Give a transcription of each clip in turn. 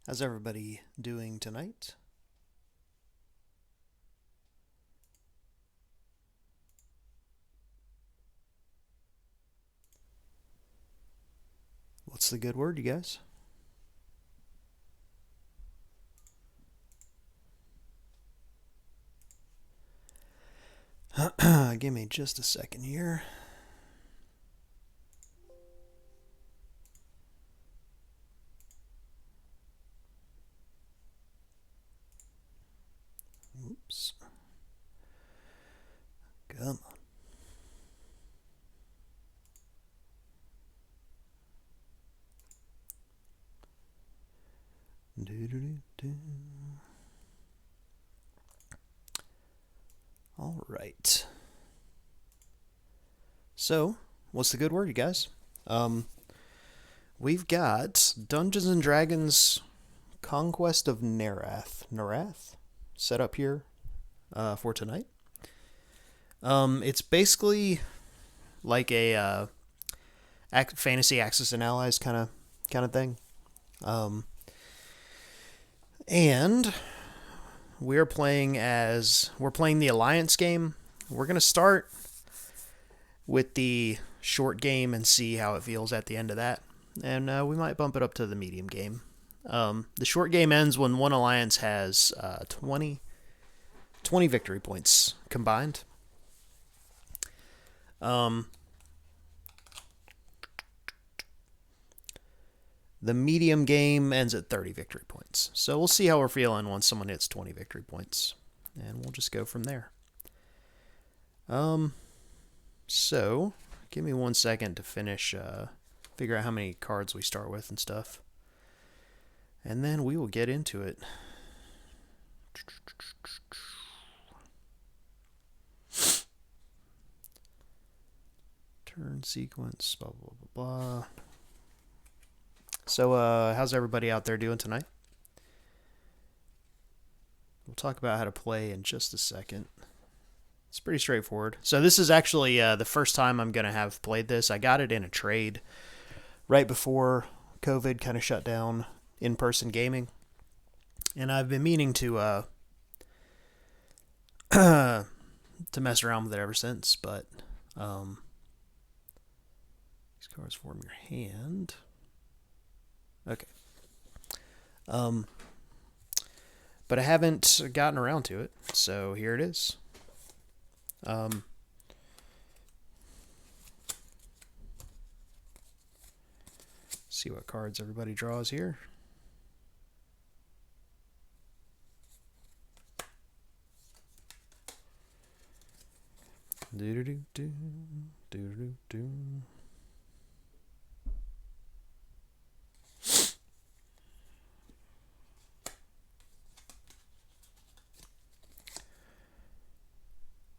How's everybody doing tonight? What's the good word, you guys? Give me just a second here. Oops. Come on. Do-do-do-do. All right. So, what's the good word, you guys? We've got Dungeons and Dragons Conquest of Nerath set up here for tonight. It's basically like a fantasy Axis and Allies kind of thing. And we're playing the Alliance game. We're gonna start with the short game and see how it feels at the end of that, and we might bump it up to the medium game. The short game ends when one alliance has 20 victory points combined. The medium game ends at 30 victory points. So we'll see how we're feeling once someone hits 20 victory points. And we'll just go from there. So, give me 1 second to figure out how many cards we start with and stuff. And then we will get into it. Turn sequence, blah, blah, blah, blah. So, how's everybody out there doing tonight? We'll talk about how to play in just a second. It's pretty straightforward. So this is actually the first time I'm going to have played this. I got it in a trade right before COVID kind of shut down in-person gaming. And I've been meaning to to mess around with it ever since, but these cards form your hand. Okay. But I haven't gotten around to it, so here it is. See what cards everybody draws here. Do-do-do-do, do-do-do-do.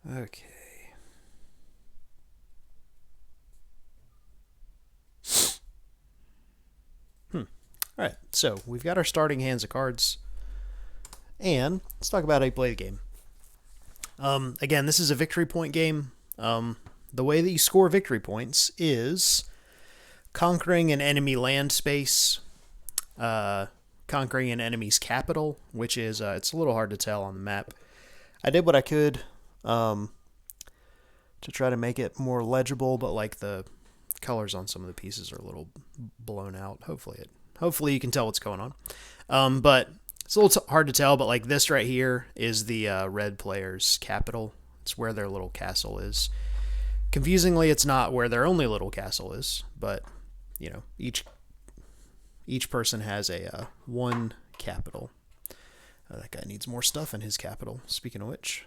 Okay. Alright, so we've got our starting hands of cards. And let's talk about how you play the game. Again, this is a victory point game. The way that you score victory points is conquering an enemy land space, conquering an enemy's capital, which is, it's a little hard to tell on the map. I did what I could to try to make it more legible, but like the colors on some of the pieces are a little blown out. Hopefully you can tell what's going on. But it's a little hard to tell, but like this right here is the red player's capital. It's where their little castle is. Confusingly, it's not where their only little castle is, but you know, each person has a one capital. That guy needs more stuff in his capital. Speaking of which,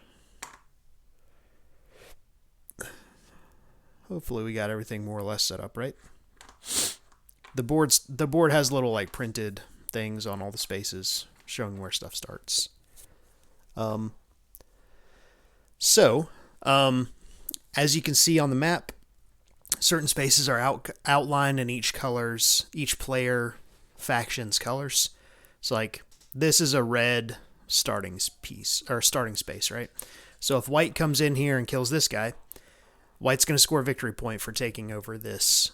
hopefully we got everything more or less set up right. The board has little like printed things on all the spaces showing where stuff starts. As you can see on the map, certain spaces are outlined in each player faction's colors. So like this is a red starting space, right? So if white comes in here and kills this guy, white's going to score a victory point for taking over this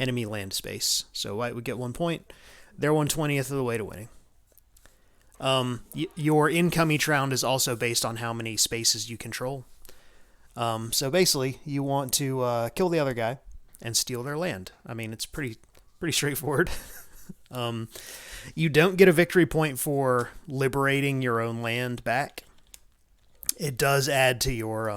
enemy land space. So white would get 1 point. They're 1/20th of the way to winning. Your income each round is also based on how many spaces you control. So basically, you want to kill the other guy and steal their land. I mean, it's pretty straightforward. You don't get a victory point for liberating your own land back. It does add to your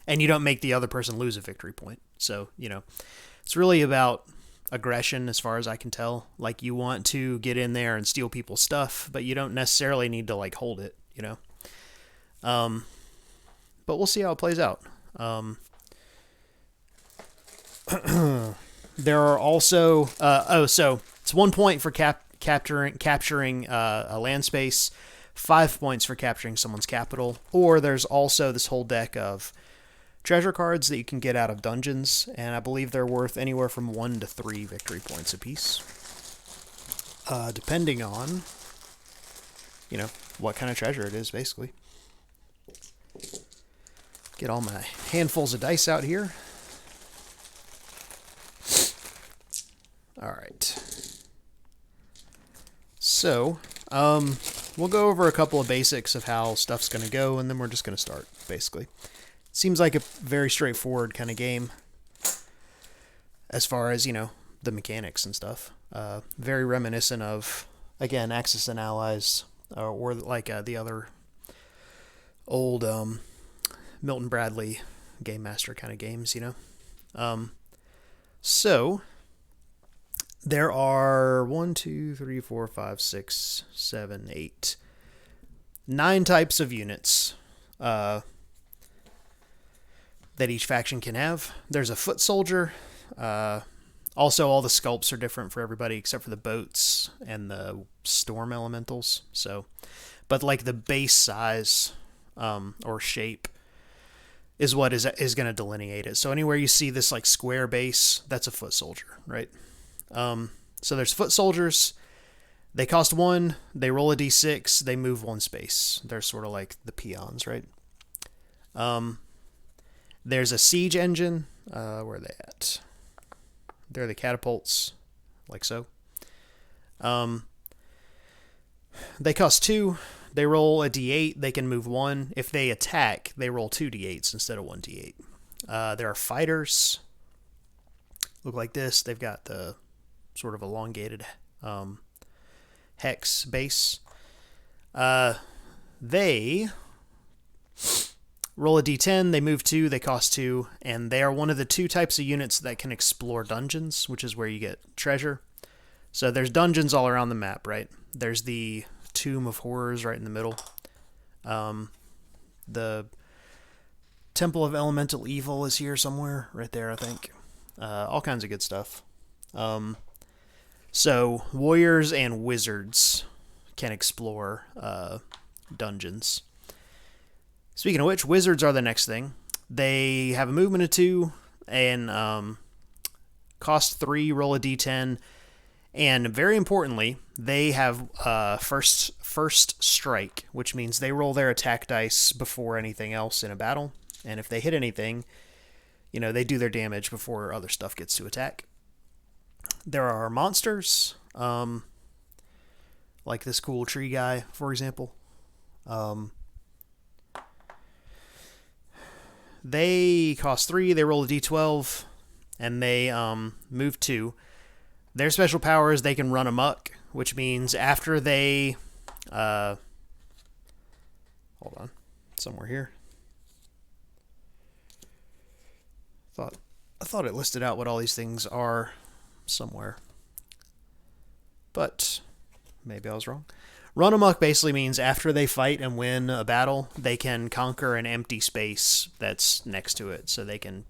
and you don't make the other person lose a victory point. So, it's really about aggression as far as I can tell. Like, you want to get in there and steal people's stuff, but you don't necessarily need to like hold it, But we'll see how it plays out. There are also so it's 1 point for capturing a land space, 5 points for capturing someone's capital, or there's also this whole deck of treasure cards that you can get out of dungeons, and I believe they're worth anywhere from 1 to 3 victory points apiece, depending on what kind of treasure it is, basically. Get all my handfuls of dice out here. All right. So, we'll go over a couple of basics of how stuff's going to go, and then we're just going to start, basically. Seems like a very straightforward kind of game as far as, the mechanics and stuff. Very reminiscent of, again, Axis and Allies, or like the other old Milton Bradley Game Master kind of games, So, there are 1, 2, 3, 4, 5, 6, 7, 8, 9 types of units that each faction can have. There's a foot soldier. Also, all the sculpts are different for everybody except for the boats and the storm elementals. So, but like the base size or shape is what is going to delineate it. So anywhere you see this like square base, that's a foot soldier, right? So there's foot soldiers. They cost 1. They roll a d6. They move 1 space. They're sort of like the peons, right? There's a siege engine. Where are they at? They're the catapults, like so. They cost 2. They roll a d8. They can move 1. If they attack, they roll 2 d8s instead of 1 d8. There are fighters. Look like this. They've got the sort of elongated hex base. They roll a d10, they move 2, they cost 2, and they are one of the 2 types of units that can explore dungeons, which is where you get treasure. So there's dungeons all around the map, right? There's the Tomb of Horrors right in the middle. The Temple of Elemental Evil is here somewhere, right there, I think. All kinds of good stuff. So warriors and wizards can explore dungeons. Speaking of which, wizards are the next thing. They have a movement of 2 and cost 3, roll a d10, and very importantly, they have first strike, which means they roll their attack dice before anything else in a battle, and if they hit anything, they do their damage before other stuff gets to attack. There are monsters, like this cool tree guy, for example. They cost 3, they roll a d12, and they move 2. Their special power is they can run amok, which means after they... hold on. Somewhere here. I thought it listed out what all these things are somewhere. But maybe I was wrong. Run amok basically means after they fight and win a battle, they can conquer an empty space that's next to it, so they can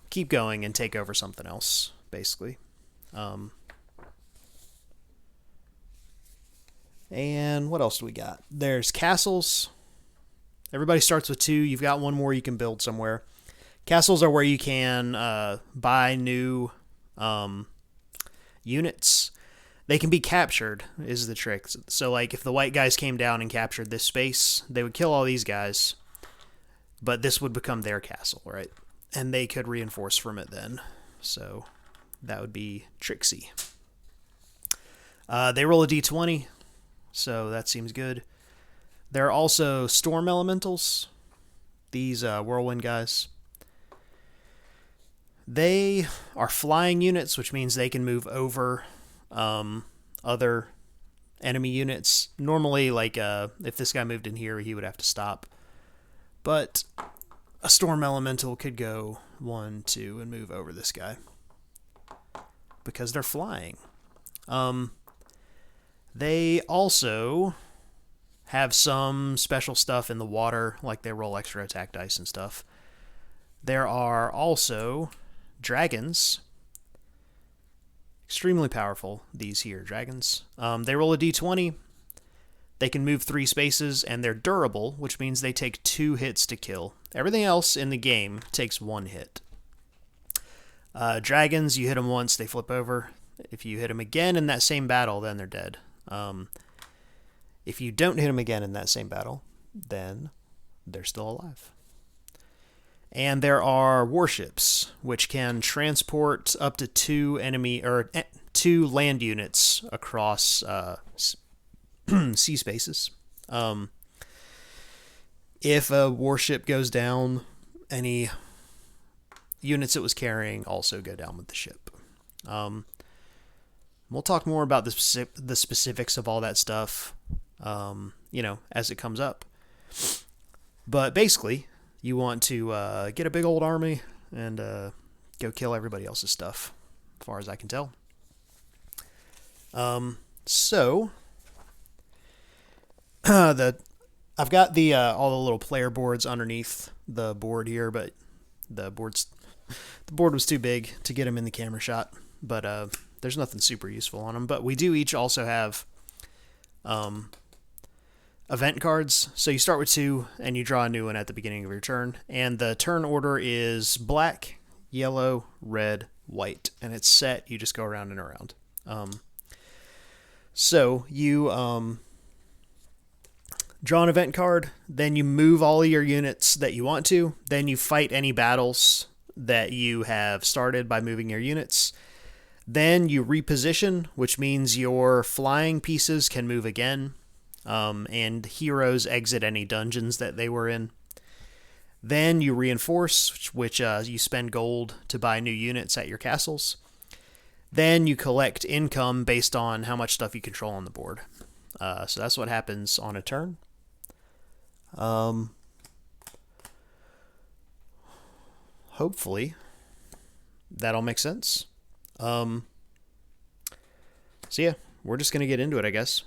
keep going and take over something else, basically. And what else do we got? There's castles. Everybody starts with 2. You've got 1 more you can build somewhere. Castles are where you can buy new units. They can be captured, is the trick. So, like, if the white guys came down and captured this space, they would kill all these guys, but this would become their castle, right? And they could reinforce from it then. So that would be Trixie. They roll a d20, so that seems good. There are also storm elementals, these whirlwind guys. They are flying units, which means they can move over other enemy units. Normally, like if this guy moved in here, he would have to stop. But a storm elemental could go 1, 2, and move over this guy because they're flying. They also have some special stuff in the water, like they roll extra attack dice and stuff. There are also dragons. Extremely powerful, these here dragons. They roll a d20. They can move 3 spaces, and they're durable, which means they take 2 hits to kill. Everything else in the game takes 1 hit. Dragons, you hit them once, they flip over. If you hit them again in that same battle, then they're dead. If you don't hit them again in that same battle, then they're still alive. And there are warships, which can transport up to 2 land units across sea spaces. If a warship goes down, any units it was carrying also go down with the ship. We'll talk more about the specifics of all that stuff, as it comes up. But basically, you want to get a big old army and go kill everybody else's stuff, as far as I can tell. So I've got the all the little player boards underneath the board here, but the board was too big to get them in the camera shot. But there's nothing super useful on them. But we do each also have event cards. So you start with 2, and you draw a new one at the beginning of your turn. And the turn order is black, yellow, red, white. And it's set. You just go around and around. So you draw an event card. Then you move all of your units that you want to. Then you fight any battles that you have started by moving your units. Then you reposition, which means your flying pieces can move again, and heroes exit any dungeons that they were in. Then you reinforce, which you spend gold to buy new units at your castles. Then you collect income based on how much stuff you control on the board. So that's what happens on a turn. Hopefully, that'll make sense. So yeah, we're just going to get into it, I guess.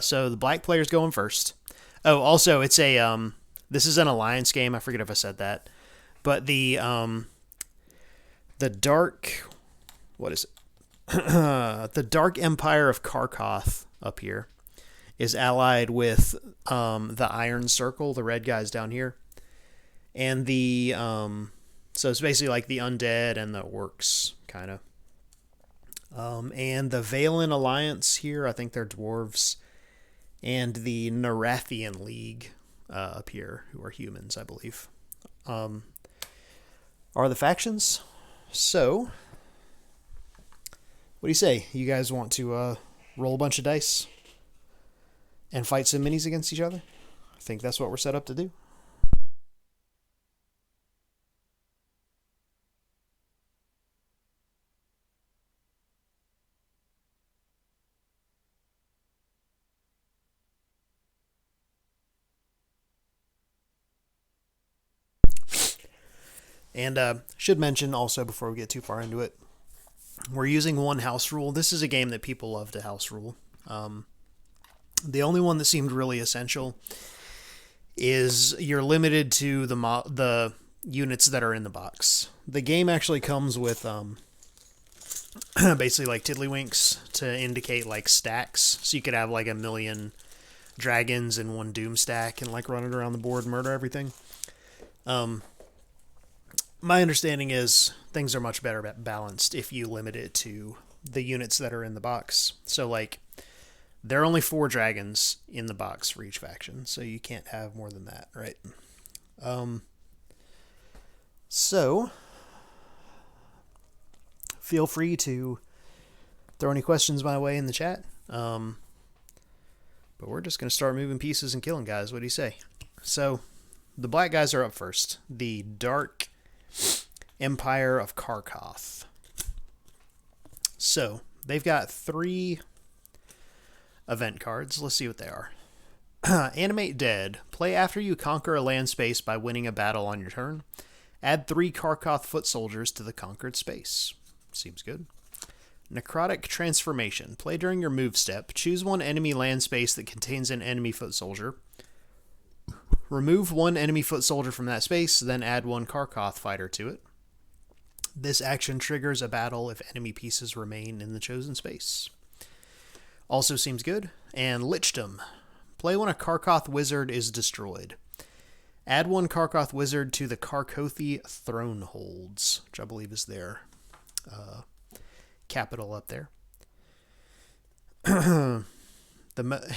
So the black player's going first. Oh, also, it's a, this is an alliance game. I forget if I said that. But the dark, what is it? The Dark Empire of Karkoth up here is allied with the Iron Circle, the red guys down here. And the, so it's basically like the undead and the orcs, kind of. And the Valen Alliance here, I think they're dwarves. And the Nerathian League up here, who are humans, I believe, are the factions. So, what do you say? You guys want to roll a bunch of dice and fight some minis against each other? I think that's what we're set up to do. And should mention also, before we get too far into it, we're using one house rule. This is a game that people love to house rule. The only one that seemed really essential is you're limited to the units that are in the box. The game actually comes with basically like tiddlywinks to indicate like stacks. So you could have like 1,000,000 dragons in one doom stack and like run it around the board and murder everything. My understanding is things are much better balanced if you limit it to the units that are in the box. So, like, there are only 4 dragons in the box for each faction, so you can't have more than that, right? So, feel free to throw any questions my way in the chat. But we're just going to start moving pieces and killing guys. What do you say? So, the black guys are up first. The Dark Empire of Karkoth. So, they've got 3 event cards. Let's see what they are. Animate Dead. Play after you conquer a land space by winning a battle on your turn. Add 3 Karkoth foot soldiers to the conquered space. Seems good. Necrotic Transformation. Play during your move step. Choose 1 enemy land space that contains an enemy foot soldier. Remove 1 enemy foot soldier from that space, then add 1 Karkoth fighter to it. This action triggers a battle if enemy pieces remain in the chosen space. Also seems good. And Lichdom. Play when a Karkoth wizard is destroyed. Add 1 Karkoth wizard to the Karkothi Throneholds, which I believe is their capital up there. And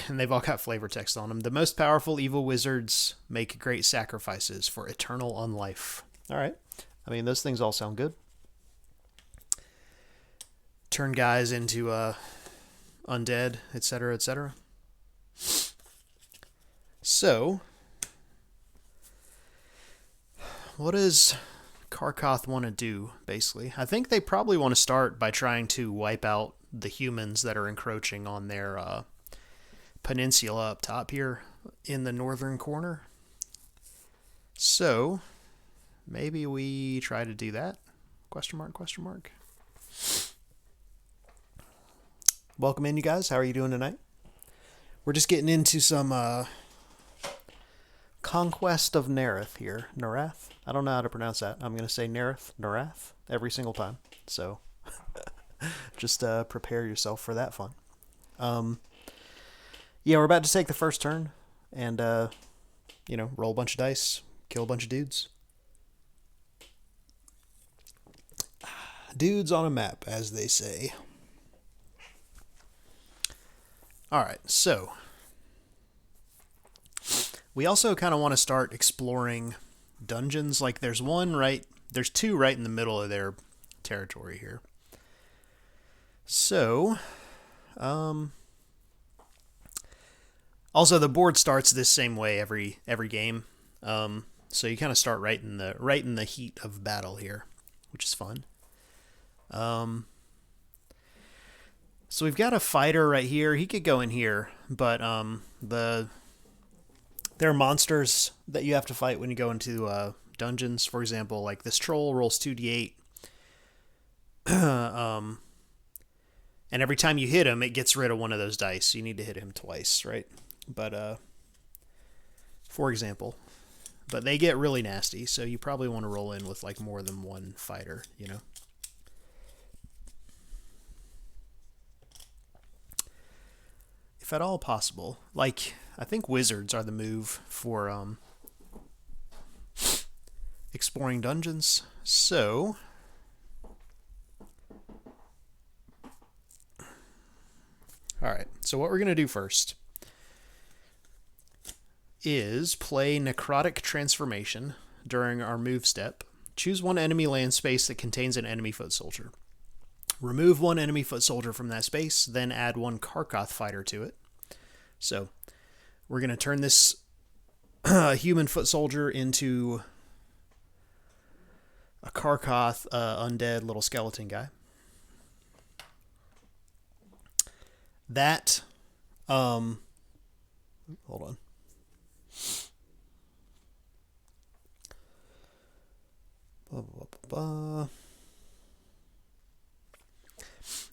they've all got flavor text on them. The most powerful evil wizards make great sacrifices for eternal unlife. All right. I mean, those things all sound good. Turn guys into undead, etc., etc. So, what does Karkoth want to do, basically? I think they probably want to start by trying to wipe out the humans that are encroaching on their peninsula up top here in the northern corner. So, maybe we try to do that? Question mark, question mark. Welcome in, you guys. How are you doing tonight? We're just getting into some Conquest of Nerath here. Nerath? I don't know how to pronounce that. I'm going to say Nerath every single time. So just prepare yourself for that fun. Yeah, we're about to take the first turn and, roll a bunch of dice, kill a bunch of dudes. Dudes on a map, as they say. Alright, so we also kind of want to start exploring dungeons. Like there's 2 right in the middle of their territory here. So, also the board starts this same way every game. So you kind of start right in the heat of battle here, which is fun. So we've got a fighter right here. He could go in here, but there are monsters that you have to fight when you go into dungeons. For example, like this troll rolls 2d8. And every time you hit him, it gets rid of one of those dice. You need to hit him twice, right? But for example, but they get really nasty, so you probably want to roll in with like more than 1 fighter, you know. If at all possible. Like, I think wizards are the move for exploring dungeons. So, alright, so what we're going to do first is play Necrotic Transformation during our move step. Choose 1 enemy land space that contains an enemy foot soldier. Remove 1 enemy foot soldier from that space, then add 1 Karkoth fighter to it. So, we're going to turn this human foot soldier into a Karkoth undead little skeleton guy. That, hold on. Blah, blah, blah, blah.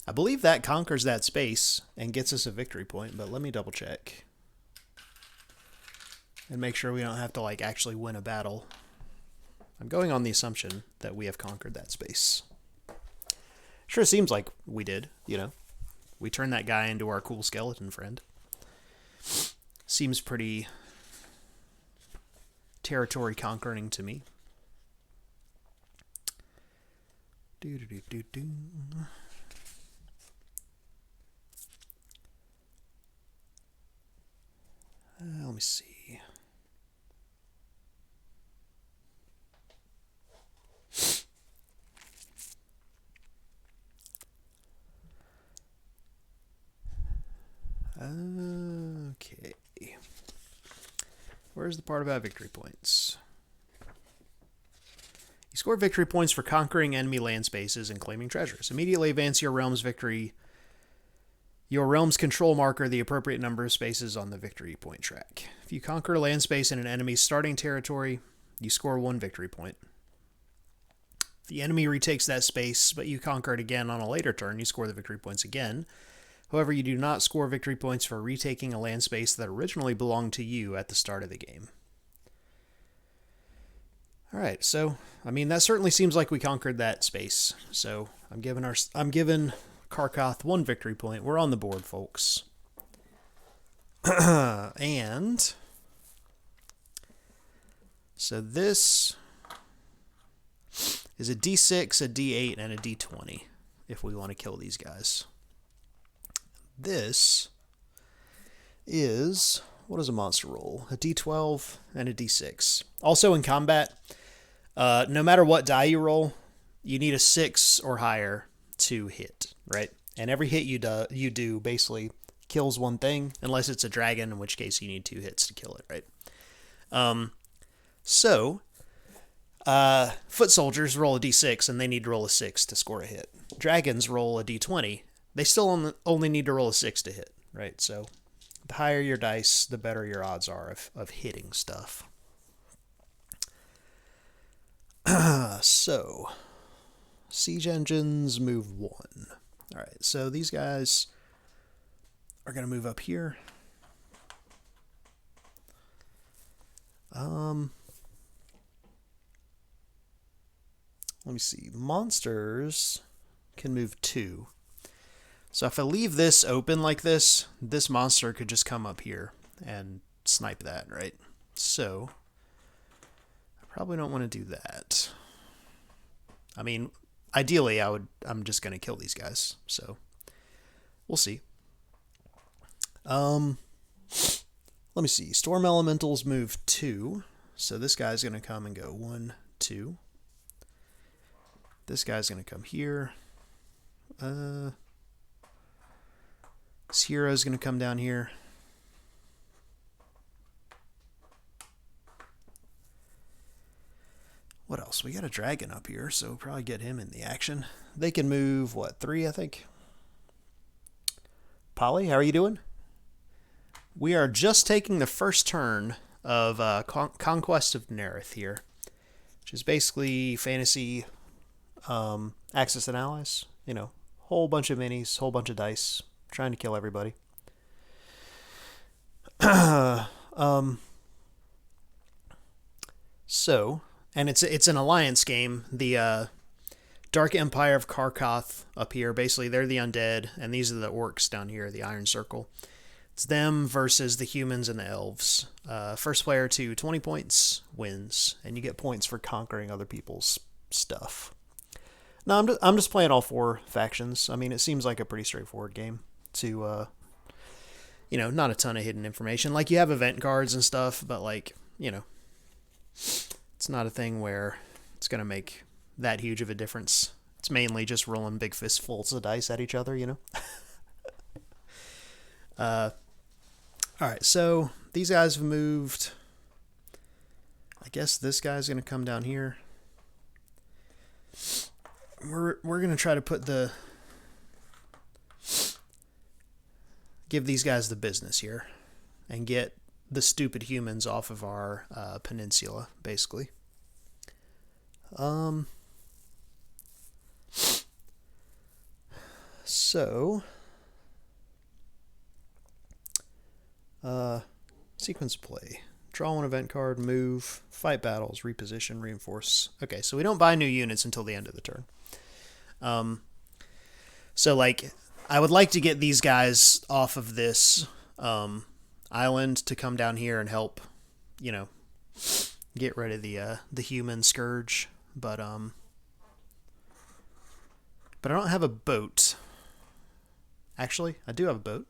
I believe that conquers that space and gets us a victory point, but let me double check. And make sure we don't have to, like, actually win a battle. I'm going on the assumption that we have conquered that space. Sure seems like we did, you know. We turned that guy into our cool skeleton friend. Seems pretty territory conquering to me. Do-do-do-do-do. Let me see. Okay. Where's the part about victory points? You score victory points for conquering enemy land spaces and claiming treasures. Immediately advance your realm's victory. Your realm's control marker the appropriate number of spaces on the victory point track. If you conquer a land space in an enemy's starting territory, you score 1 victory point. If the enemy retakes that space, but you conquer it again on a later turn, you score the victory points again. However, you do not score victory points for retaking a land space that originally belonged to you at the start of the game. Alright, so, I mean, that certainly seems like we conquered that space. So, I'm giving Karkoth 1 victory point. We're on the board, folks. And so this is a D6, a D8, and a D20 if we want to kill these guys. This is, what is a monster roll? A D12 and a D6. Also in combat, no matter what die you roll, you need a 6 or higher to hit, right? And every hit you do basically kills one thing, unless it's a dragon, in which case you need 2 hits to kill it, right? Foot soldiers roll a D6, and they need to roll a 6 to score a hit. Dragons roll a D20. They still only need to roll a 6 to hit, right? So the higher your dice, the better your odds are of hitting stuff. So, siege engines move 1. All right, so these guys are going to move up here. Let me see. Monsters can move 2. So if I leave this open like this monster could just come up here and snipe that, right? So I probably don't want to do that. I mean, ideally I'm just going to kill these guys. So we'll see. Let me see. Storm elementals move 2. So this guy's going to come and go 1, 2. This guy's going to come here. This hero's going to come down here. What else? We got a dragon up here, so we'll probably get him in the action. They can move, what, 3, I think? Polly, how are you doing? We are just taking the first turn of Conquest of Nerath here, which is basically fantasy Axis and Allies. You know, whole bunch of minis, whole bunch of dice, trying to kill everybody. So, and it's an alliance game. The Dark Empire of Karkoth up here, basically they're the undead, and these are the orcs down here, the Iron Circle. It's them versus the humans and the elves. First player to 20 points wins, and you get points for conquering other people's stuff. No, I'm just playing all 4 factions. I mean, it seems like a pretty straightforward game to, not a ton of hidden information. Like, you have event cards and stuff, but, like, it's not a thing where it's going to make that huge of a difference. It's mainly just rolling big fistfuls of dice at each other, Alright, so these guys have moved. I guess this guy's going to come down here. We're going to try to give these guys the business here and get the stupid humans off of our peninsula, basically. Sequence of play. Draw 1 event card, move, fight battles, reposition, reinforce. Okay, so we don't buy new units until the end of the turn. So, like, I would like to get these guys off of this island to come down here and help, get rid of the human scourge. But I don't have a boat. Actually, I do have a boat.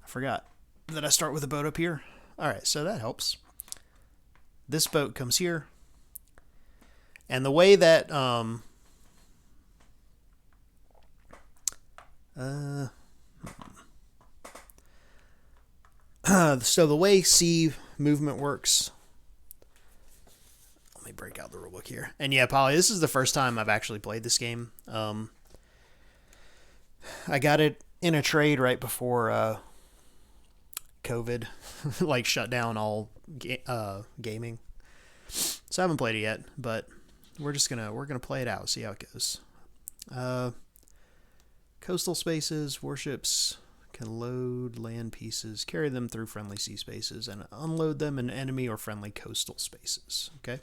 I forgot that I start with a boat up here. Alright, so that helps. This boat comes here. And the way that So the way sea movement works. Let me break out the rulebook here. And yeah, Polly, this is the first time I've actually played this game. I got it in a trade right before COVID, like shut down all gaming. So I haven't played it yet, but we're gonna play it out, see how it goes. Coastal spaces, warships can load land pieces, carry them through friendly sea spaces, and unload them in enemy or friendly coastal spaces. Okay.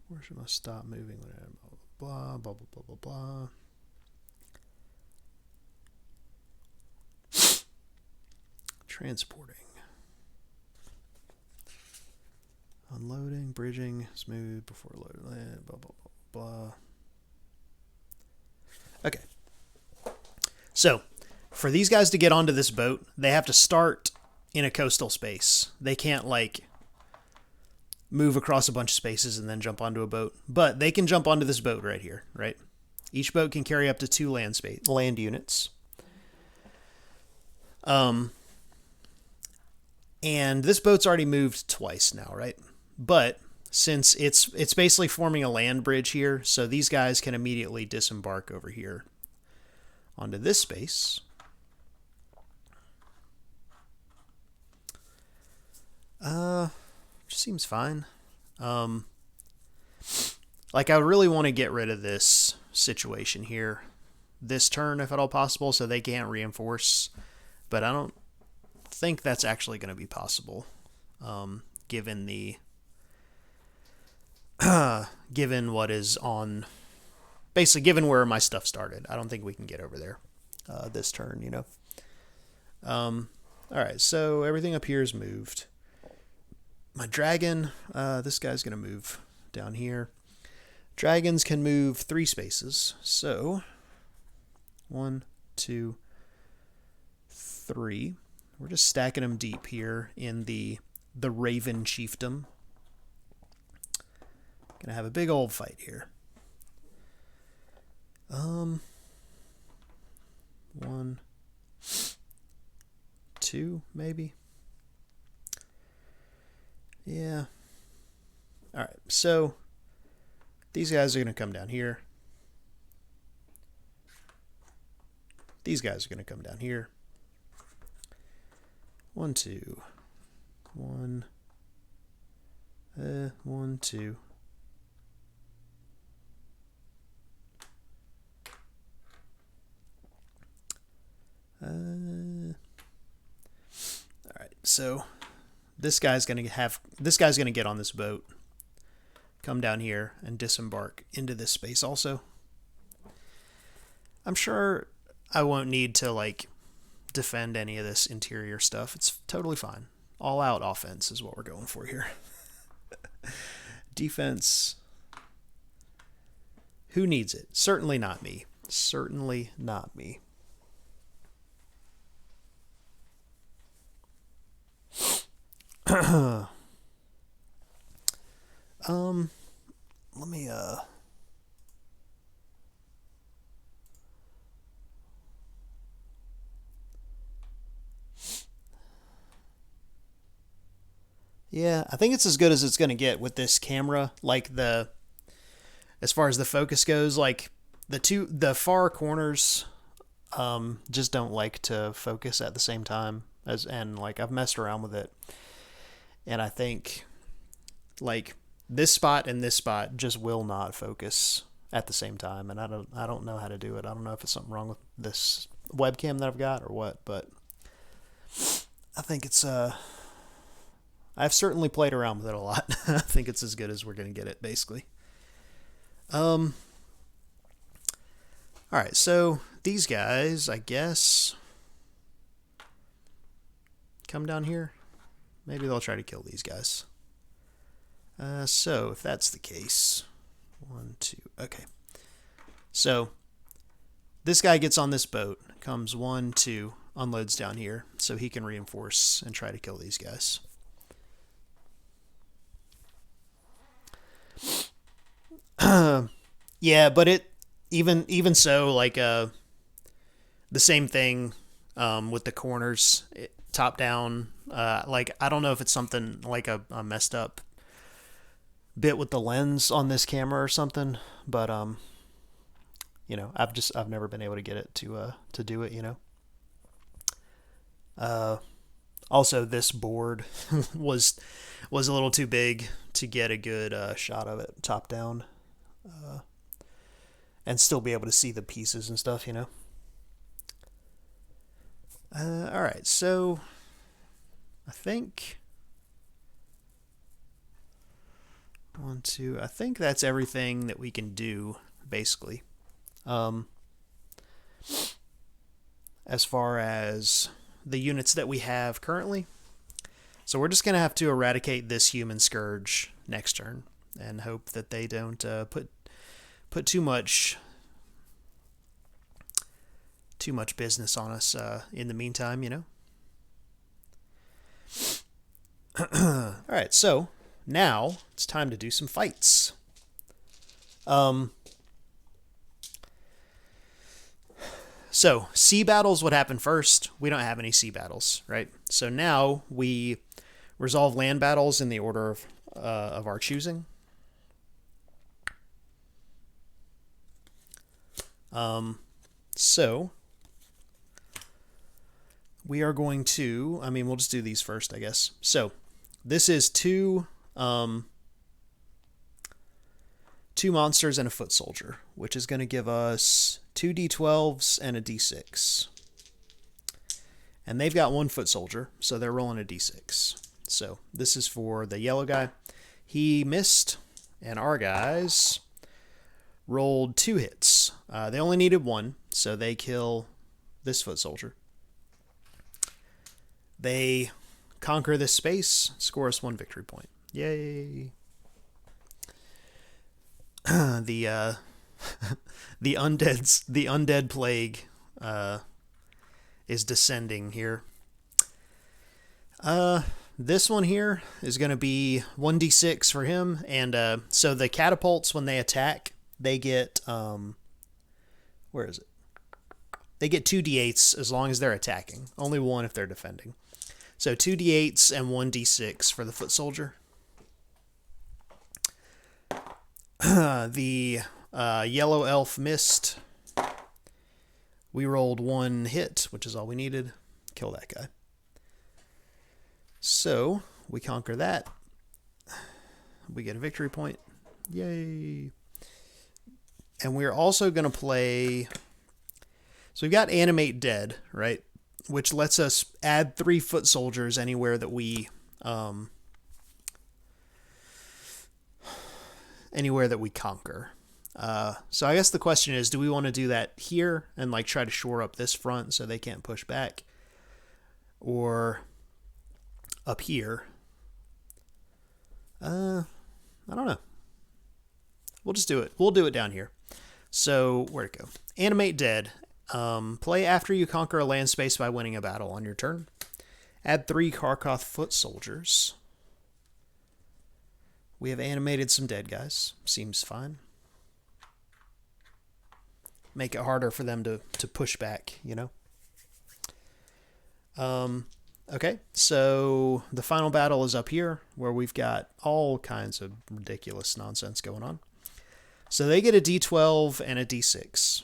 Warship must stop moving. Blah blah blah blah blah blah. Transporting. Unloading, bridging, smooth before loading land, blah, blah, blah, blah. Okay. So, for these guys to get onto this boat, they have to start in a coastal space. They can't, like, move across a bunch of spaces and then jump onto a boat. But they can jump onto this boat right here, right? Each boat can carry up to 2 land units. And this boat's already moved twice now, right? But since it's basically forming a land bridge here, so these guys can immediately disembark over here onto this space. Just seems fine. Like I really want to get rid of this situation here this turn if at all possible, so they can't reinforce. But I don't think that's actually going to be possible, given the given what is on, basically given where my stuff started. I don't think we can get over there this turn, you know. All right, so everything up here is moved. My dragon, this guy's going to move down here. Dragons can move 3 spaces, so 1, 2, 3. We're just stacking them deep here in the Raven Chiefdom. Gonna have a big old fight here. 1, 2, maybe. Yeah. All right. So these guys are gonna come down here. These guys are gonna come down here. 1, 2, 1, 1, 2. All right, so this guy's gonna get on this boat, come down here, and disembark into this space also. I'm sure I won't need to like defend any of this interior stuff. It's totally fine. All out offense is what we're going for here. Defense. Who needs it? Certainly not me. Certainly not me. Let me yeah, I think it's as good as it's going to get with this camera. Like as far as the focus goes, like the far corners just don't like to focus at the same time and like I've messed around with it. And I think like this spot and this spot just will not focus at the same time, and I don't know how to do it. I don't know if it's something wrong with this webcam that I've got or what, but I think it's I've certainly played around with it a lot. I think it's as good as we're going to get it, basically. All right, so these guys, I guess, come down here. Maybe they'll try to kill these guys. So if that's the case, 1, 2, okay. So this guy gets on this boat, comes 1, 2, unloads down here, so he can reinforce and try to kill these guys. Yeah, but even so, like the same thing with the corners, top down. Like I don't know if it's something like a messed up bit with the lens on this camera or something, but I've never been able to get it to do it. Also, this board was a little too big to get a good shot of it top down, and still be able to see the pieces and stuff. All right, so I think I think that's everything that we can do basically. As far as the units that we have currently. So we're just going to have to eradicate this human scourge next turn and hope that they don't put too much business on us in the meantime. All right, so now it's time to do some fights. So, sea battles would happen first. We don't have any sea battles, right? So now we resolve land battles in the order of our choosing. So we are going to, we'll just do these first, I guess. So this is two monsters and a foot soldier, which is going to give us 2 d12s and a d6. And they've got 1 foot soldier, so they're rolling a d6. So this is for the yellow guy. He missed, and our guys rolled 2 hits. They only needed 1, so they kill this foot soldier. They conquer this space, score us 1 victory point. Yay! The undead plague is descending here. This one here is going to be 1d6 for him, and so the catapults, when they attack, they get where is it? They get 2d8s as long as they're attacking. Only 1 if they're defending. So 2d8s and 1d6 for the foot soldier. The yellow elf missed. We rolled 1 hit, which is all we needed. Kill that guy. So we conquer that. We get a victory point. Yay. And we're also going to play... So we've got Animate Dead, right? Which lets us add 3 foot soldiers anywhere that we... anywhere that we conquer. So I guess the question is, do we want to do that here and like try to shore up this front so they can't push back? Or up here? I don't know. We'll just do it. We'll do it down here. So where'd it go? Animate Dead. Play after you conquer a land space by winning a battle on your turn. Add 3 Karkoth foot soldiers. We have animated some dead guys. Seems fine. Make it harder for them to push back, Okay, so the final battle is up here, where we've got all kinds of ridiculous nonsense going on. So they get a d12 and a d6.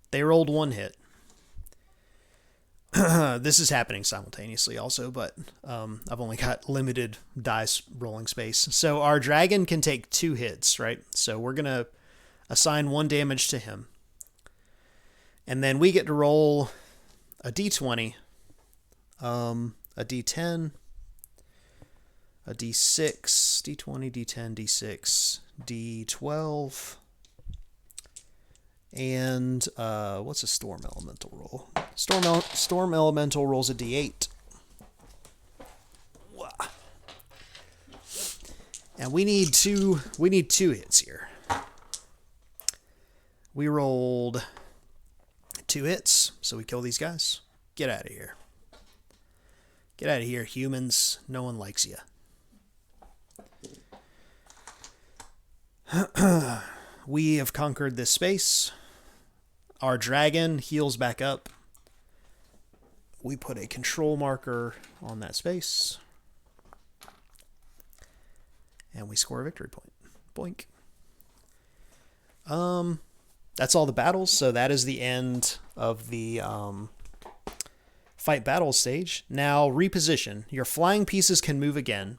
They rolled 1 hit. This is happening simultaneously also, but I've only got limited dice rolling space. So our dragon can take 2 hits, right? So we're going to assign 1 damage to him. And then we get to roll a d20, a d10, a d6, d20, d10, d6, d12, and what's a storm elemental roll? Storm elemental rolls a d8. And we need 2 hits here. We rolled 2 hits, so we kill these guys. Get out of here. Get out of here, humans. No one likes you. We have conquered this space. Our dragon heals back up. We put a control marker on that space. And we score a victory point. Boink. That's all the battles, so that is the end of the fight battle stage. Now, reposition. Your flying pieces can move again.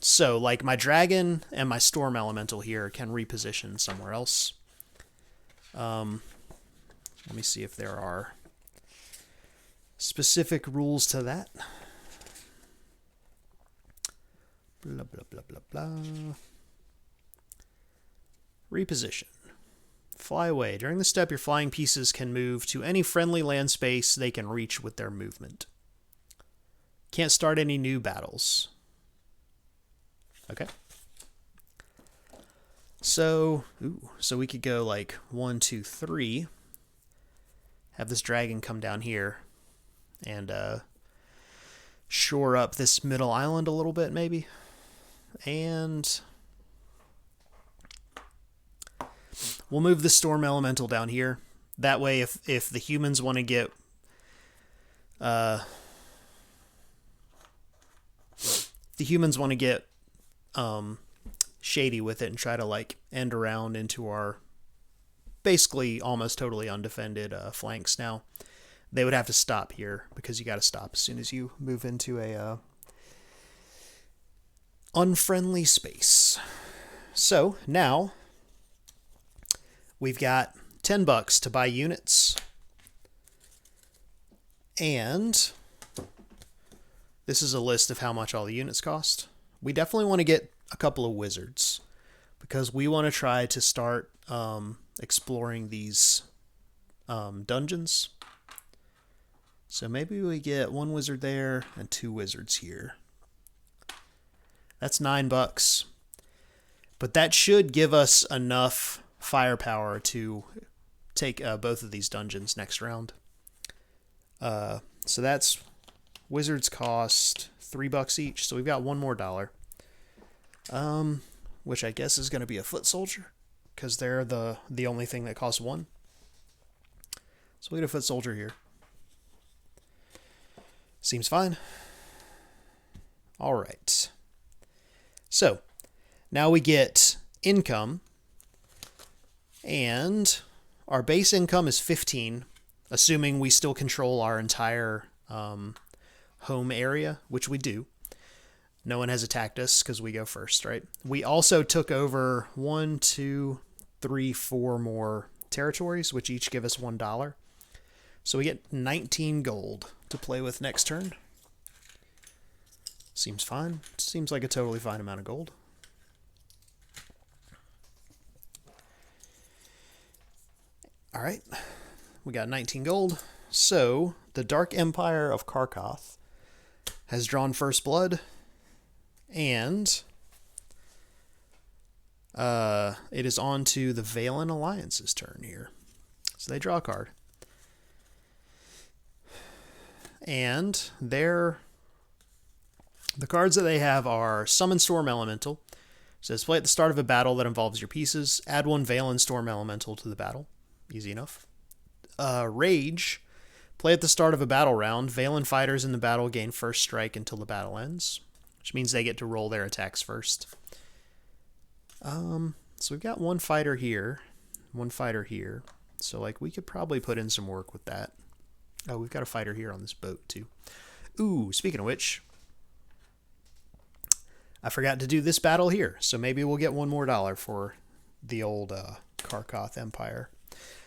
So, like, my dragon and my storm elemental here can reposition somewhere else. Let me see if there are specific rules to that. Blah, blah, blah, blah, blah. Reposition. Fly away. During the step, your flying pieces can move to any friendly land space they can reach with their movement. Can't start any new battles. Okay. So we could go like 1, 2, 3. Have this dragon come down here and shore up this middle island a little bit, maybe. And we'll move the storm elemental down here. That way, if the humans want to get shady with it and try to like end around into our basically almost totally undefended flanks now, they would have to stop here, because you got to stop as soon as you move into a unfriendly space. So now we've got $10 to buy units, and this is a list of how much all the units cost. We definitely want to get a couple of wizards, because we want to try to start exploring these dungeons. So maybe we get 1 wizard there and 2 wizards here. That's $9. But that should give us enough firepower to take both of these dungeons next round. So that's wizards cost $3 each. So we've got $1 more. Which I guess is going to be a foot soldier, because they're the only thing that costs 1. So we get a foot soldier here. Seems fine. All right. So now we get income, and our base income is 15, assuming we still control our entire home area, which we do. No one has attacked us because we go first, right? We also took over 1, 2, 3, 4 more territories, which each give us $1. So we get 19 gold to play with next turn. Seems fine. Seems like a totally fine amount of gold. All right. We got 19 gold. So the Dark Empire of Karkoth has drawn first blood. And it is on to the Valen Alliance's turn here. So they draw a card. And the cards that they have are Summon Storm Elemental. It says play at the start of a battle that involves your pieces. Add 1 Valen Storm Elemental to the battle. Easy enough. Rage. Play at the start of a battle round. Valen fighters in the battle gain first strike until the battle ends, which means they get to roll their attacks first. So we've got 1 fighter here, 1 fighter here. So like we could probably put in some work with that. Oh, we've got a fighter here on this boat too. Ooh, speaking of which, I forgot to do this battle here. So maybe we'll get $1 more for the old Karkoth Empire.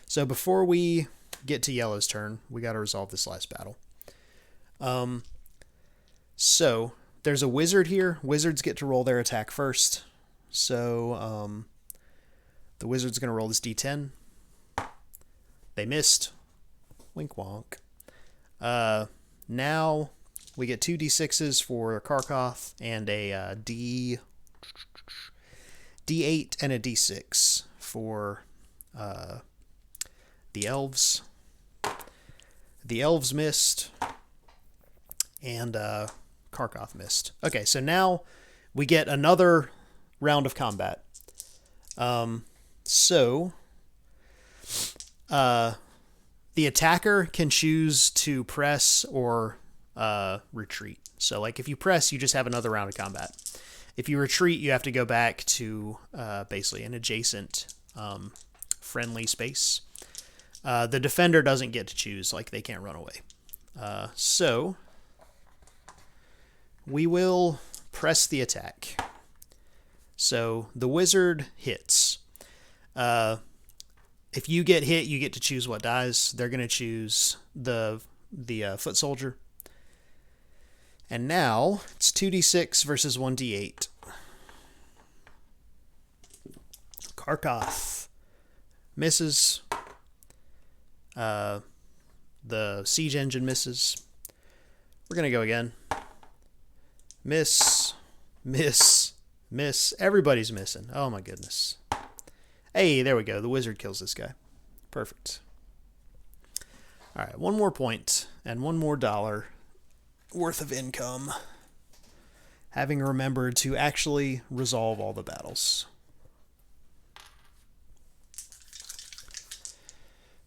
So before we get to Yellow's turn, we got to resolve this last battle. So there's a wizard here. Wizards get to roll their attack first. So the wizard's going to roll this d10. They missed. Wink wonk. Now we get 2 d6s for Karkoth and a d8 and a d6 for the elves. The elves missed, and Karkoth missed. Okay, so now we get another round of combat. So the attacker can choose to press or retreat. So like if you press, you just have another round of combat. If you retreat, you have to go back to basically an adjacent friendly space. The defender doesn't get to choose, like they can't run away. So we will press the attack. So the wizard hits. If you get hit, you get to choose what dies. They're going to choose the foot soldier. And now it's 2d6 versus 1d8. Karkoth misses. The siege engine misses. We're going to go again. Miss. Miss. Miss. Everybody's missing. Oh my goodness. Hey, there we go. The wizard kills this guy. Perfect. All right, one more point and one more dollar worth of income. Having remembered to actually resolve all the battles.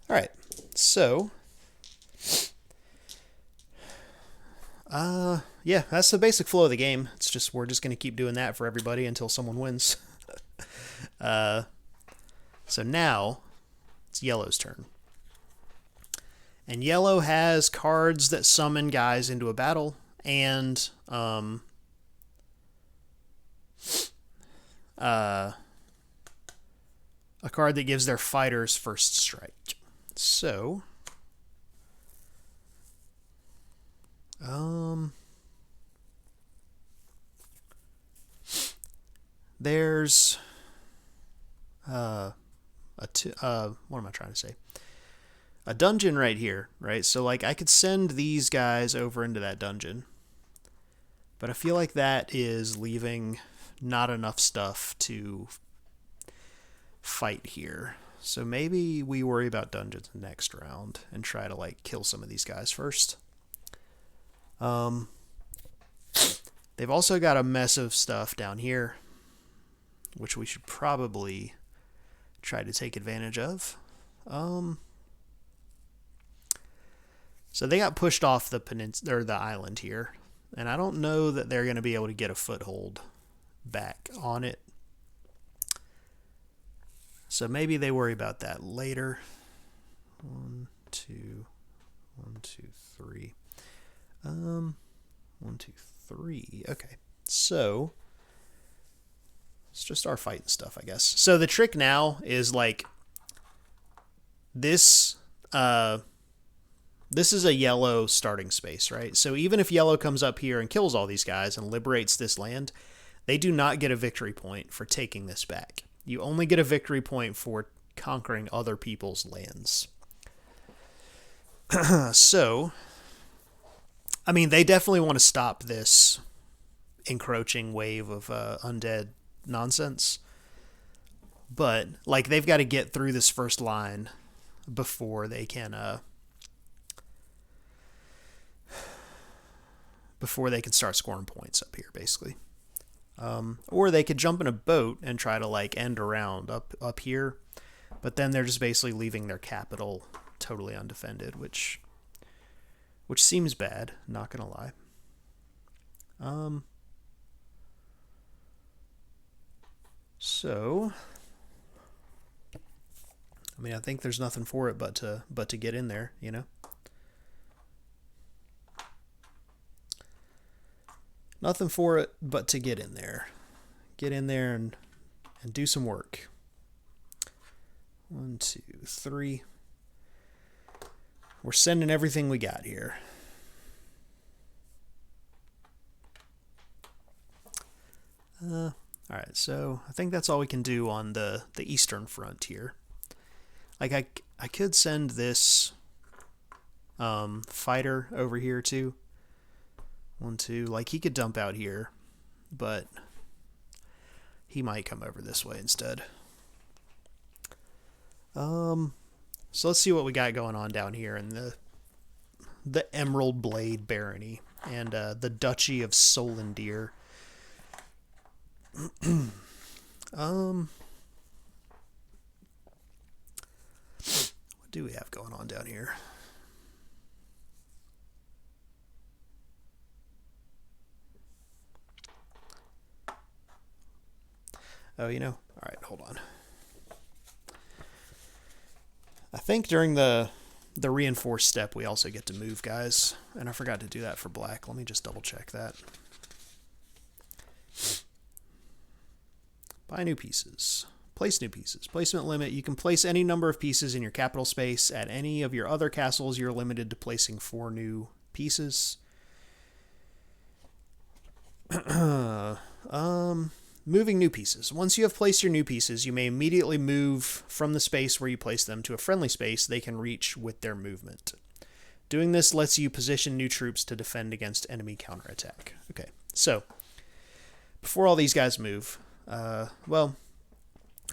All right, so yeah, that's the basic flow of the game. It's just we're just going to keep doing that for everybody until someone wins. So now it's yellow's turn. And yellow has cards that summon guys into a battle and a card that gives their fighters first strike. So there's what am I trying to say? A dungeon right here, right? So like I could send these guys over into that dungeon, but I feel like that is leaving not enough stuff to fight here. So maybe we worry about dungeons next round and try to like kill some of these guys first. They've also got a mess of stuff down here, which we should probably try to take advantage of. So they got pushed off the peninsula or the island here, and I don't know that they're going to be able to get a foothold back on it. So maybe they worry about that later. 1, 2, 1, 2, 3. 1, 2, 3. Okay, so it's just our fighting stuff, I guess. So the trick now is like this. This is a yellow starting space, right? So even if yellow comes up here and kills all these guys and liberates this land, they do not get a victory point for taking this back. You only get a victory point for conquering other people's lands. So, I mean, they definitely want to stop this encroaching wave of undead nonsense. But, like, they've got to get through this first line before they can start scoring points up here, basically. Or they could jump in a boat and try to like end around up here, but then they're just basically leaving their capital totally undefended, which seems bad, not gonna lie. So I mean, I think there's nothing for it but to get in there, you know. Nothing for it but to get in there. Get in there and do some work. 1, 2, 3. We're sending everything we got here. All right, so I think that's all we can do on the eastern front here. Like I could send this fighter over here too. 1, 2. Like he could dump out here, but he might come over this way instead. So let's see what we got going on down here in the Emerald Blade Barony and the Duchy of Solandir. What do we have going on down here? Oh, you know, all right, hold on. I think during the reinforced step, we also get to move guys, and I forgot to do that for black. Let me just double check that. Buy new pieces. Place new pieces. Placement limit. You can place any number of pieces in your capital space. At any of your other castles, you're limited to placing 4 new pieces. Moving new pieces. Once you have placed your new pieces, you may immediately move from the space where you place them to a friendly space they can reach with their movement. Doing this lets you position new troops to defend against enemy counterattack. Okay, so before all these guys move, well,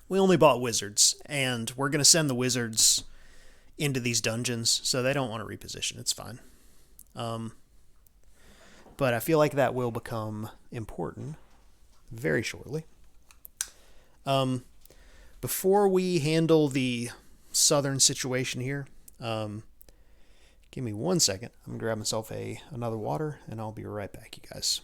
we only bought wizards, and we're going to send the wizards into these dungeons, so they don't want to reposition. It's fine. But I feel like that will become important very shortly. Before we handle the southern situation here, give me 1 second. I'm going to grab myself another water, and I'll be right back, you guys.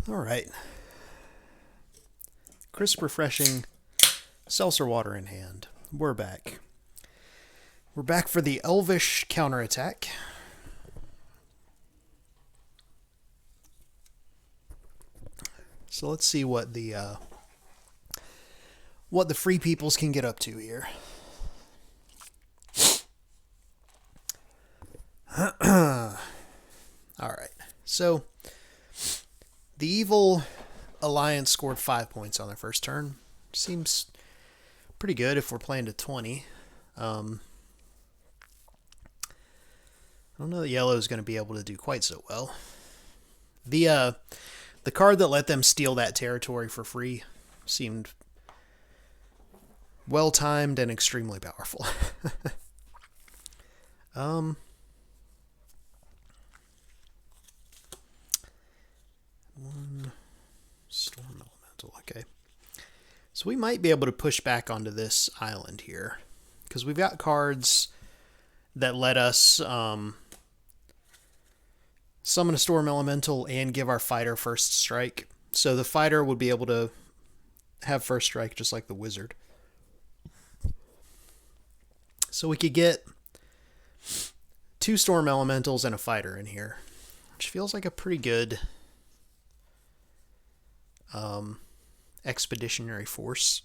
All right. Crisp, refreshing seltzer water in hand. We're back. We're back for the Elvish counterattack. So let's see what the free peoples can get up to here. All right. So the evil alliance scored 5 points on their first turn. Seems pretty good if we're playing to 20. I don't know that yellow is going to be able to do quite so well. The card that let them steal that territory for free seemed well-timed and extremely powerful. So we might be able to push back onto this island here, because we've got cards that let us summon a Storm Elemental and give our fighter first strike. So the fighter would be able to have first strike just like the wizard. So we could get 2 Storm Elementals and a fighter in here, which feels like a pretty good expeditionary force.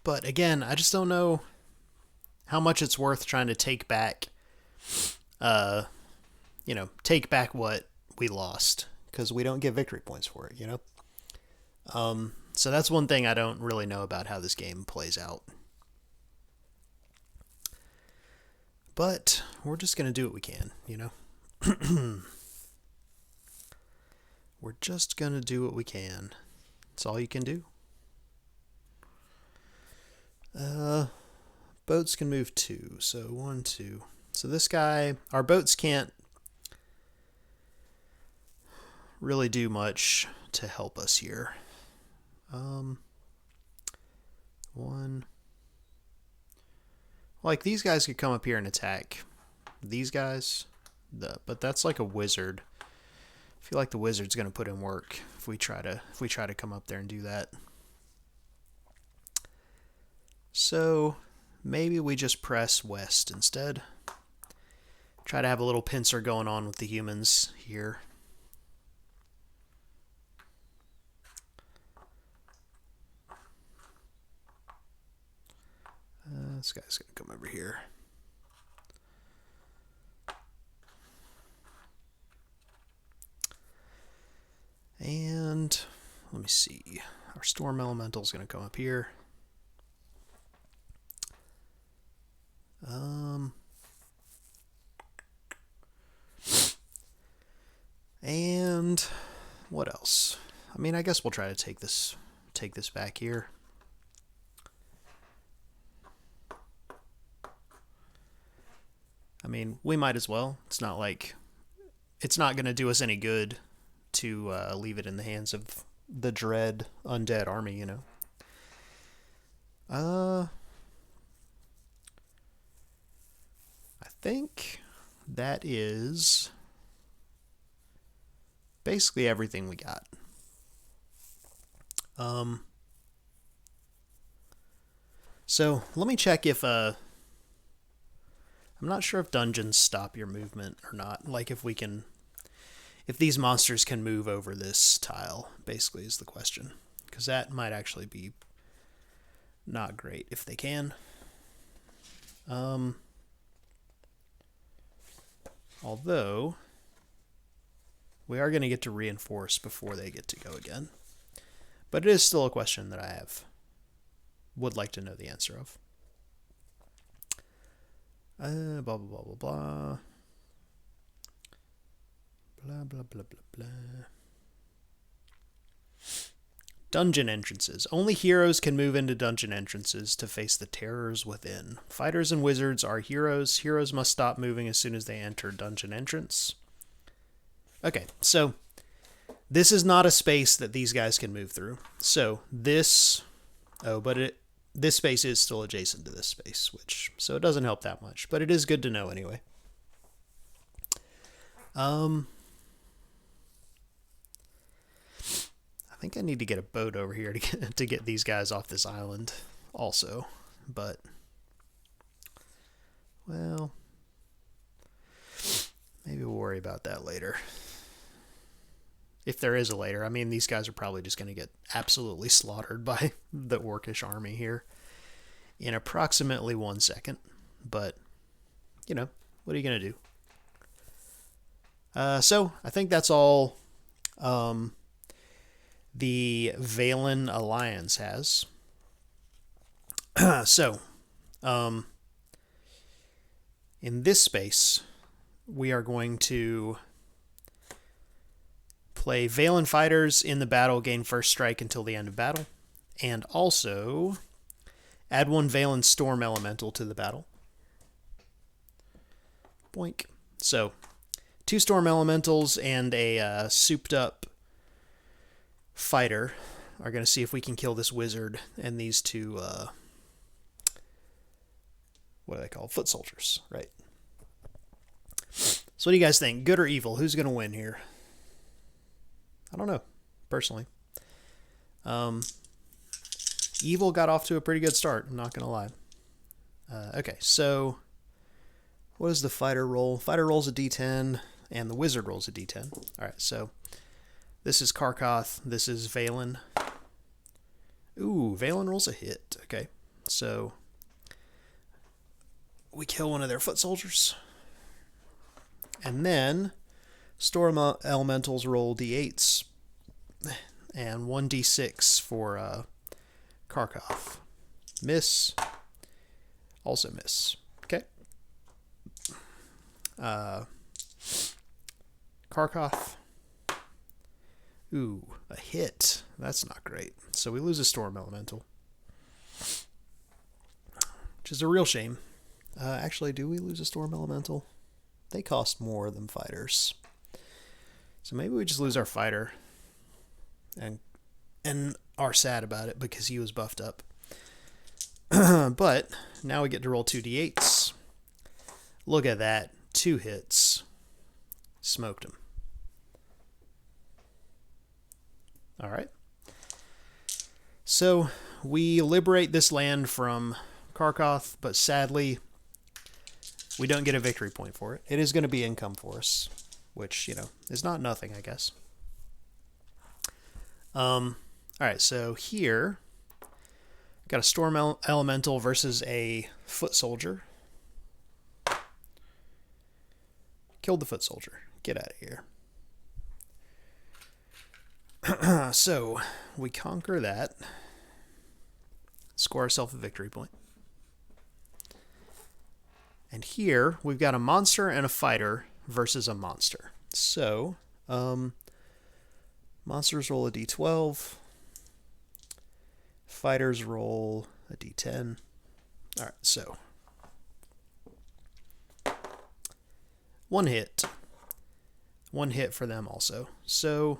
But again, I just don't know how much it's worth trying to take back, take back what we lost, because we don't get victory points for it, So that's one thing I don't really know about how this game plays out. But we're just going to do what we can, We're just going to do what we can. That's all you can do. Boats can move 2. So 1, 2. So this guy, our boats can't really do much to help us here. 1. Like, these guys could come up here and attack these guys, but that's like a wizard. I feel like the wizard's going to put in work if we try to come up there and do that. So maybe we just press west instead. Try to have a little pincer going on with the humans here. This guy's going to come over here. And let me see. Our Storm Elemental is going to come up here. And what else? I mean, I guess we'll try to take this back here. I mean, we might as well. It's not going to do us any good to leave it in the hands of the dread undead army, I think that is basically everything we got. So let me check if I'm not sure if dungeons stop your movement or not. Like if these monsters can move over this tile, basically is the question. Because that might actually be not great if they can. Although, we are going to get to reinforce before they get to go again. But it is still a question that I would like to know the answer of. Blah, blah, blah, blah, blah. Blah, blah, blah, blah, blah. Dungeon entrances. Only heroes can move into dungeon entrances to face the terrors within. Fighters and wizards are heroes. Heroes must stop moving as soon as they enter dungeon entrance. Okay, so this is not a space that these guys can move through. So this... Oh, but this space is still adjacent to this space, so it doesn't help that much. But it is good to know anyway. I think I need to get a boat over here to get these guys off this island also. But, well, maybe we'll worry about that later. If there is a later. I mean, these guys are probably just going to get absolutely slaughtered by the orcish army here in approximately 1 second. But, what are you going to do? So, I think that's all the Valen Alliance has. So, in this space, we are going to play Valen fighters in the battle, gain first strike until the end of battle, and also add 1 Valen Storm Elemental to the battle. Boink. So, 2 Storm Elementals and a souped up fighter are going to see if we can kill this wizard and these two, what are they called? Foot soldiers, right? So what do you guys think? Good or evil? Who's going to win here? I don't know, personally. Evil got off to a pretty good start, I'm not going to lie. Okay, so what is the fighter roll? Fighter rolls a d10, and the wizard rolls a d10. Alright, so this is Karkoth, this is Valen. Ooh, Valen rolls a hit. Okay, so we kill one of their foot soldiers. And then Storm Elementals roll d8s, and 1d6 for Karkoth. Miss. Also miss. Okay. Karkoth. Ooh, a hit. That's not great. So we lose a Storm Elemental, which is a real shame. Actually, do we lose a Storm Elemental? They cost more than fighters. So maybe we just lose our fighter and are sad about it because he was buffed up. But now we get to roll 2d8s. Look at that. 2 hits. Smoked him. Alright. So we liberate this land from Karkoth, but sadly we don't get a victory point for it. It is going to be income for us, which, you know, is not nothing, I guess. Alright, so here got a Storm Elemental versus a Foot Soldier. Killed the Foot Soldier. Get out of here. So, we conquer that. Score ourselves a victory point. And here, we've got a monster and a fighter versus a monster. So, monsters roll a d12. Fighters roll a d10. Alright, so. One hit. One hit for them also. So,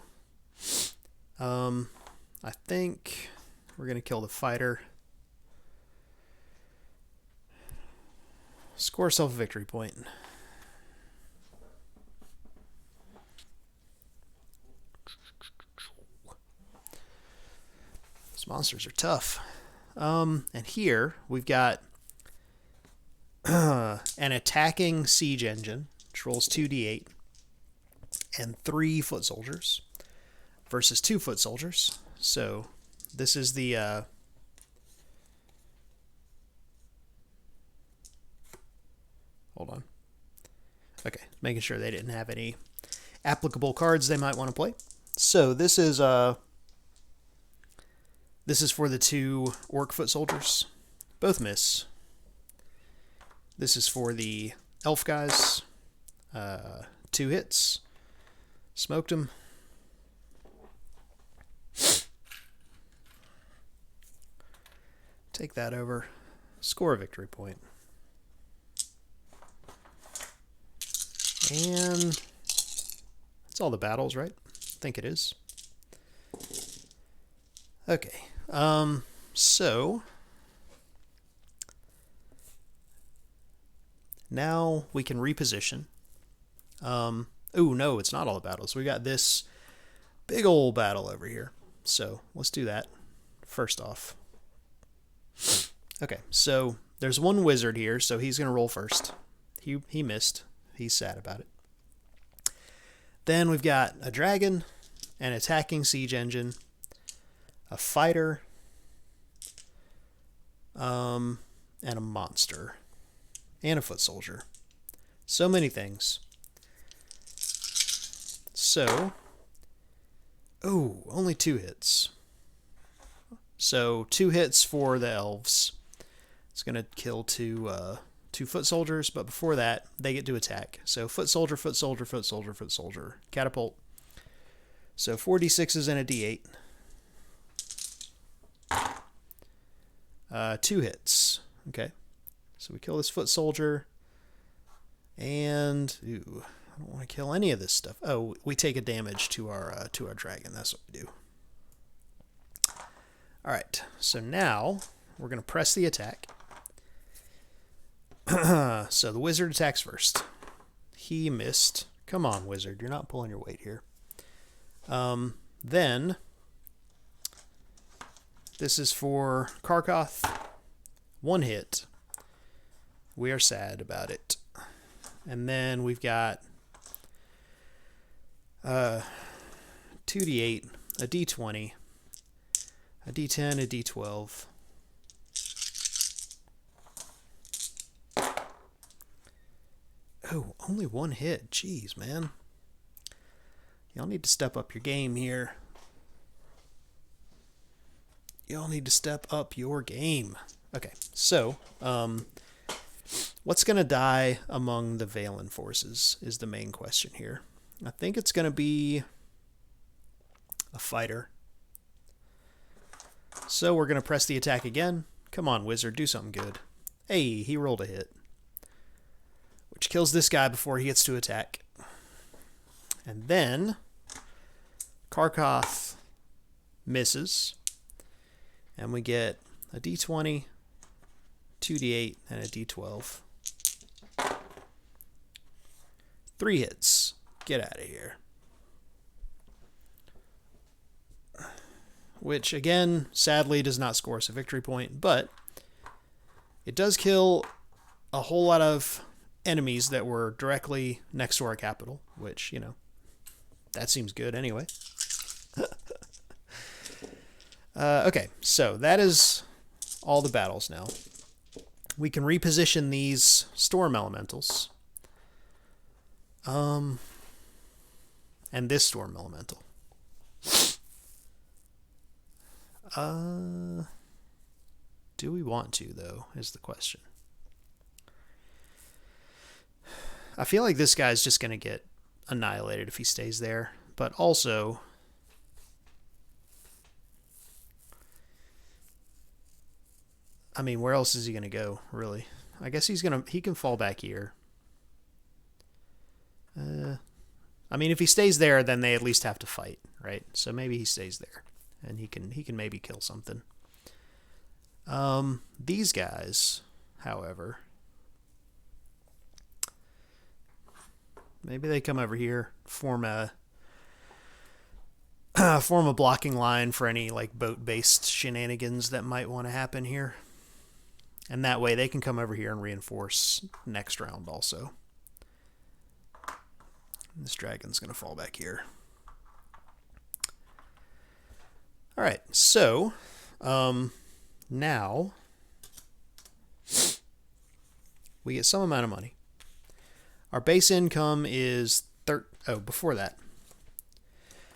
I think we're going to kill the fighter. Score ourselves a victory point. Those monsters are tough. And here we've got an attacking siege engine, which rolls 2d8, and 3 foot soldiers versus 2 foot soldiers. So this is the hold on. Okay, making sure they didn't have any applicable cards they might want to play. So this is for the 2 orc foot soldiers. Both miss. This is for the elf guys. 2 hits. Smoked them. Take that over. Score a victory point. And that's all the battles, right? I think it is. Okay. So now we can reposition. Oh no, it's not all the battles. We got this big old battle over here. So let's do that first off. Okay, so there's one wizard here, so he's gonna roll first. He missed. He's sad about it. Then we've got a dragon, an attacking siege engine, a fighter, and a monster, and a foot soldier. So many things. So, oh, only 2 hits. So 2 hits for the elves. It's gonna kill 2 foot soldiers, but before that, they get to attack. So foot soldier, foot soldier, foot soldier, foot soldier, catapult. So 4d6s and a d8. 2 hits. Okay. So we kill this foot soldier. And, ooh, I don't want to kill any of this stuff. Oh, we take a damage to our dragon. That's what we do. Alright, so now we're going to press the attack. So the wizard attacks first. He missed. Come on, wizard. You're not pulling your weight here. Then, this is for Karkoth. One hit. We are sad about it. And then we've got 2d8, a d20, a d10, a d12. Oh, only one hit. Jeez, man. Y'all need to step up your game here. Y'all need to step up your game. Okay, so, what's going to die among the Valen forces is the main question here. I think it's going to be a fighter. So we're going to press the attack again. Come on, wizard, do something good. Hey, he rolled a hit. Which kills this guy before he gets to attack. And then Karkoth misses. And we get a d20, 2d8, and a d12. 3 hits. Get out of here. Which, again, sadly does not score us a victory point, but it does kill a whole lot of enemies that were directly next to our capital, which, you know, that seems good anyway. Okay, so that is all the battles now. We can reposition these storm elementals. And this storm elemental. Do we want to, though, is the question. I feel like this guy's just going to get annihilated if he stays there. But also, I mean, where else is he going to go, really? I guess he can fall back here. I mean, if he stays there, then they at least have to fight, right? So maybe he stays there, and he can maybe kill something. These guys, however, maybe they come over here, form a blocking line for any like boat-based shenanigans that might want to happen here, and that way they can come over here and reinforce next round also. This dragon's going to fall back here. All right, so now we get some amount of money. Our base income is before that.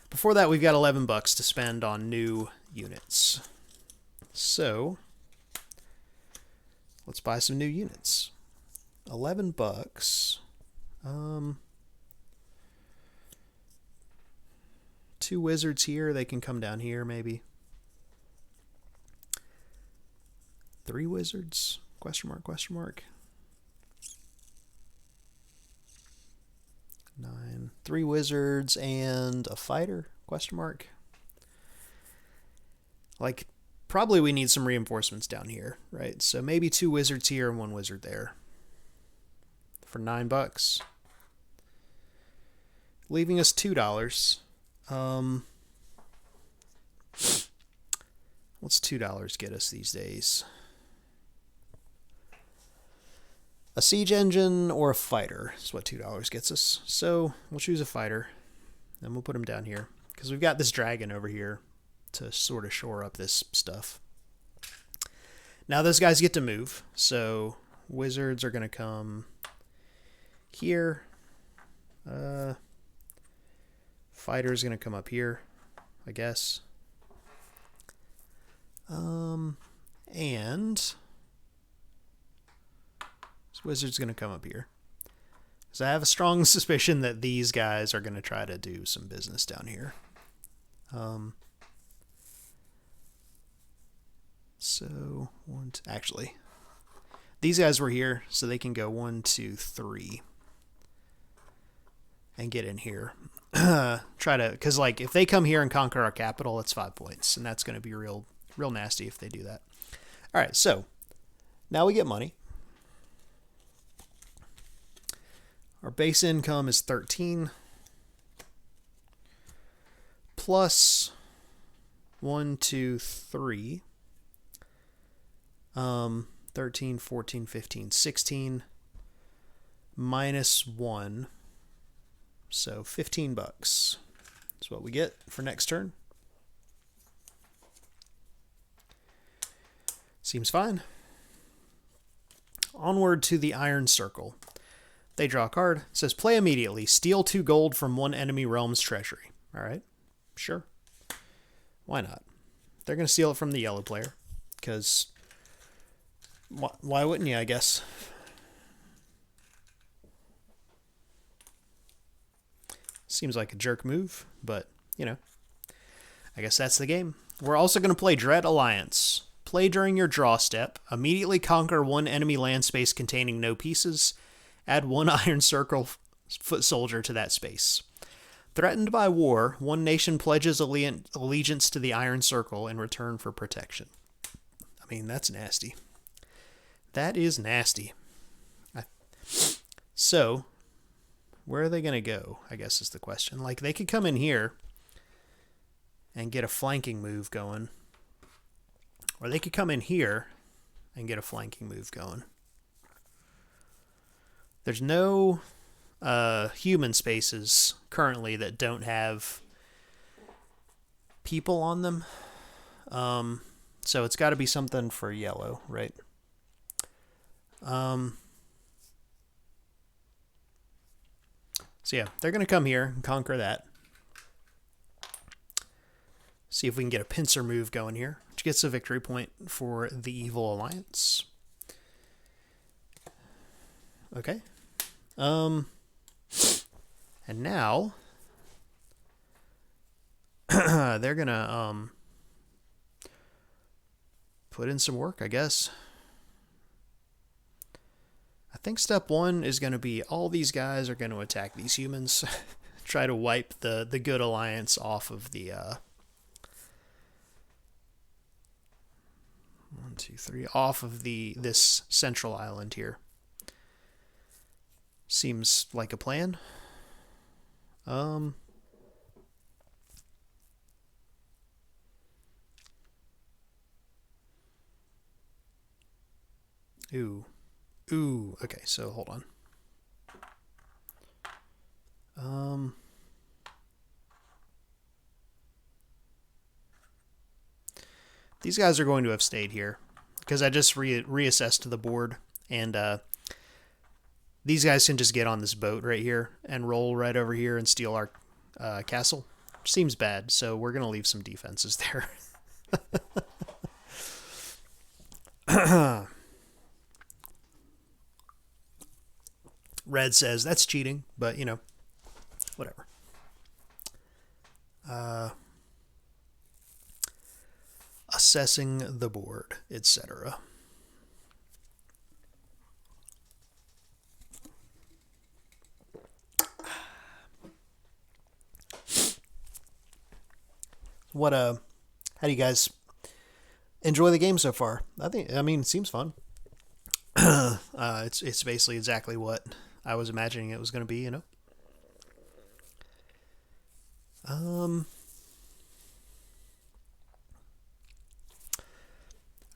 Before that, we've got $11 to spend on new units. So let's buy some new units. $11. 2 wizards here. They can come down here, maybe. 3 wizards? Question mark, question mark. 9. 3 wizards and a fighter? Question mark. Like, probably we need some reinforcements down here, right? So maybe 2 wizards here and 1 wizard there. For $9. Leaving us $2. What's $2 get us these days? A siege engine or a fighter is what $2 gets us. So we'll choose a fighter, and we'll put him down here because we've got this dragon over here to sort of shore up this stuff. Now those guys get to move, so wizards are going to come here. Fighter's going to come up here, I guess. And this wizard's going to come up here. So I have a strong suspicion that these guys are going to try to do some business down here. So, actually, these guys were here, so they can go 1, 2, 3. And get in here. Try to, because like if they come here and conquer our capital, it's 5 points, and that's going to be real real nasty if they do that. All right, so now we get money. Our base income is 13 plus 1, 2, 3. 13, 14, 15, 16 minus 1. So 15 bucks. That's what we get for next turn. Seems fine. Onward to the Iron Circle. They draw a card. It says play immediately. Steal 2 gold from one enemy realm's treasury. All right. Sure. Why not? They're going to steal it from the yellow player. Because why wouldn't you, I guess? Seems like a jerk move, but, you know, I guess that's the game. We're also going to play Dread Alliance. Play during your draw step. Immediately conquer one enemy land space containing no pieces. Add 1 Iron Circle foot soldier to that space. Threatened by war, one nation pledges allegiance to the Iron Circle in return for protection. I mean, that's nasty. That is nasty. So, where are they going to go, I guess is the question. Like, they could come in here and get a flanking move going. Or they could come in here and get a flanking move going. There's no human spaces currently that don't have people on them. So it's got to be something for yellow, right? So yeah, they're going to come here and conquer that. See if we can get a pincer move going here, which gets a victory point for the Evil Alliance. Okay. And now they're going to put in some work, I guess. I think step 1 is going to be all these guys are going to attack these humans. Try to wipe the good alliance off of the 1, 2, 3 off of this central island here. Seems like a plan. Ooh, okay, so hold on. These guys are going to have stayed here because I just reassessed the board, and these guys can just get on this boat right here and roll right over here and steal our castle. Seems bad, so we're going to leave some defenses there. Red says that's cheating, but, you know, whatever. Assessing the board, etc. How do you guys enjoy the game so far? I mean, it seems fun. It's basically exactly what I was imagining it was going to be, you know?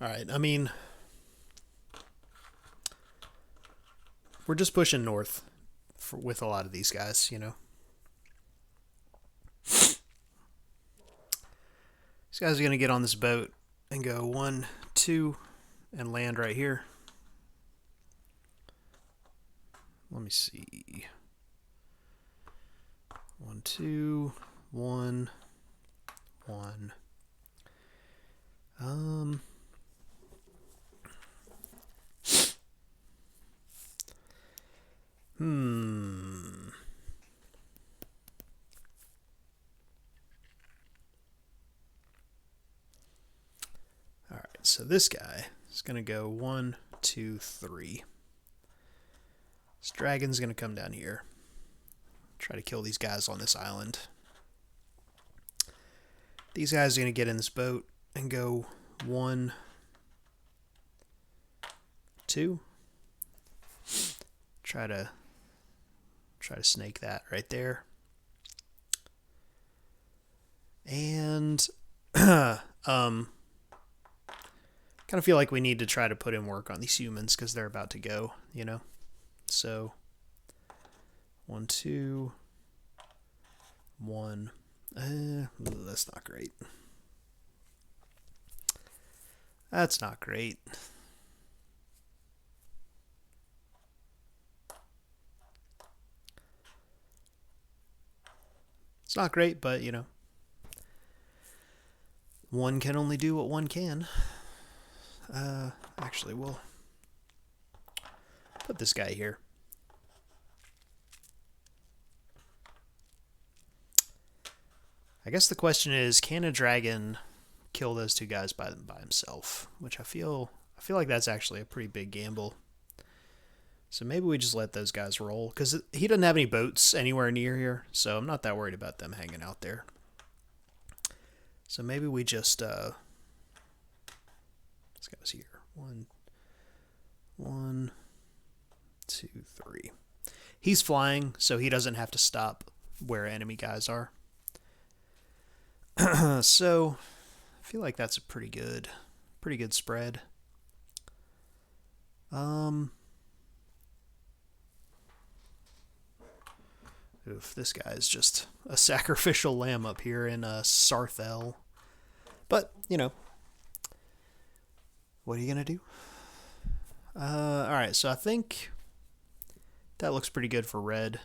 Alright, I mean, we're just pushing north with a lot of these guys, you know? These guys are going to get on this boat and go 1, 2, and land right here. Let me see. 1, 2, 1, 1. All right, so this guy is going to go 1, 2, 3. This dragon's going to come down here. Try to kill these guys on this island. These guys are going to get in this boat and go 1, 2. Try to snake that right there. And kind of feel like we need to try to put in work on these humans because they're about to go, you know. So 1, 2, 1. That's not great. That's not great. It's not great, but, you know, one can only do what one can. Actually, we'll put this guy here. I guess the question is, can a dragon kill those two guys by himself? Which I feel like that's actually a pretty big gamble. So maybe we just let those guys roll, because he doesn't have any boats anywhere near here, so I'm not that worried about them hanging out there. So maybe we just this guy's here. 1, 2, 3. He's flying, so he doesn't have to stop where enemy guys are. So I feel like that's a pretty good spread. Oof, this guy is just a sacrificial lamb up here in Sarthel. But, you know, what are you going to do? Alright, so I think that looks pretty good for red.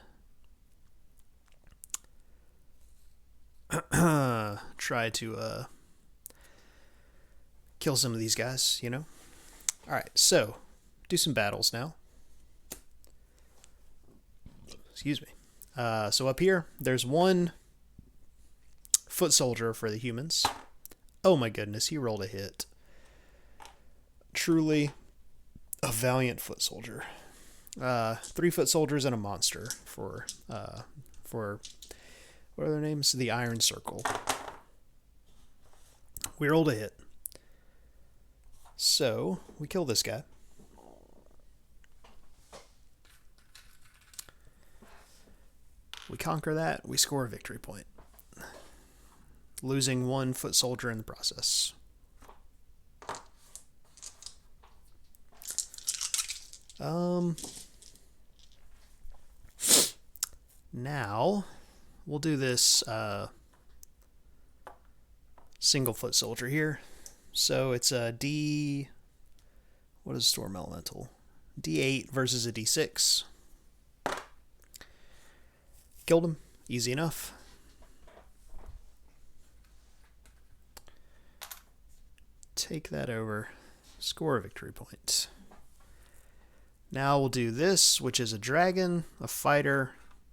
Try to kill some of these guys, you know? Alright, so do some battles now. Excuse me. So up here, there's one foot soldier for the humans. Oh my goodness, he rolled a hit. Truly a valiant foot soldier. 3 foot soldiers and a monster for what are their names? The Iron Circle. We rolled a hit. So we kill this guy. We conquer that, we score a victory point. Losing 1 foot soldier in the process. Now, we'll do this single foot soldier here. So it's a D... What is Storm Elemental? D8 versus a D6. Killed him. Easy enough. Take that over. Score a victory point. Now we'll do this, which is a dragon, a fighter,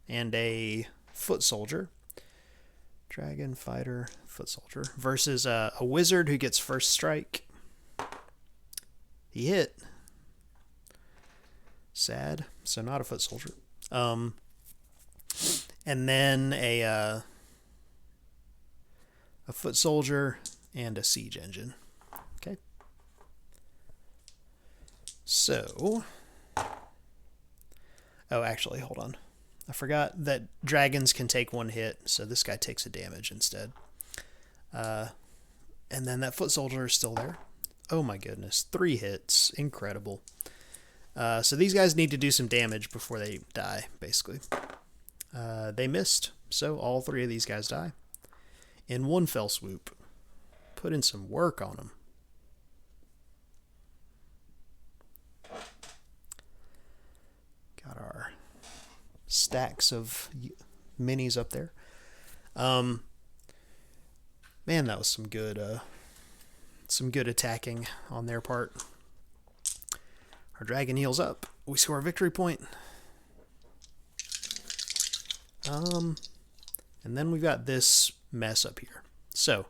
and a foot soldier. Dragon, fighter, foot soldier. Versus a wizard who gets first strike. He hit. Sad. So not a foot soldier. And then a foot soldier and a siege engine. Okay. So, oh, actually, hold on. I forgot that dragons can take 1 hit, so this guy takes a damage instead. And then that foot soldier is still there. Oh my goodness, 3 hits. Incredible. So these guys need to do some damage before they die, basically. They missed, so all 3 of these guys die. In 1 fell swoop. Put in some work on them. Got our stacks of minis up there. Man, that was some good attacking on their part. Our dragon heals up. We score a victory point. And then we've got this mess up here. So,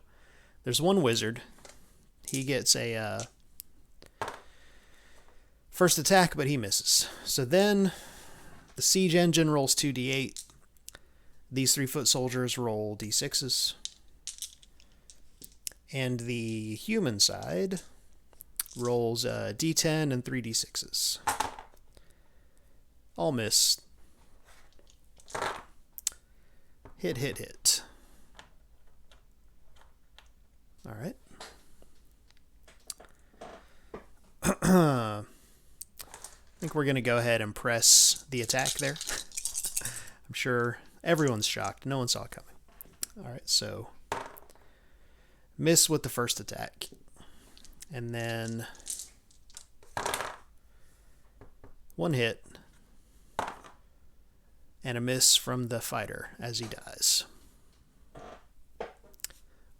there's one wizard. He gets a first attack, but he misses. So then the siege engine rolls 2d8. These 3 foot soldiers roll d6s. And the human side rolls a d10 and 3d6s. All miss. Hit, hit, hit. All right. I think we're going to go ahead and press the attack there. I'm sure everyone's shocked. No one saw it coming. All right, so miss with the first attack. And then one hit and a miss from the fighter as he dies.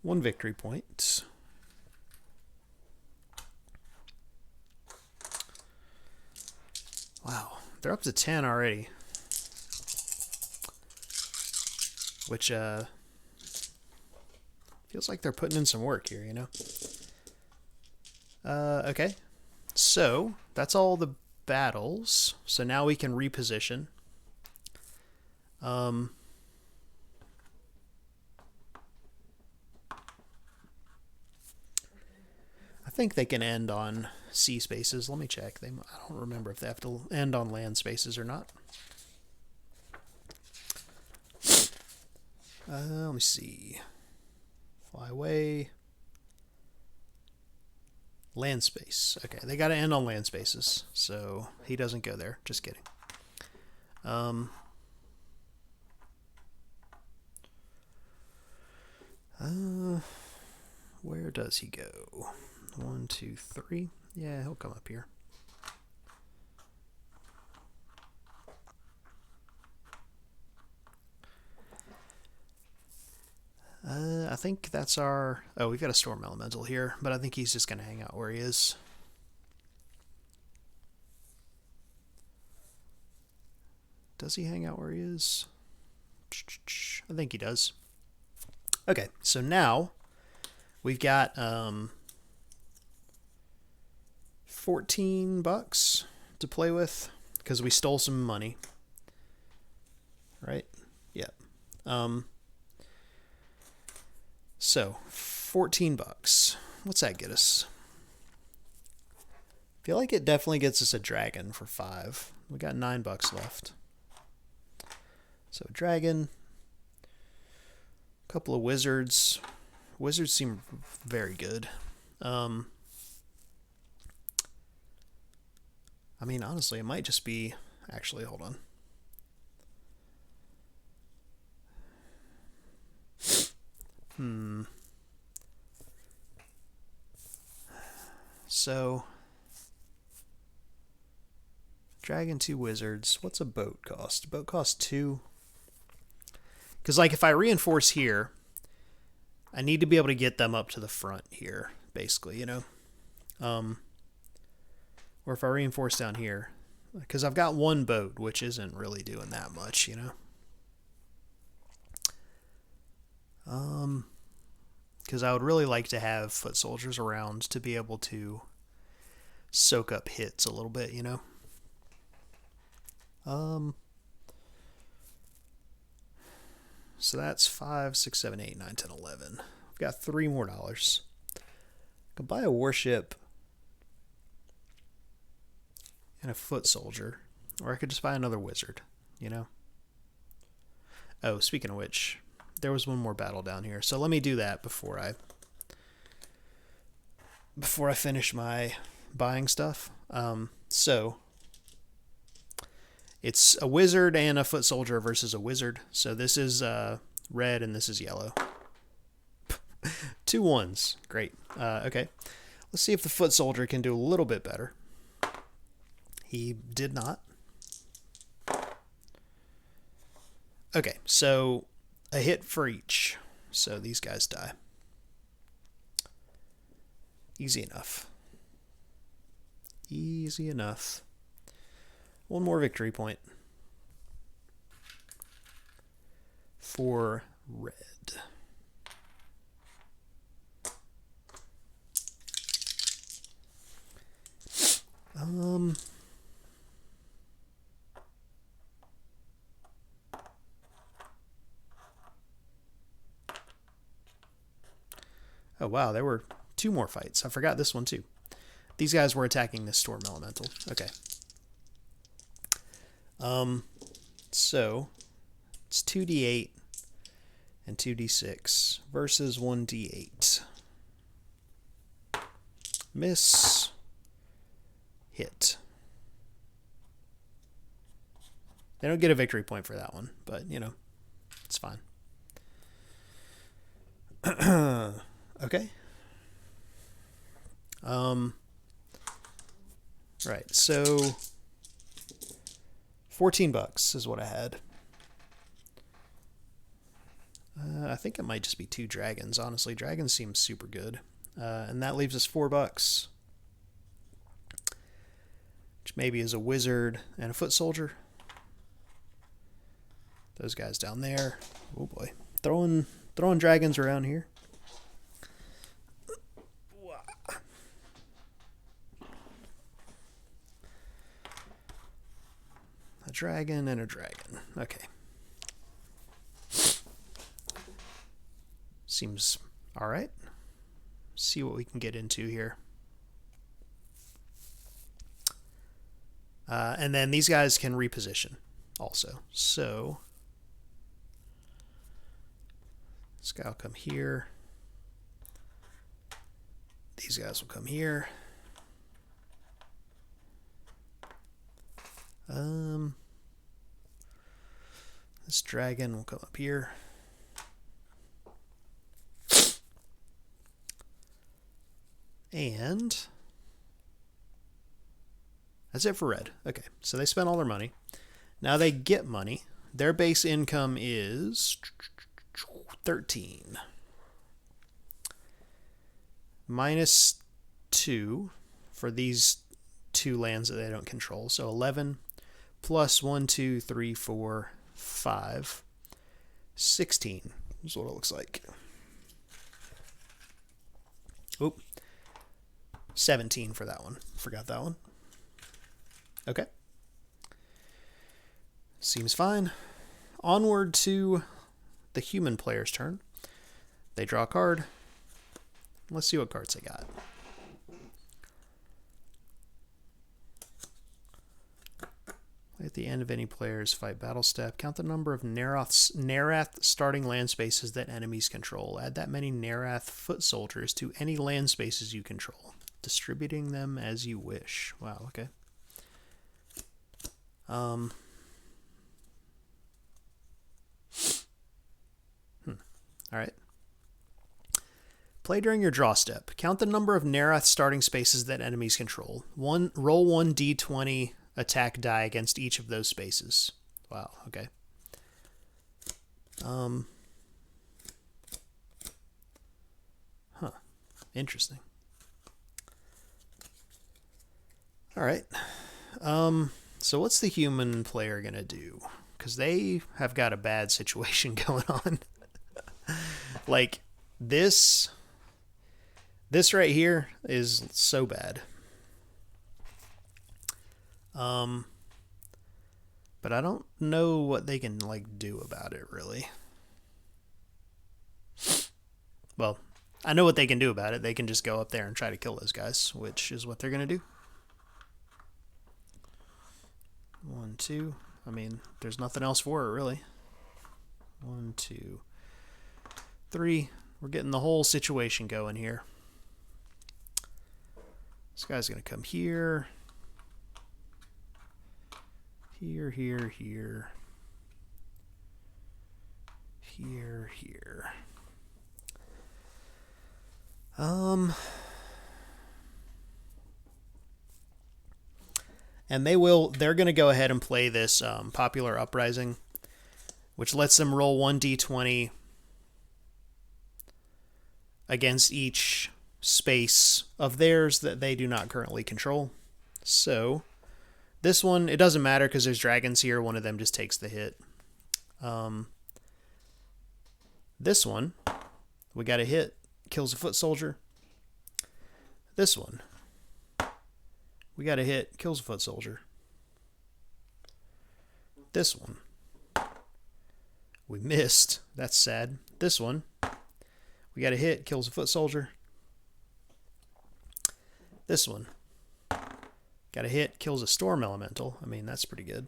One victory point. Wow, they're up to 10 already. Which feels like they're putting in some work here, you know? Okay, so that's all the battles. So now we can reposition. I think they can end on sea spaces. Let me check. I don't remember if they have to end on land spaces or not. Let me see. Fly away. Land space. Okay, they got to end on land spaces, so he doesn't go there. Just kidding. Where does he go? 1, 2, 3. Yeah, he'll come up here. I think that's our... Oh, we've got a storm elemental here, but I think he's just going to hang out where he is. Does he hang out where he is? I think he does. Okay, so now we've got $14 to play with because we stole some money. Right? Yeah. So, $14. What's that get us? I feel like it definitely gets us a dragon for 5. We got $9 left. So, dragon. A couple of wizards. Wizards seem very good. I mean, honestly, it might just be... Actually, hold on. So, dragon, 2 wizards. What's a boat cost? A boat costs 2. Because, like, if I reinforce here, I need to be able to get them up to the front here, basically, you know? Or if I reinforce down here, because I've got 1 boat, which isn't really doing that much, you know? Because I would really like to have foot soldiers around to be able to soak up hits a little bit, you know? So that's 5, 6, 7, 8, 9, 10, 11. I've got $3 more. I could buy a warship and a foot soldier, or I could just buy another wizard, you know? Oh, speaking of which, there was one more battle down here. So let me do that before I finish my buying stuff. So it's a wizard and a foot soldier versus a wizard. So this is red and this is yellow. 2 1s. Great. Okay. Let's see if the foot soldier can do a little bit better. He did not. Okay, so a hit for each. So these guys die. Easy enough. Easy enough. 1 more victory point. For red. Oh, wow, there were 2 more fights. I forgot this one, too. These guys were attacking this Storm Elemental. Okay. So, it's 2d8 and 2d6 versus 1d8. Miss. Hit. They don't get a victory point for that one, but, you know, it's fine. Okay. Right, so $14 is what I had. I think it might just be 2 dragons, honestly. Dragons seem super good. And that leaves us $4. Which maybe is a wizard and a foot soldier. Those guys down there. Oh boy. Throwing dragons around here. A dragon and a dragon. Okay. Seems alright. See what we can get into here. And then these guys can reposition also. So this guy will come here. These guys will come here. This dragon will come up here. And that's it for red. Okay, so they spent all their money. Now they get money. Their base income is 13. Minus 2 for these 2 lands that they don't control. So 11 plus 1, 2, 3, 4, 5. 16 is what it looks like. Oop. 17 for that one. Forgot that one. Okay. Seems fine. Onward to the human player's turn. They draw a card. Let's see what cards they got. At the end of any player's fight battle step, count the number of Nerath starting land spaces that enemies control. Add that many Nerath foot soldiers to any land spaces you control, distributing them as you wish. Wow, okay. All right. Play during your draw step. Count the number of Nerath starting spaces that enemies control. Roll 1 d20 attack die against each of those spaces. Wow, okay. Interesting. All right. So what's the human player going to do? Because they have got a bad situation going on. Like, this right here is so bad. But I don't know what they can, like, do about it, really. Well, I know what they can do about it. They can just go up there and try to kill those guys, which is what they're going to do. 1, 2. I mean, there's nothing else for it, really. 1, 2, 3. We're getting the whole situation going here. This guy's going to come here. Here, here, here. Here, here. And they're going to go ahead and play this Popular Uprising, which lets them roll 1d20 against each space of theirs that they do not currently control. So this one, it doesn't matter because there's dragons here. One of them just takes the hit. This one, we got a hit, kills a foot soldier. This one, we got a hit, kills a foot soldier. This one, we missed. That's sad. This one, We got a hit, kills a foot soldier. This one. Got a hit, kills a storm elemental. I mean, that's pretty good.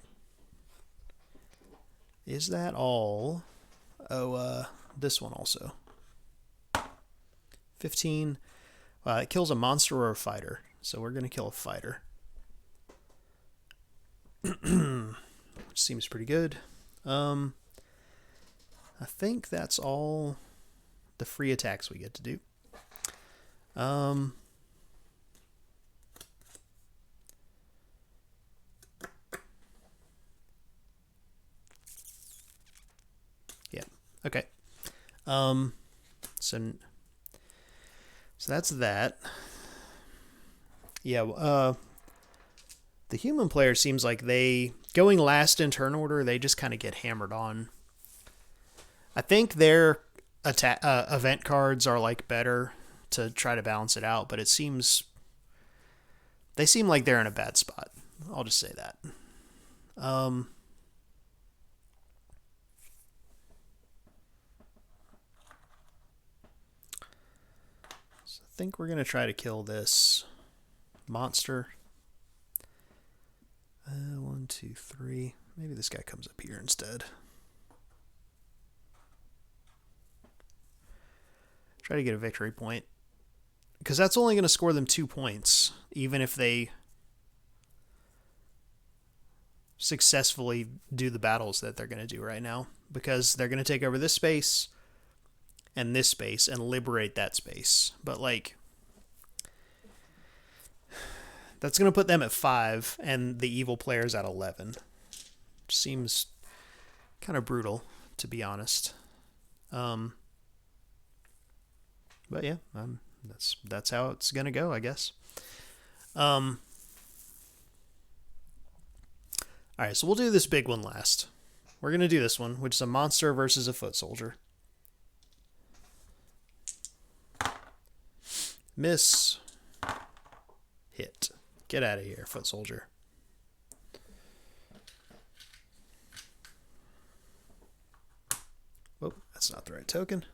Is that all? Oh, this one also. 15. It kills a monster or a fighter. So we're going to kill a fighter. Which seems pretty good. I think that's all the free attacks we get to do. Yeah. Okay. So that's that. Yeah. The human player seems like they going last in turn order. They just kind of get hammered on. I think their event cards are like better to try to balance it out, but it seems they seem like they're in a bad spot. I'll just say that. So I think we're gonna try to kill this monster. 1, 2, 3. Maybe this guy comes up here instead. Try to get a victory point. Because that's only going to score them 2 points, even if they successfully do the battles that they're going to do right now. Because they're going to take over this space and liberate that space. But, like, that's going to put them at 5 and the evil players at 11. Which seems kind of brutal, to be honest. But yeah, that's how it's gonna go, I guess. All right, so we'll do this big one last. We're gonna do this one, which is a monster versus a foot soldier. Miss. Hit. Get out of here, foot soldier. Oh, that's not the right token.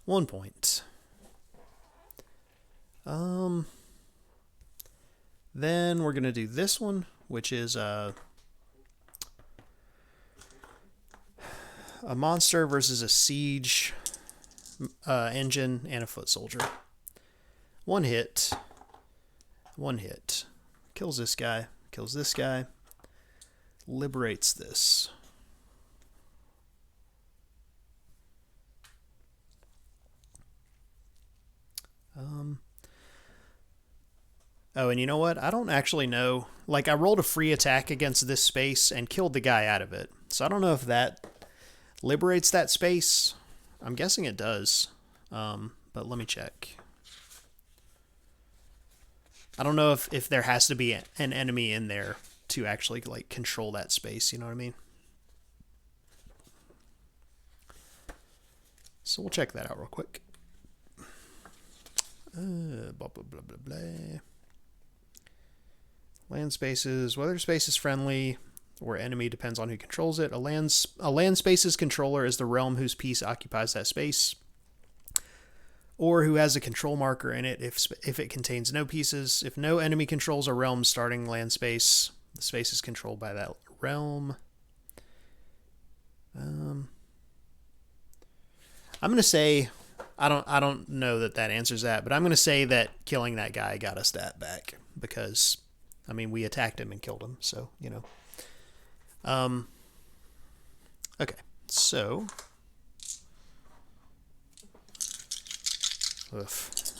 1 point. Then we're going to do this one, which is a monster versus a siege engine and a foot soldier. 1 hit. 1 hit. Kills this guy. Kills this guy. Liberates this. Oh, and you know what? I don't actually know. Like, I rolled a free attack against this space and killed the guy out of it. So I don't know if that liberates that space. I'm guessing it does. But let me check. I don't know if there has to be an enemy in there to actually, like, control that space. You know what I mean? So we'll check that out real quick. Blah, blah, blah, blah, blah. Land spaces. Whether space is friendly or enemy depends on who controls it. A land space's controller is the realm whose piece occupies that space, or who has a control marker in it if it contains no pieces. If no enemy controls a realm starting land space, the space is controlled by that realm. I'm going to say... I don't know that answers that, but I'm going to say that killing that guy got us that back because, I mean, we attacked him and killed him, so, you know. Okay, so we're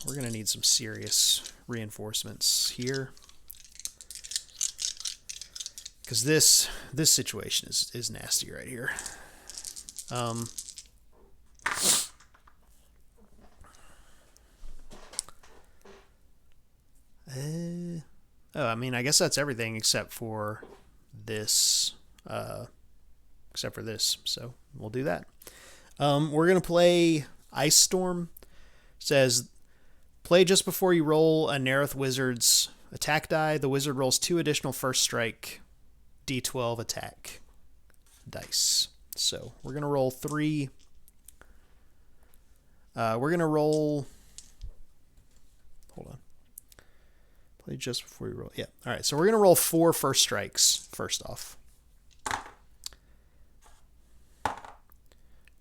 going to need some serious reinforcements here because this situation is nasty right here. I mean, I guess that's everything except for this. So we'll do that. We're going to play Ice Storm. It says, play just before you roll a Nerath Wizard's attack die. The wizard rolls 2 additional first strike D12 attack dice. So we're going to roll 3. We're going to roll... Hold on. Play just before we roll. Yeah. All right. So we're going to roll 4 first strikes first off.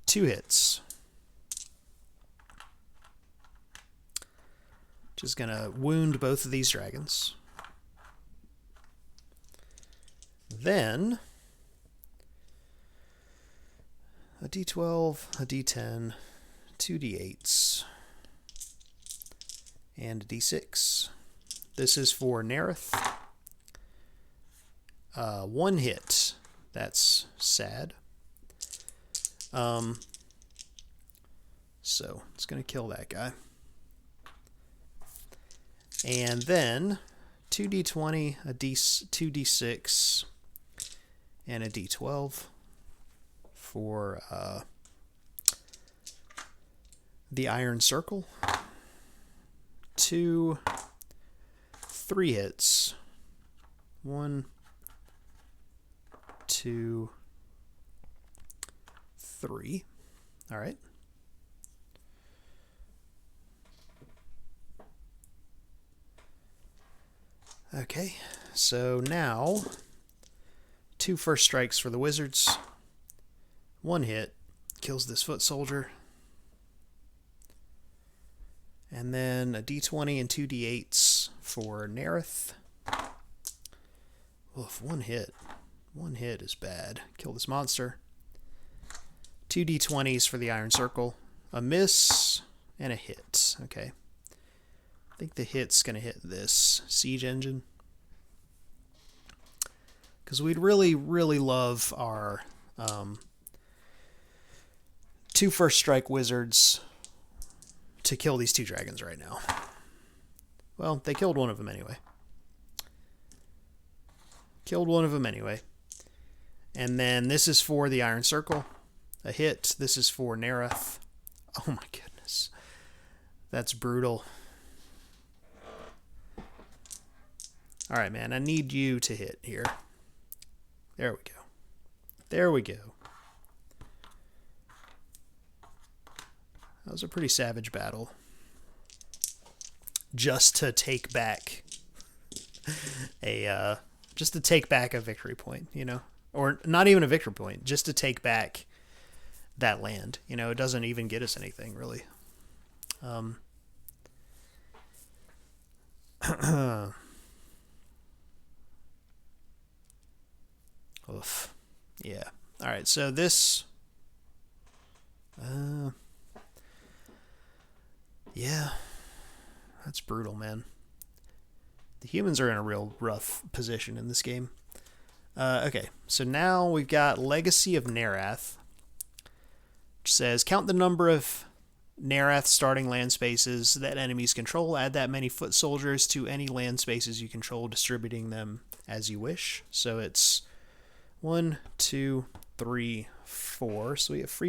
2 hits. Just going to wound both of these dragons. Then a d12, a d10, 2 d8s, and a d6. This is for Nerath. 1 hit. That's sad. So it's going to kill that guy. And then 2d20, a 2d6, and a d12 for the Iron Circle. 2, 3 hits. 1, 2, 3. All right. Okay, so now 2 first strikes for the wizards. 1 hit kills this foot soldier. And then a d20 and 2 d8s for Nerath. Oof, 1 hit. 1 hit is bad. Kill this monster. 2 d20s for the Iron Circle. A miss and a hit. Okay. I think the hit's going to hit this siege engine. Because we'd really, really love our 2 first strike wizards to kill these 2 dragons right now. Well, they killed one of them anyway. And then this is for the Iron Circle. A hit. This is for Nerath. Oh my goodness. That's brutal. Alright, man. I need you to hit here. There we go. There we go. That was a pretty savage battle. Just to take back a victory point, you know? Or not even a victory point, just to take back that land. You know, it doesn't even get us anything, really. Oof. Yeah. All right, so this... yeah. That's brutal, man. The humans are in a real rough position in this game. Okay, so now we've got Legacy of Nerath, which says, count the number of Nerath starting land spaces that enemies control. Add that many foot soldiers to any land spaces you control, distributing them as you wish. So it's 1, 2, 3, 4. So we have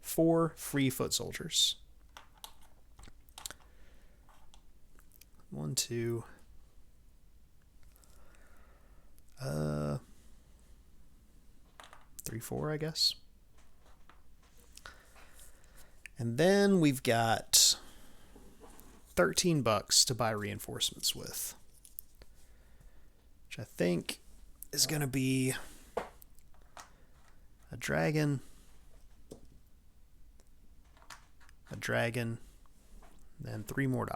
4 free foot soldiers. 1, 2. 3, 4, I guess. And then we've got $13 to buy reinforcements with, which I think is going to be a dragon, and $3 more.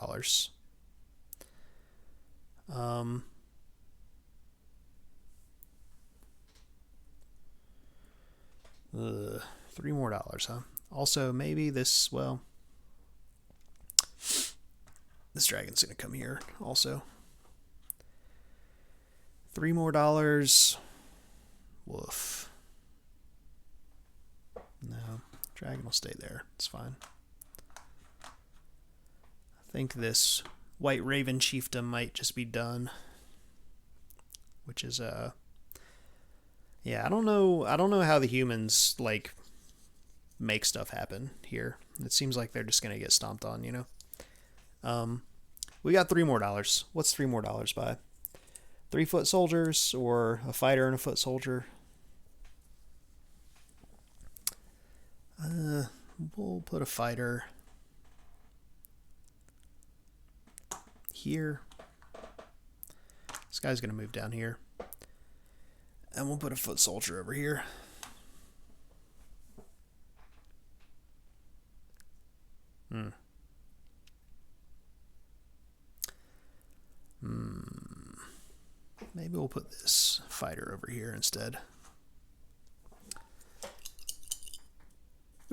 3 more dollars, huh? Also, maybe this, well, this dragon's gonna come here also. $3 more. Woof. No, dragon will stay there. It's fine. I think this White Raven chiefdom might just be done, which is yeah, I don't know how the humans like make stuff happen here. It seems like they're just gonna get stomped on, you know. We got $3 more. What's $3 more by? 3 foot soldiers or a fighter and a foot soldier? We'll put a fighter here. This guy's going to move down here. And we'll put a foot soldier over here. Maybe we'll put this fighter over here instead.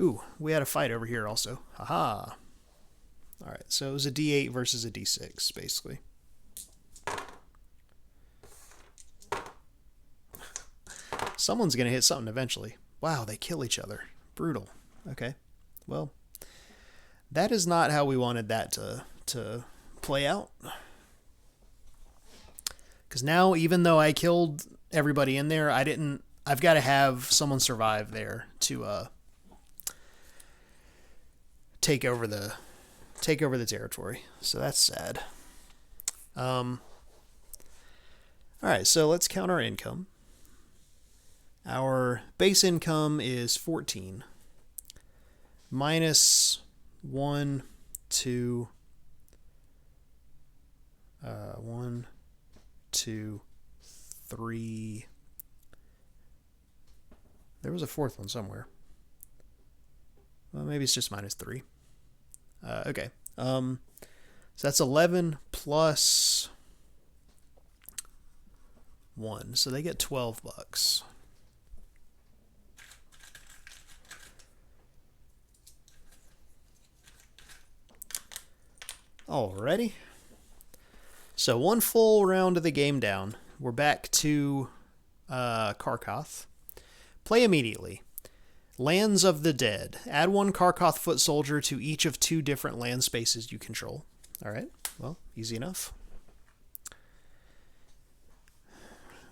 Ooh, we had a fight over here also. Haha. Alright, so it was a D8 versus a D6, basically. Someone's going to hit something eventually. Wow, they kill each other. Brutal. Okay. Well, that is not how we wanted that to play out. Because now, even though I killed everybody in there, I've got to have someone survive there to take over the territory. So that's sad. All right, so let's count our income. Our base income is 14. Minus 1, 2, 1, 2, 3. There was a fourth one somewhere. Well, maybe it's just minus 3. Okay. So that's 11 plus 1. So they get $12. Alrighty. So one full round of the game down. We're back to Karkoth. Play immediately. Lands of the Dead. Add 1 Karkoth foot soldier to each of 2 different land spaces you control. Alright, well, easy enough.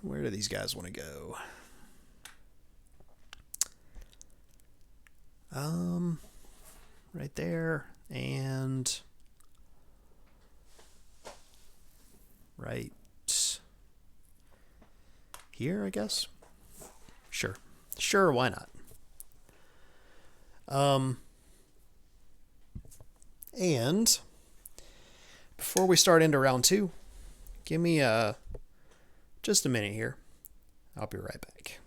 Where do these guys want to go? Right there, and right here, I guess. Sure, why not? And before we start into round 2, give me just a minute here. I'll be right back.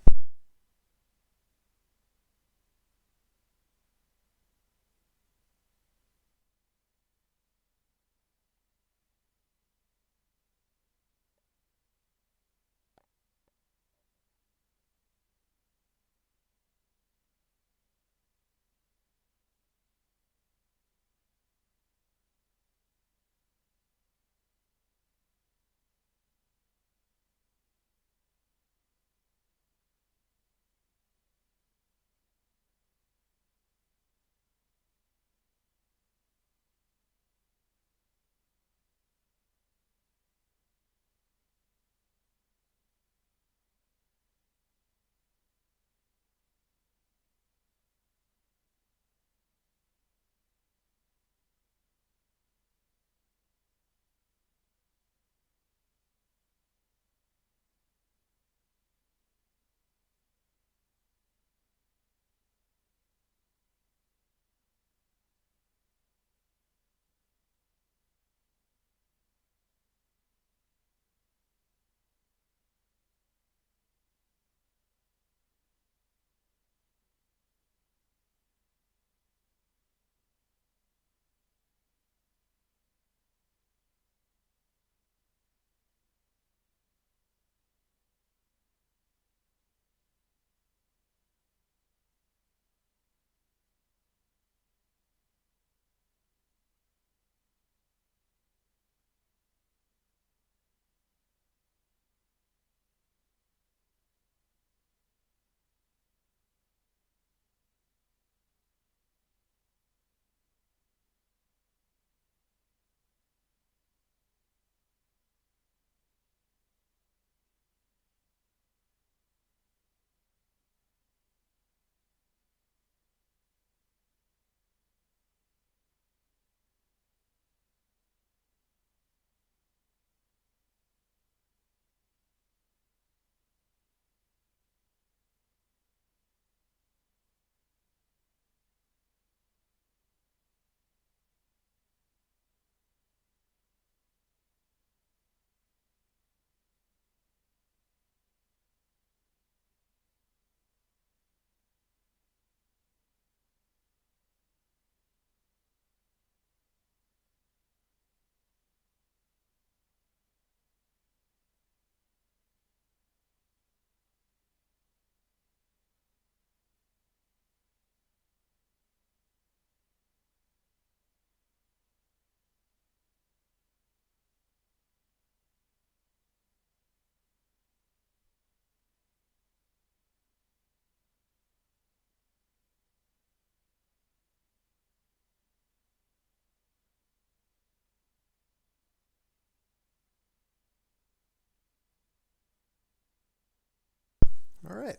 All right.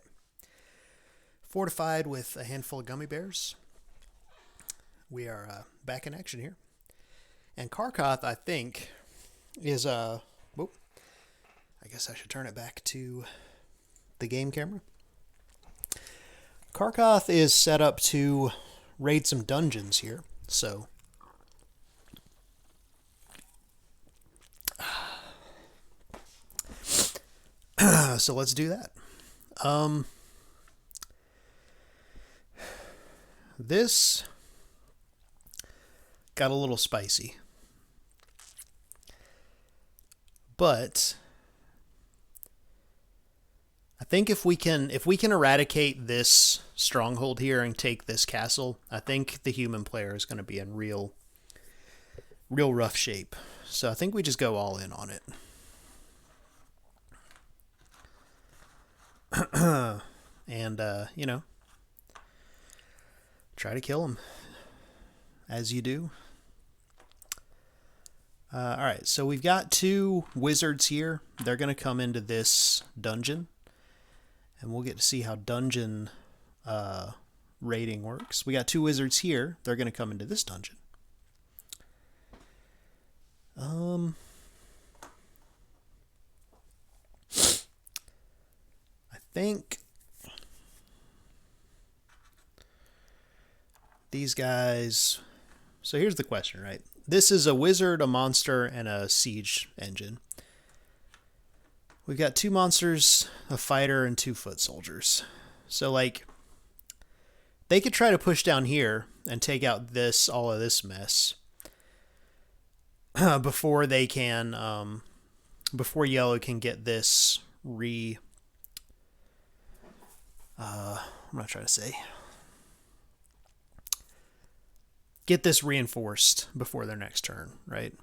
Fortified with a handful of gummy bears. We are back in action here. And Karkoth, I think, is whoop. I guess I should turn it back to the game camera. Karkoth is set up to raid some dungeons here, so so let's do that. This got a little spicy, but I think if we can eradicate this stronghold here and take this castle, I think the human player is going to be in real rough shape. So I think we just go all in on it. And you know, try to kill him as you do. All right, so we've got 2 wizards here. They're going to come into this dungeon, and we'll get to see how dungeon raiding works. We got 2 wizards here. They're going to come into this dungeon. I think these guys... So here's the question, right? This is a wizard, a monster, and a siege engine. We've got 2 monsters, a fighter, and 2 foot soldiers. So, like, they could try to push down here and take out all of this mess before they can, before yellow can get this I'm not trying to say. Get this reinforced before their next turn, right?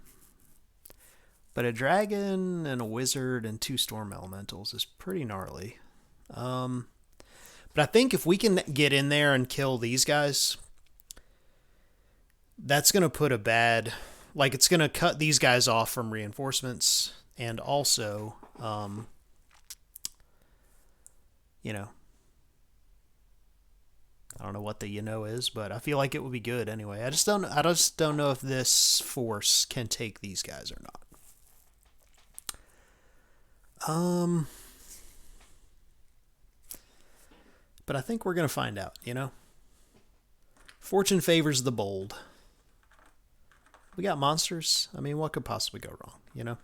But a dragon and a wizard and 2 storm elementals is pretty gnarly. But I think if we can get in there and kill these guys, that's going to put a bad... Like, it's going to cut these guys off from reinforcements. And also, you know... I don't know what the is, but I feel like it would be good anyway. I just don't know if this force can take these guys or not. But I think we're going to find out, you know? Fortune favors the bold. We got monsters. I mean, what could possibly go wrong, you know?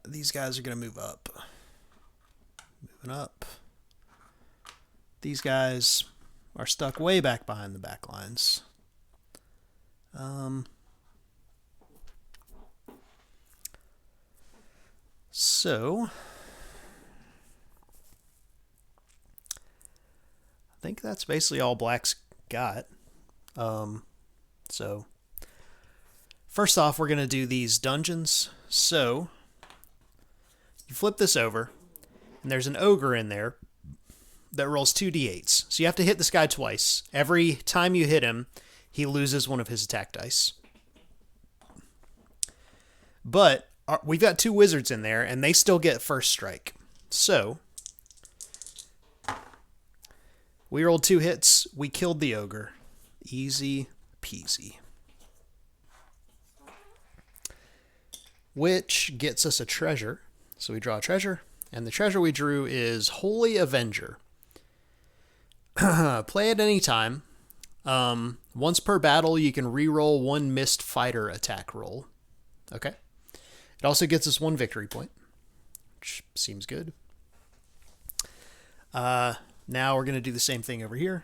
These guys are going to move up. Moving up. These guys are stuck way back behind the back lines. So, I think that's basically all Black's got. So, first off, we're going to do these dungeons. So, you flip this over, and there's an ogre in there that rolls 2d8s. So you have to hit this guy twice. Every time you hit him, he loses one of his attack dice. But we've got 2 wizards in there, and they still get first strike. So we rolled 2 hits. We killed the ogre. Easy peasy. Which gets us a treasure. So we draw a treasure, and the treasure we drew is Holy Avenger. Play at any time. Once per battle, you can re-roll 1 missed fighter attack roll. Okay. It also gets us 1 victory point, which seems good. Now we're going to do the same thing over here.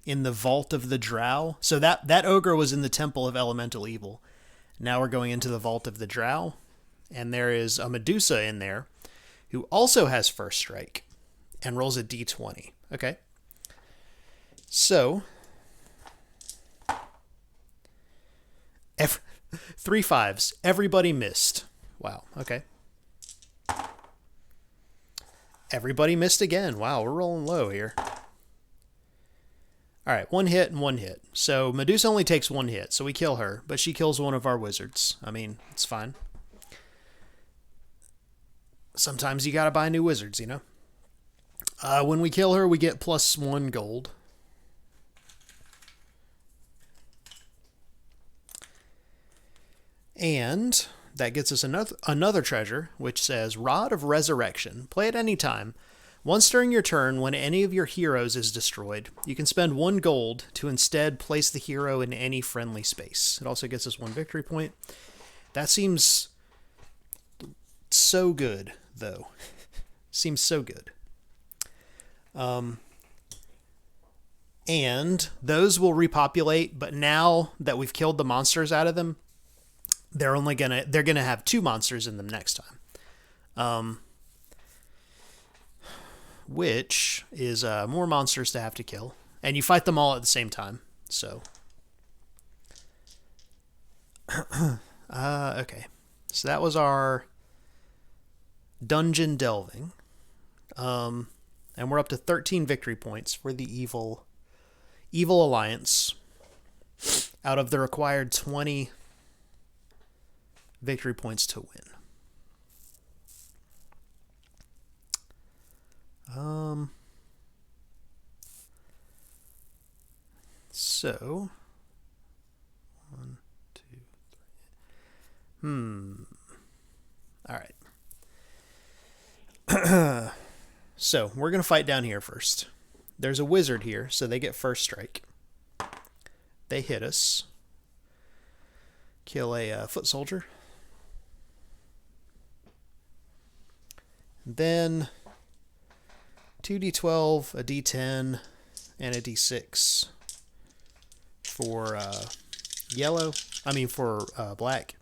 In the Vault of the Drow. So that ogre was in the Temple of Elemental Evil. Now we're going into the Vault of the Drow. And there is a Medusa in there who also has first strike. And rolls a d20. Okay. So, 3 5s. Everybody missed. Wow. Okay. Everybody missed again. Wow, we're rolling low here. All right, 1 hit and 1 hit. So Medusa only takes 1 hit, so we kill her, but she kills one of our wizards. I mean, it's fine. Sometimes you gotta buy new wizards, you know? When we kill her, we get +1 gold. And that gets us another treasure, which says Rod of Resurrection. Play at any time. Once during your turn, when any of your heroes is destroyed, you can spend 1 gold to instead place the hero in any friendly space. It also gets us 1 victory point. That seems so good, though. Seems so good. And those will repopulate, but now that we've killed the monsters out of them, they're gonna have 2 monsters in them next time. Which is more monsters to have to kill. And you fight them all at the same time. So okay. So that was our dungeon delving. And we're up to 13 victory points for the evil alliance out of the required 20 victory points to win. So 1, 2, 3. All right. So we're gonna fight down here first. There's a wizard here, so they get first strike. They hit us. Kill a foot soldier. Then 2d12, a d10, and a d6 for black,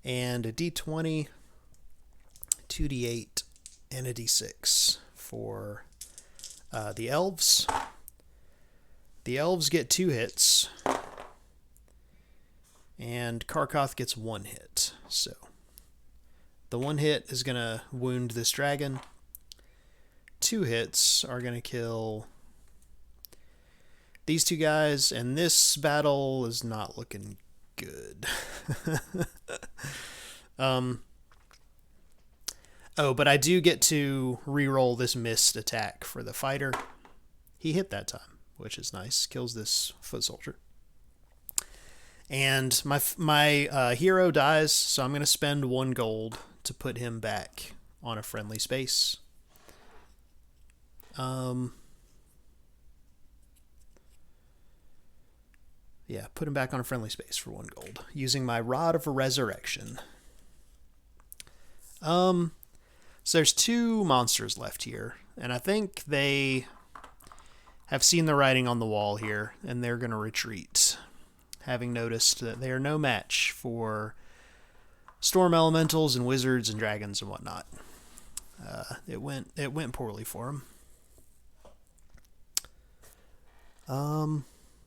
and a d20, 2d8, and a d6 for the elves. The elves get 2 hits, and Karkoth gets 1 hit. So the 1 hit is going to wound this dragon. 2 hits are going to kill these 2 guys, and this battle is not looking good. Oh, but I do get to re-roll this missed attack for the fighter. He hit that time, which is nice. Kills this foot soldier. And my hero dies, so I'm going to spend 1 gold to put him back on a friendly space. Yeah, put him back on a friendly space for 1 gold, using my Rod of Resurrection. So there's 2 monsters left here, and I think they have seen the writing on the wall here, and they're going to retreat, having noticed that they are no match for storm elementals and wizards and dragons and whatnot. It went poorly for them.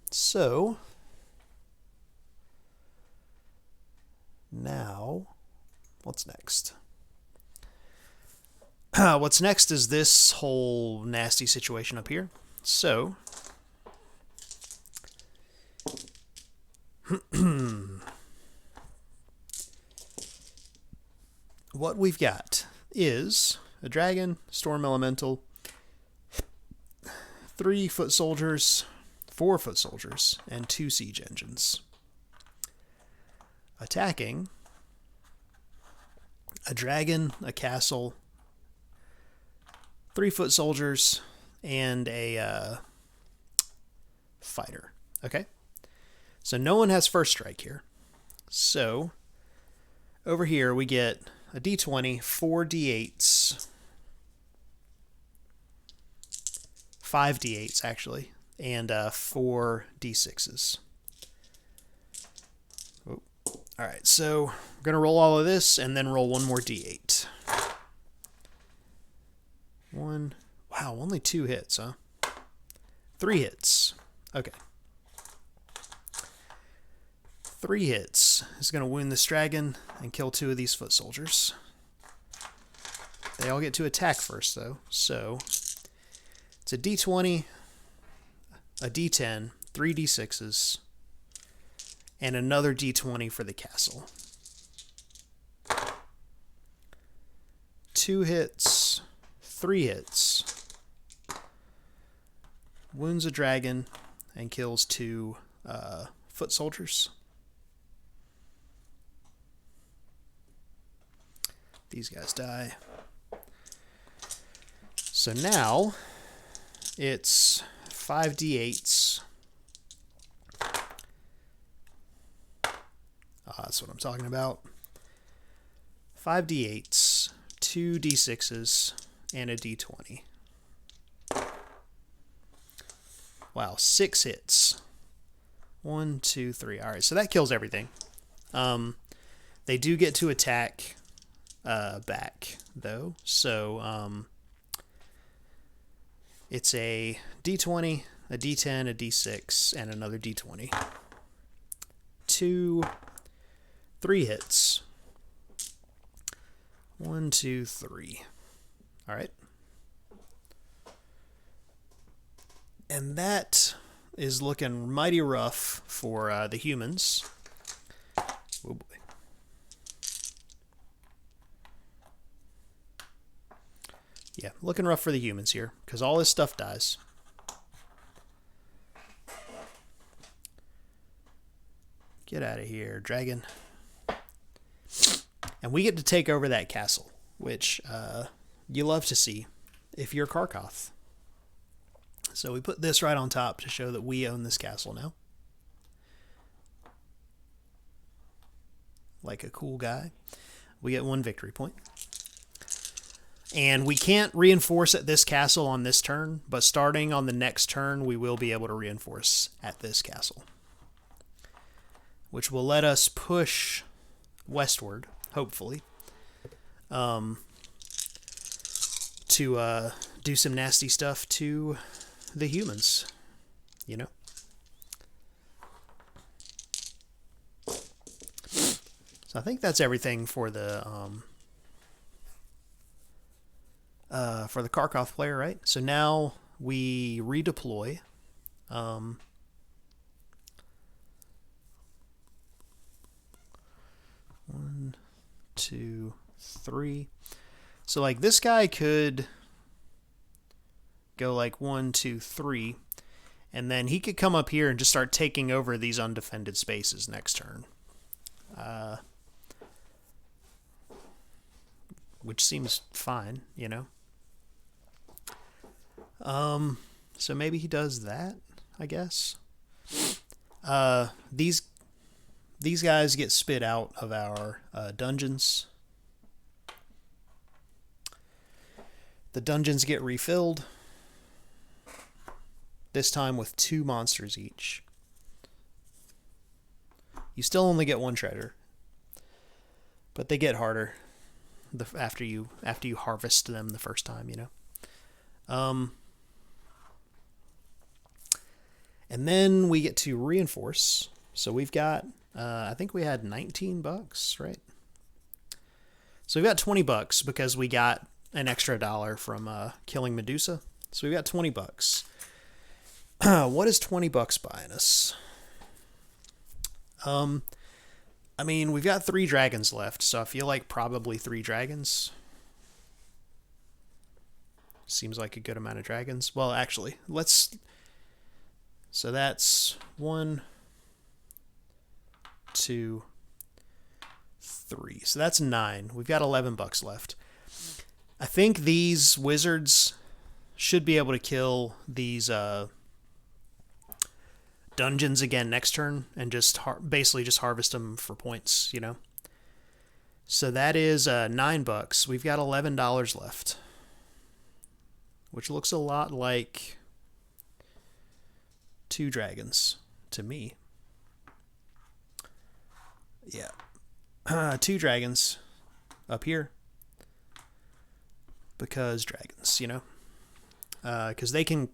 So now, what's next? What's next is this whole nasty situation up here. So what we've got is a dragon, storm elemental, 3 foot soldiers, 4 foot soldiers, and 2 siege engines. Attacking a dragon, a castle, 3 foot soldiers, and a fighter. Okay? So no one has first strike here. So over here we get a d20, 4 d8s, 5 d8s actually, and 4 d6s. Oh. All right, so we're going to roll all of this and then roll 1 more d8. 1. Wow, only 2 hits, huh? 3 hits. Okay. 3 hits is going to wound this dragon and kill 2 of these foot soldiers. They all get to attack first, though. So it's a d20, a d10, 3 d6s, and another d20 for the castle. 2 hits, 3 hits. Wounds a dragon and kills 2 foot soldiers. These guys die. So now it's 5d8s. That's what I'm talking about. 5d8s, 2d6s, and a d20. Wow, 6 hits. 1, 2, 3. All right, so that kills everything. They do get to attack back, though. So it's a d20, a d10, a d6, and another d20. 2, 3 hits. 1, 2, 3. All right. And that is looking mighty rough for the humans. Oh boy. Yeah, looking rough for the humans here, because all this stuff dies. Get out of here, dragon. And we get to take over that castle, which you love to see if you're Karkoth. So we put this right on top to show that we own this castle now. Like a cool guy. We get 1 victory point. And we can't reinforce at this castle on this turn, but starting on the next turn, we will be able to reinforce at this castle. Which will let us push westward, hopefully, to do some nasty stuff to the humans, you know? So I think that's everything for the Karkoth player, right? So now we redeploy. 1, 2, 3. So like this guy could go like 1, 2, 3, and then he could come up here and just start taking over these undefended spaces next turn. Which seems fine, you know? So maybe he does that, I guess. These guys get spit out of our dungeons. The dungeons get refilled. This time with 2 monsters each. You still only get 1 treasure, but they get harder after you harvest them the first time, you know. And then we get to reinforce. So we've got, I think we had $19, right? So we've got $20 because we got an extra $1 from killing Medusa. So we've got $20. What is $20 buying us? I mean, we've got 3 dragons left, so I feel like probably 3 dragons. Seems like a good amount of dragons. Well, actually, let's... So that's 1, 2, 3. So that's 9. We've got $11 left. I think these wizards should be able to kill these dungeons again next turn and just basically just harvest them for points, you know. So that is $9. We've got $11 left, which looks a lot like 2 dragons to me. Yeah. 2 dragons up here. Because dragons, you know. Because they can...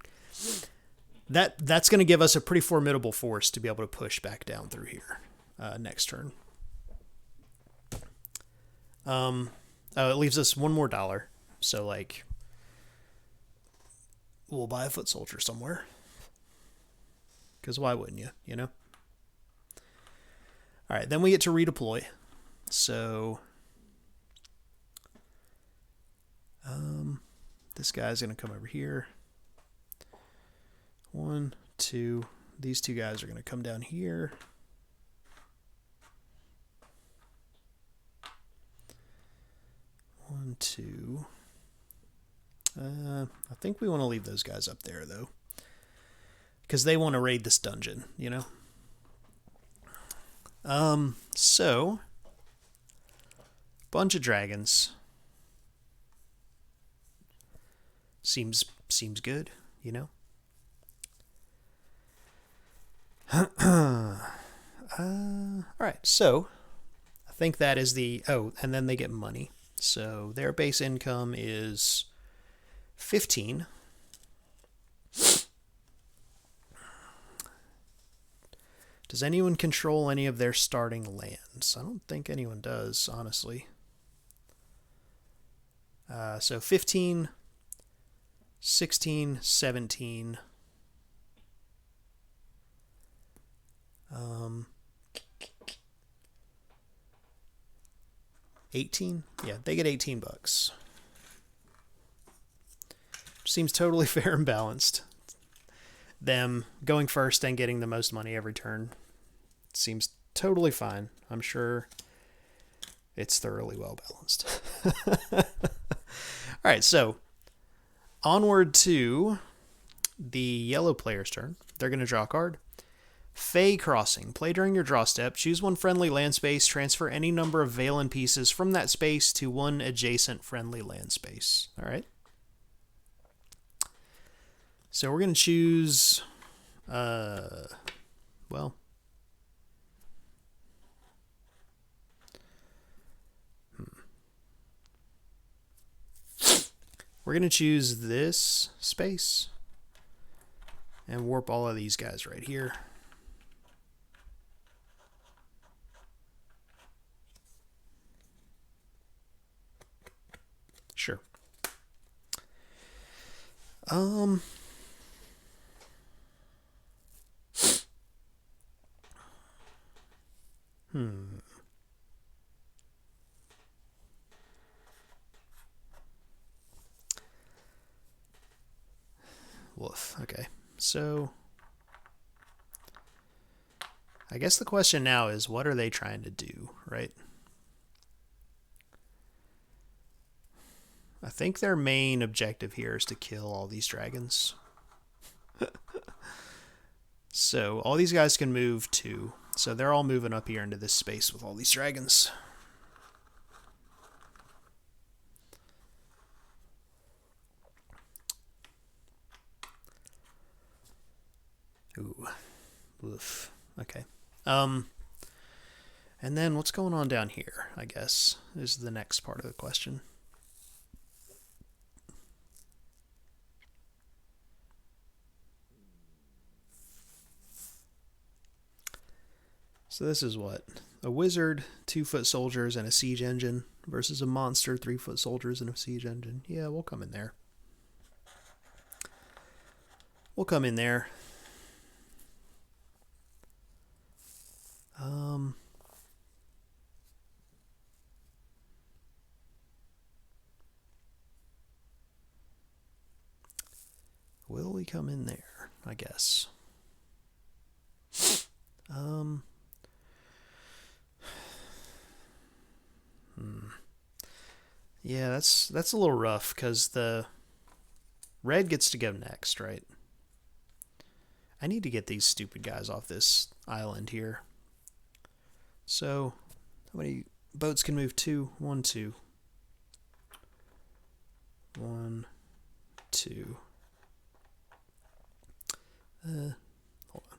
That's going to give us a pretty formidable force to be able to push back down through here next turn. Oh, it leaves us 1 more $1. So, like, we'll buy a foot soldier somewhere. Because why wouldn't you, you know? All right, then we get to redeploy. So This guy's going to come over here. 1, 2. These two guys are going to come down here. One, two. I think we want to leave those guys up there, though. Because they want to raid this dungeon, you know? So... bunch of dragons. Seems good, you know? Alright, so... I think that is the... oh, and then they get money. So their base income is 15. Does anyone control any of their starting lands? I don't think anyone does, honestly. So 15, 16, 17. 18? Yeah, they get 18 bucks. Seems totally fair and balanced. Them going first and getting the most money every turn seems totally fine. I'm sure it's thoroughly well balanced. Alright, so onward to the yellow player's turn. They're going to draw a card. Fey Crossing. Play during your draw step. Choose one friendly land space. Transfer any number of Valen pieces from that space to one adjacent friendly land space. Alright. So we're going to choose... well... We're going to choose this space. And warp all of these guys right here. Sure. Woof. Okay. So I guess the question now is, what are they trying to do, right? I think their main objective here is to kill all these dragons. So all these guys can move too. So they're all moving up here into this space with all these dragons. Ooh. Oof. Okay. And then what's going on down here, I guess, is the next part of the question. So this is what? A wizard, 2-foot soldiers, and a siege engine versus a monster, 3-foot soldiers, and a siege engine. Yeah, we'll come in there. We'll come in there. Will we come in there? I guess. Yeah, that's a little rough because the red gets to go next, right? I need to get these stupid guys off this island here. So, how many boats can move? 2? 1, 2. 1, 2. Hold on.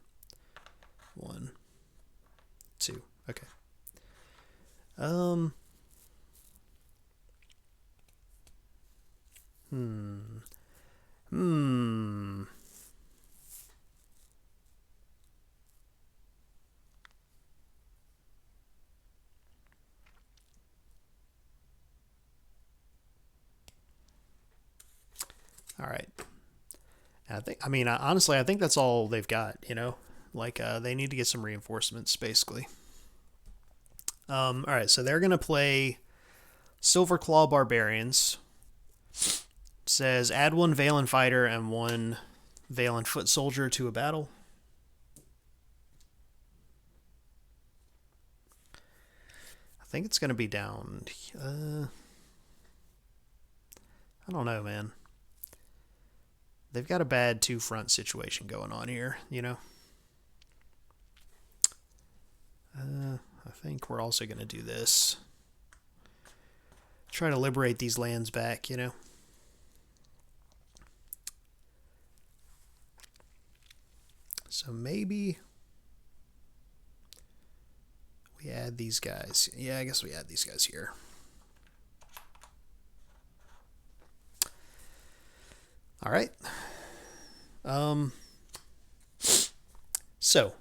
1, 2. Okay. All right. Honestly, I think that's all they've got, you know? Like, they need to get some reinforcements, basically. All right, so they're going to play Silverclaw Barbarians. says add one Valen fighter and one Valen foot soldier to a battle. I think it's going to be down. I don't know, man. They've got a bad two-front situation going on here, you know. I think we're also going to do this. Try to liberate these lands back, you know. So maybe we add these guys. Yeah, I guess we add these guys here. All right. So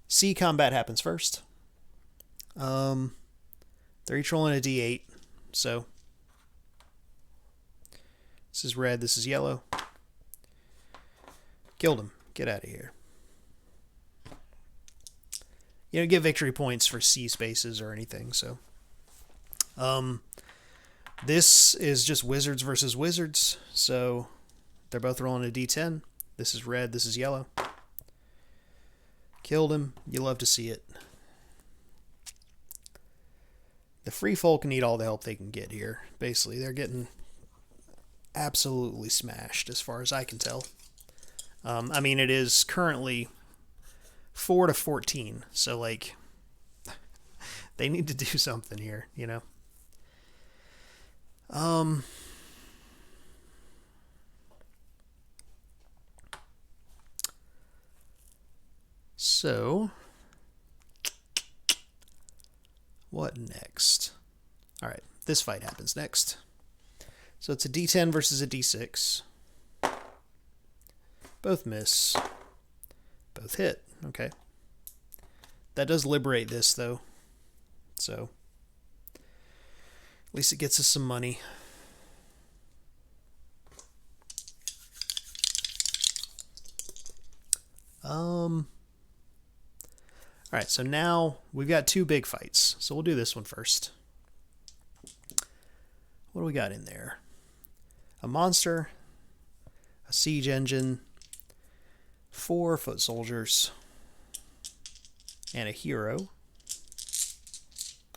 sea combat happens first. They're each rolling a d8. So this is red, this is yellow. Killed him. Get out of here. You don't get victory points for sea spaces or anything, so. This is just wizards versus wizards, so they're both rolling a d10. This is red, this is yellow. Killed him. You love to see it. The free folk need all the help they can get here. Basically, they're getting absolutely smashed as far as I can tell. I mean, it is currently 4-14, so like they need to do something here, you know. So what next? All right, this fight happens next. So it's a d10 versus a d6. Both miss. Both hit. Okay. That does liberate this, though. So at least it gets us some money. Alright, so now we've got two big fights. So we'll do this one first. What do we got in there? A monster, a siege engine, 4 foot soldiers, and a hero.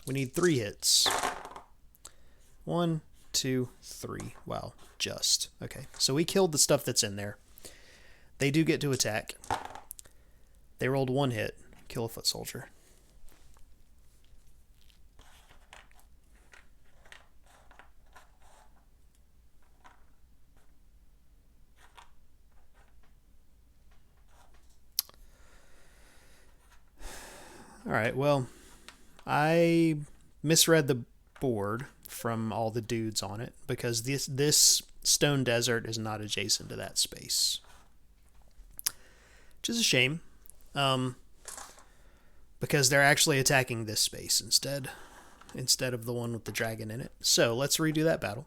We need 3 hits. 1, 2, 3. Wow, just. Okay, so we killed the stuff that's in there. They do get to attack. They rolled 1 hit. Kill a foot soldier. Alright, well, I misread the board from all the dudes on it because this stone desert is not adjacent to that space. Which is a shame. Because they're actually attacking this space instead of the one with the dragon in it. So let's redo that battle.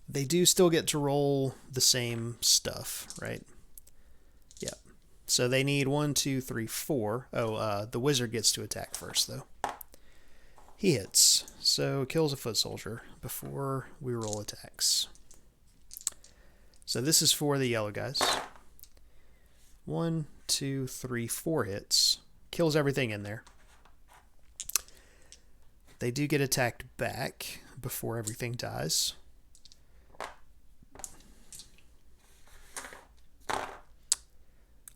They do still get to roll the same stuff, right? Yep. So they need 1, 2, 3, 4. Oh, the wizard gets to attack first, though. He hits, so kills a foot soldier before we roll attacks. So this is for the yellow guys. 1, 2, 3, 4 hits. Kills everything in there. They do get attacked back before everything dies.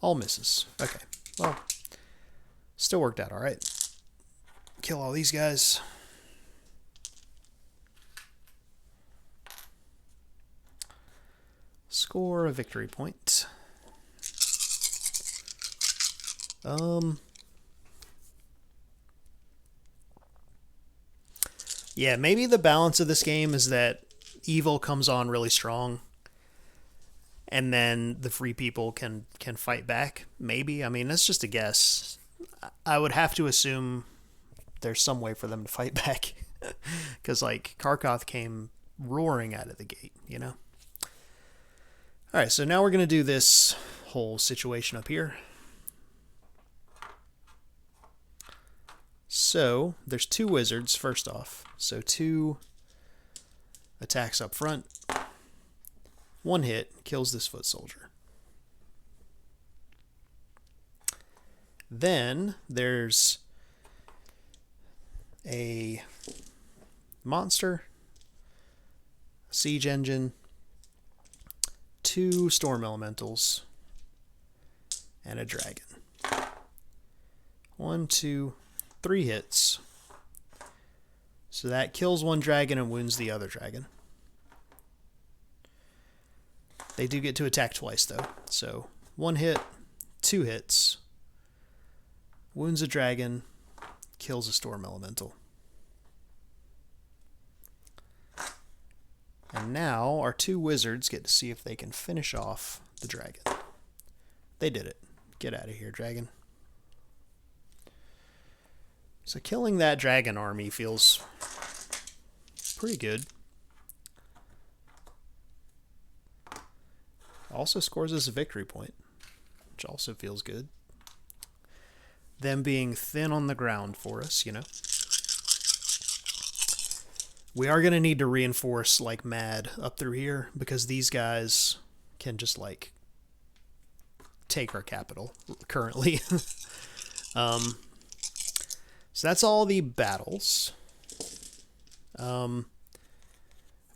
All misses. Okay. Well, still worked out all right. Kill all these guys. Score a victory point. Yeah, maybe the balance of this game is that evil comes on really strong and then the free people can fight back. Maybe. I mean, that's just a guess. I would have to assume there's some way for them to fight back because like Karkoth came roaring out of the gate, you know? All right, so now we're going to do this whole situation up here. So there's 2 wizards first off. So 2 attacks up front. One hit, kills this foot soldier. Then there's a monster, siege engine, 2 storm elementals, and a dragon. 1, 2, 3 hits. So that kills one dragon and wounds the other dragon. They do get to attack twice, though. So 1 hit, 2 hits, wounds a dragon, kills a storm elemental. And now our 2 wizards get to see if they can finish off the dragon. They did it. Get out of here, dragon. So killing that dragon army feels pretty good. Also scores us a victory point, which also feels good. Them being thin on the ground for us, you know. We are going to need to reinforce like mad up through here because these guys can just like take our capital currently. So that's all the battles.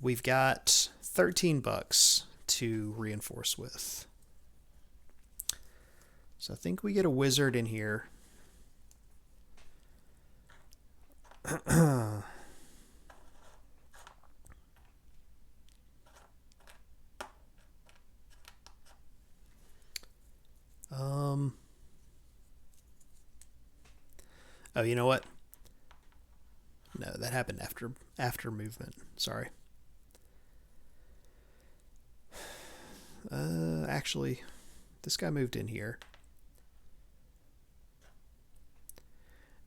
We've got 13 bucks to reinforce with. So I think we get a wizard in here. Oh, you know what? No, that happened after movement. Sorry. Actually, this guy moved in here.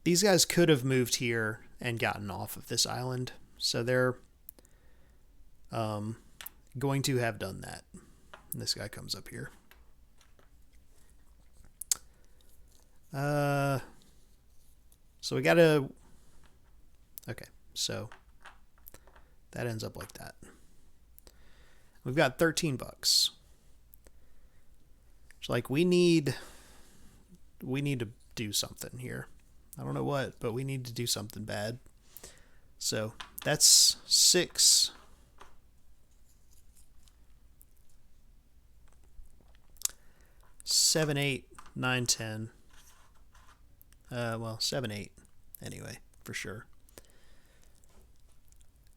These guys could have moved here and gotten off of this island, so they're going to have done that. And this guy comes up here. So we gotta... Okay, so that ends up like that. We've got 13 bucks. It's like we need to do something here. I don't know what, but we need to do something bad. So that's 6. Seven, 8, 9, 10. Well, 7, 8 anyway, for sure.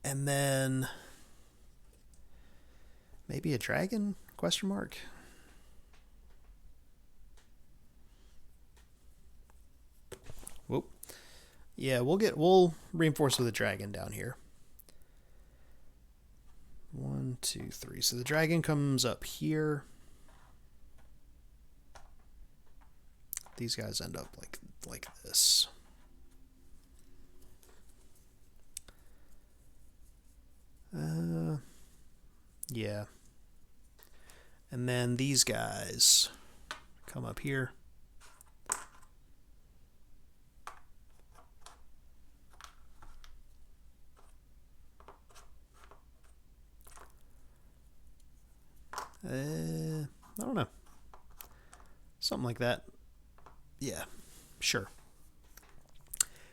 And then maybe a dragon? Question mark. Whoop. Yeah, we'll reinforce with a dragon down here. 1, 2, 3. So the dragon comes up here. These guys end up like this. Yeah. And then these guys come up here. I don't know. Something like that. Yeah, sure.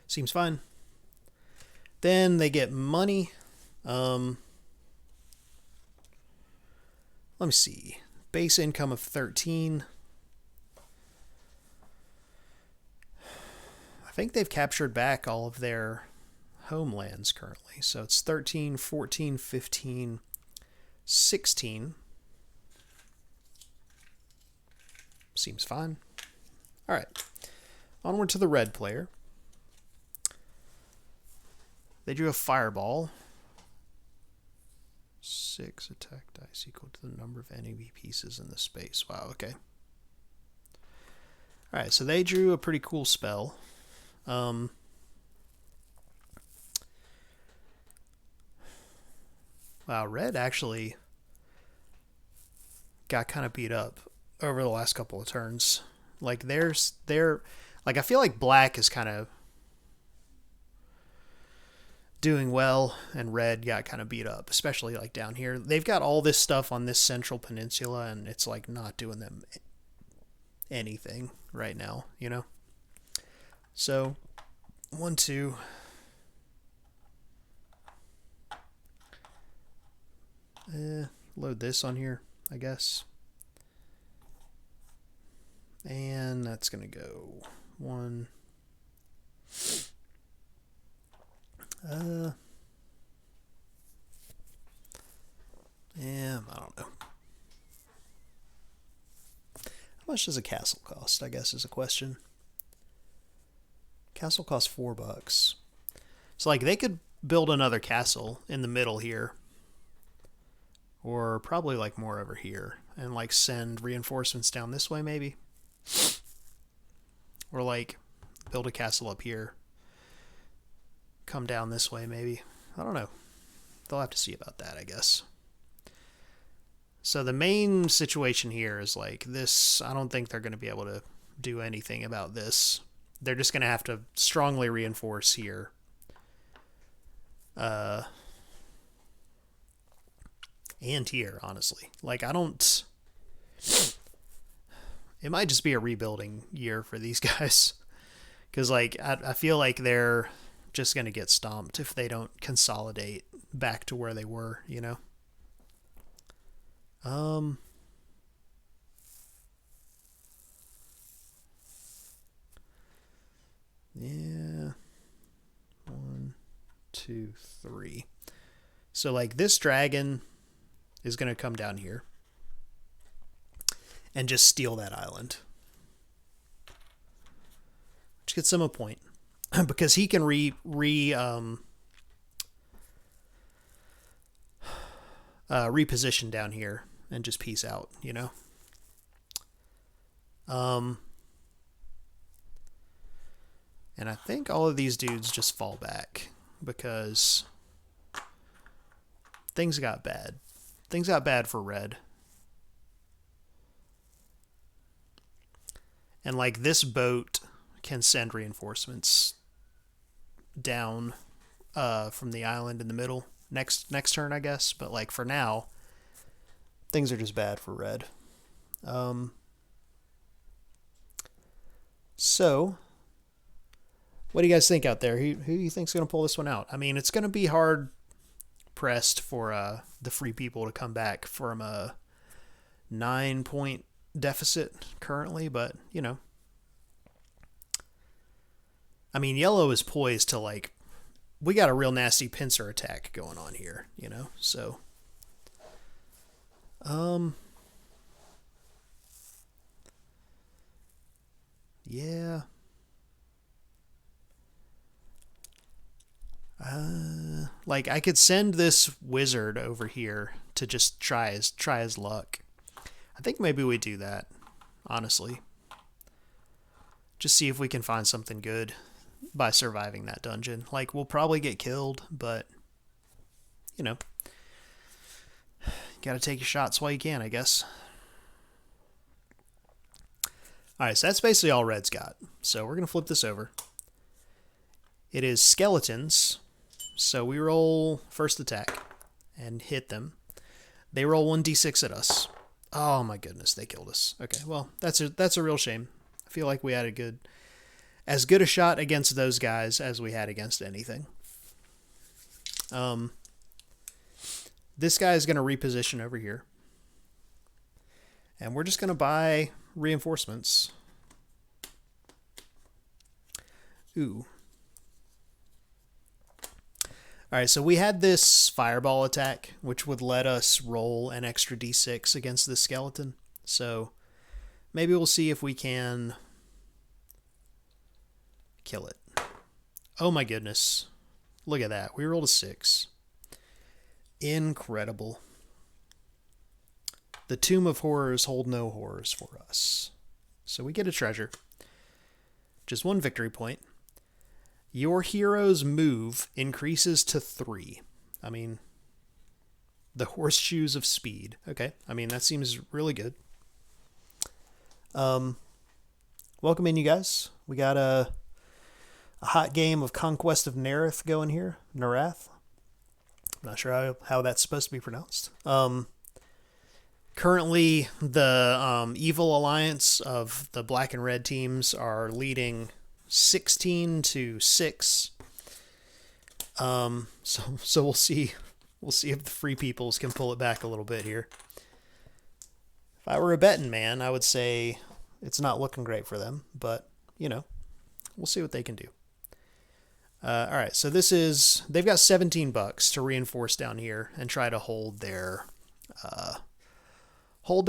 Seems fine. Then they get money. Let me see. Base income of 13. I think they've captured back all of their homelands currently. So it's 13, 14, 15, 16. Seems fine. All right. Onward to the red player. They drew a fireball. 6 attack dice equal to the number of enemy pieces in the space. Wow, okay. Alright, so they drew a pretty cool spell. Wow, red actually got kind of beat up over the last couple of turns. Like I feel like black is kind of doing well, and red got kind of beat up, especially like down here. They've got all this stuff on this central peninsula, and it's like not doing them anything right now, you know? So, 1, 2. Load this on here, I guess. And that's going to go 1. Yeah, I don't know. How much does a castle cost, I guess, is a question. Castle costs $4. So, like, they could build another castle in the middle here. Or probably, like, more over here. And, like, send reinforcements down this way, maybe. Or, like, build a castle up here. Come down this way, maybe. I don't know. They'll have to see about that, I guess. So the main situation here is like this. I don't think they're going to be able to do anything about this. They're just going to have to strongly reinforce here. And here, honestly. Like, I don't... It might just be a rebuilding year for these guys. Because, like, I feel like they're just going to get stomped if they don't consolidate back to where they were, you know? Yeah. 1, 2, 3. So, like, this dragon is going to come down here and just steal that island. Which gets him a point. Because he can reposition down here and just peace out, you know? And I think all of these dudes just fall back because things got bad. Things got bad for red. And, like, this boat can send reinforcements down from the island in the middle next turn, I guess. But, like, for now, things are just bad for red. So, what do you guys think out there? Who do you think's going to pull this one out? I mean, it's going to be hard pressed for the Free People to come back from a 9-point deficit currently, but, you know. I mean, yellow is poised to, like, we got a real nasty pincer attack going on here, you know, so. Yeah. Like, I could send this wizard over here to just try his luck. I think maybe we do that, honestly. Just see if we can find something good by surviving that dungeon. Like, we'll probably get killed, but, you know, gotta take your shots while you can, I guess. Alright, so that's basically all red's got. So we're gonna flip this over. It is skeletons. So we roll first attack and hit them. They roll 1d6 at us. Oh my goodness, they killed us. Okay, well, that's a real shame. I feel like we had as good a shot against those guys as we had against anything. This guy is going to reposition over here. And we're just going to buy reinforcements. Ooh. Alright, so we had this fireball attack, which would let us roll an extra d6 against this skeleton. So maybe we'll see if we can kill it. Oh my goodness. Look at that. We rolled a 6. Incredible. The Tomb of Horrors hold no horrors for us. So we get a treasure. Just 1 victory point. Your hero's move increases to 3. I mean, the horseshoes of speed. Okay, I mean, that seems really good. Welcome in, you guys. We got a hot game of Conquest of Nerath going here. Nerath. I'm not sure how that's supposed to be pronounced. Currently, the evil alliance of the black and red teams are leading 16-6. So we'll see. We'll see if the free peoples can pull it back a little bit here. If I were a betting man, I would say it's not looking great for them, but you know, we'll see what they can do. All right, so they've got $17 to reinforce down here and try to hold their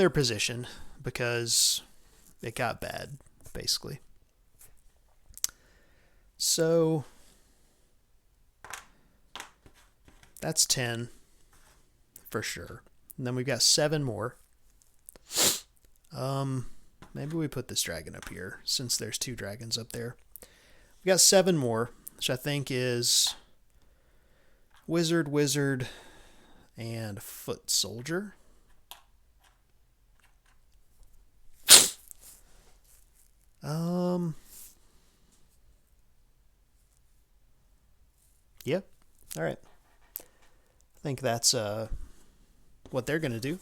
position because it got bad, basically. So that's 10 for sure. And then we've got 7 more. Maybe we put this dragon up here since there's 2 dragons up there. We got 7 more, which I think is wizard, and foot soldier. Yep. All right. I think that's what they're gonna do.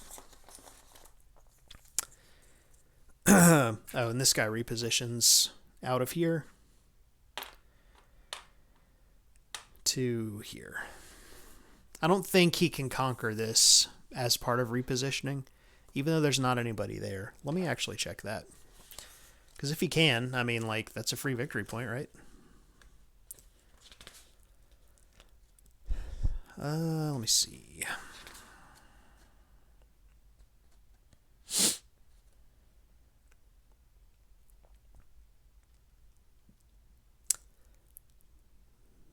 Oh, and this guy repositions out of here to here. I don't think he can conquer this as part of repositioning, even though there's not anybody there. Let me actually check that. Because if he can, I mean, like, that's a free victory point, right? Let me see.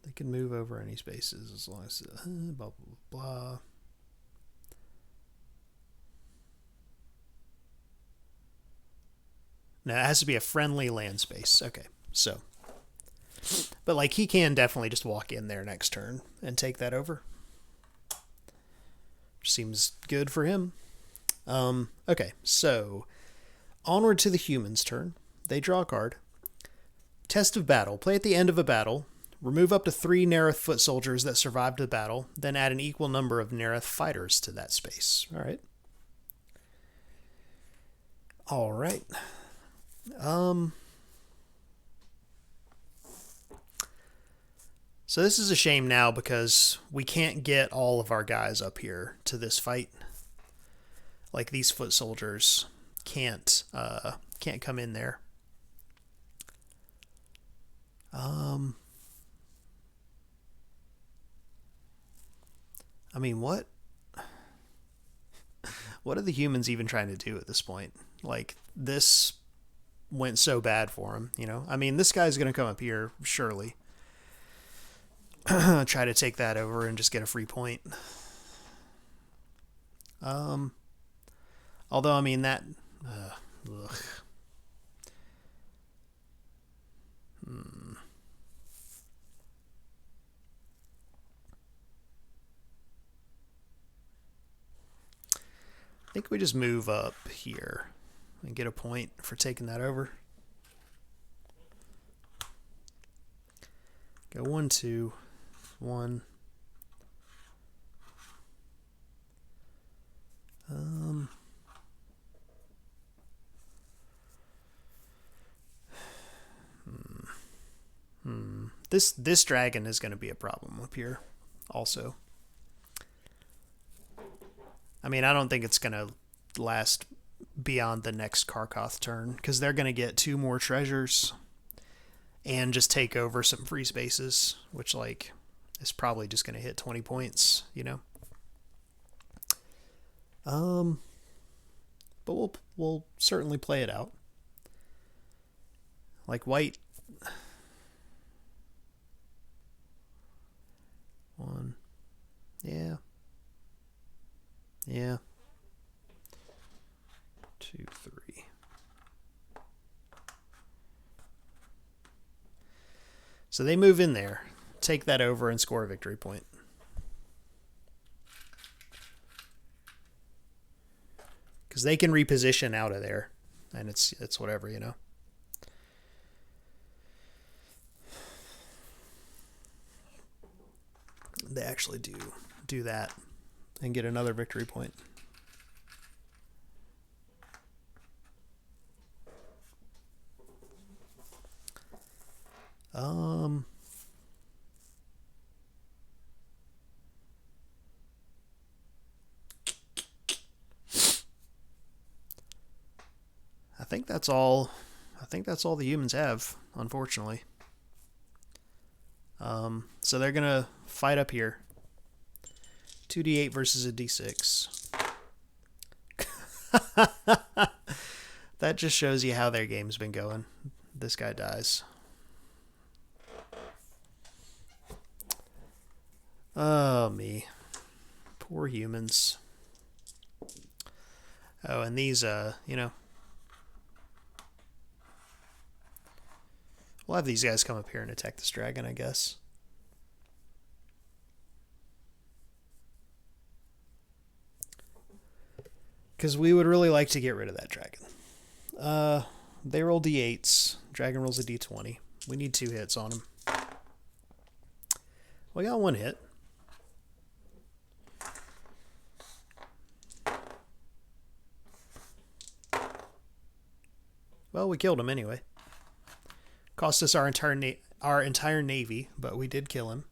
They can move over any spaces as long as blah, blah, blah. Now, it has to be a friendly land space. Okay, so. But, like, he can definitely just walk in there next turn and take that over. Seems good for him. Okay, so onward to the humans' turn. They draw a card. Test of battle. Play at the end of a battle. Remove up to 3 Nerath foot soldiers that survived the battle. Then add an equal number of Nerath fighters to that space. All right. All right. So this is a shame now because we can't get all of our guys up here to this fight. Like, these foot soldiers can't come in there. I mean, what are the humans even trying to do at this point? Like, this went so bad for him, you know? I mean, this guy's going to come up here, surely. Try to take that over and just get a free point. Although, I mean, that... ugh. I think we just move up here and get a point for taking that over. Go 1, 2, 1. This dragon is going to be a problem up here also. I mean, I don't think it's going to last beyond the next Karkoth turn because they're going to get 2 more treasures and just take over some free spaces, which, like, is probably just going to hit 20 points, you know? But we'll certainly play it out. Like, white... 1. Yeah. Yeah. 2, 3. So they move in there, take that over, and score a victory point. Because they can reposition out of there, and it's whatever, you know. they actually do that and get another victory point. I think that's all. I think that's all the humans have, unfortunately. So they're gonna fight up here. 2d8 versus a d6. That just shows you how their game's been going. This guy dies. Oh, me. Poor humans. Oh, and these, you know. We'll have these guys come up here and attack this dragon, I guess. Because we would really like to get rid of that dragon. They roll d8s. Dragon rolls a d20. We need 2 hits on him. We got 1 hit. Well, we killed him anyway. Cost us our entire navy, but we did kill him.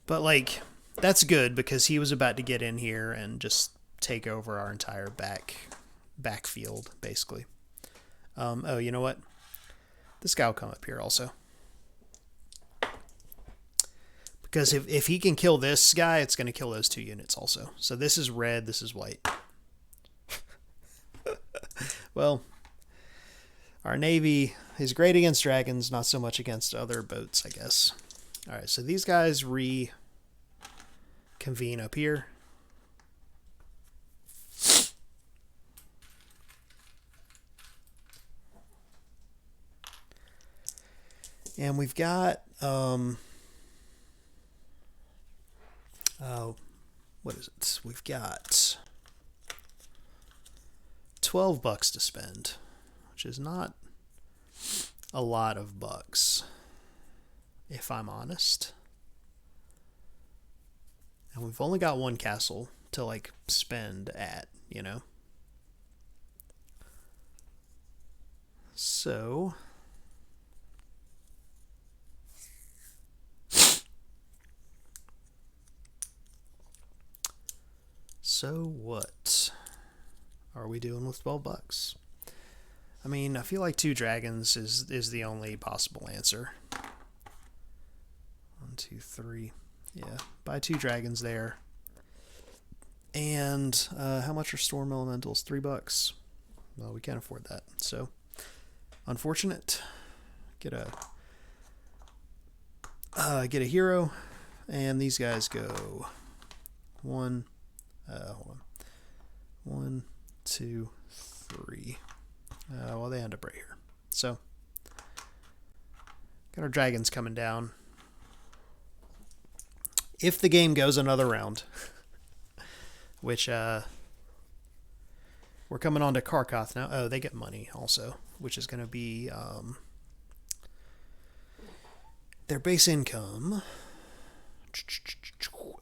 But, like, that's good because he was about to get in here and just take over our entire backfield, basically. Oh, you know what? This guy will come up here also. Because if he can kill this guy, it's going to kill those 2 units also. So this is red, this is white. Well, our navy is great against dragons, not so much against other boats, I guess. Alright, so these guys reconvene up here. And we've got, what is it? We've got 12 bucks to spend, which is not a lot of bucks, if I'm honest. And we've only got 1 castle to, like, spend at, you know? So what are we doing with 12 bucks? I mean, I feel like 2 dragons is the only possible answer. 1, 2, 3. Yeah, buy 2 dragons there. And how much are storm elementals? 3 bucks. Well, we can't afford that. So, unfortunate. Get a hero, and these guys go 1. Hold on. 1, 2, 3. Well, they end up right here. So, got our dragons coming down. If the game goes another round, which we're coming on to Karkoth now. Oh, they get money also, which is going to be their base income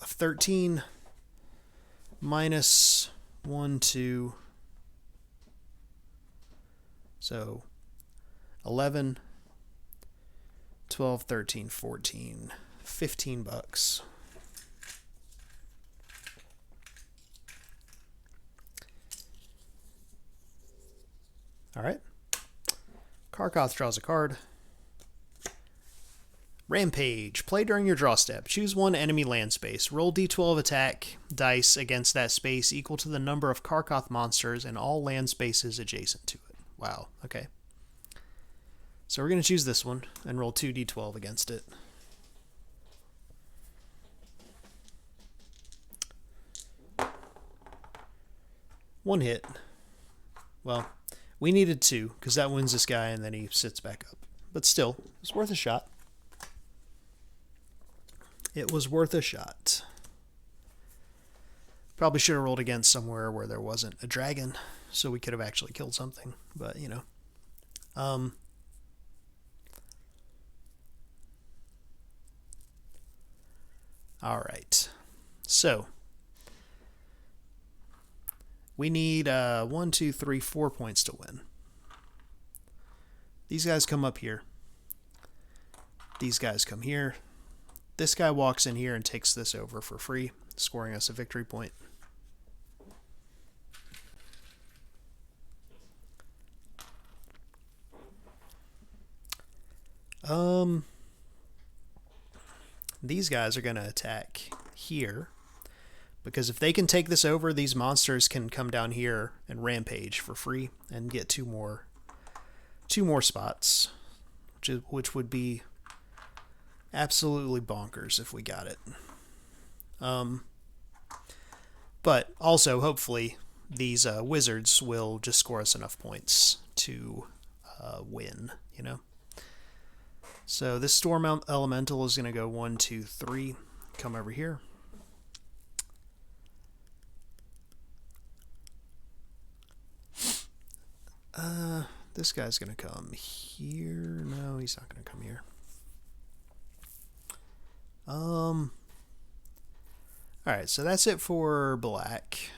of 13 minus 1, 2. So 11, 12, 13, 14, 15 bucks. All right. Karkoth draws a card. Rampage. Play during your draw step. Choose 1 enemy land space. Roll d12 attack dice against that space equal to the number of Karkoth monsters in all land spaces adjacent to it. Wow. Okay. So we're going to choose this one and roll 2d12 against it. One hit. Well, we needed 2 because that wins this guy and then he sits back up. But still, it's worth a shot. It was worth a shot. Probably should have rolled against somewhere where there wasn't a dragon, so we could have actually killed something. But, you know. All right. So we need 1, 2, 3, 4 points to win. These guys come up here. These guys come here. This guy walks in here and takes this over for free, scoring us a victory point. These guys are going to attack here, because if they can take this over, these monsters can come down here and rampage for free and get two more spots, which would be absolutely bonkers if we got it. But also, hopefully, these wizards will just score us enough points to win, you know? So this storm elemental is going to go 1, 2, 3. Come over here. This guy's going to come here. No, he's not going to come here. Alright, so that's it for black.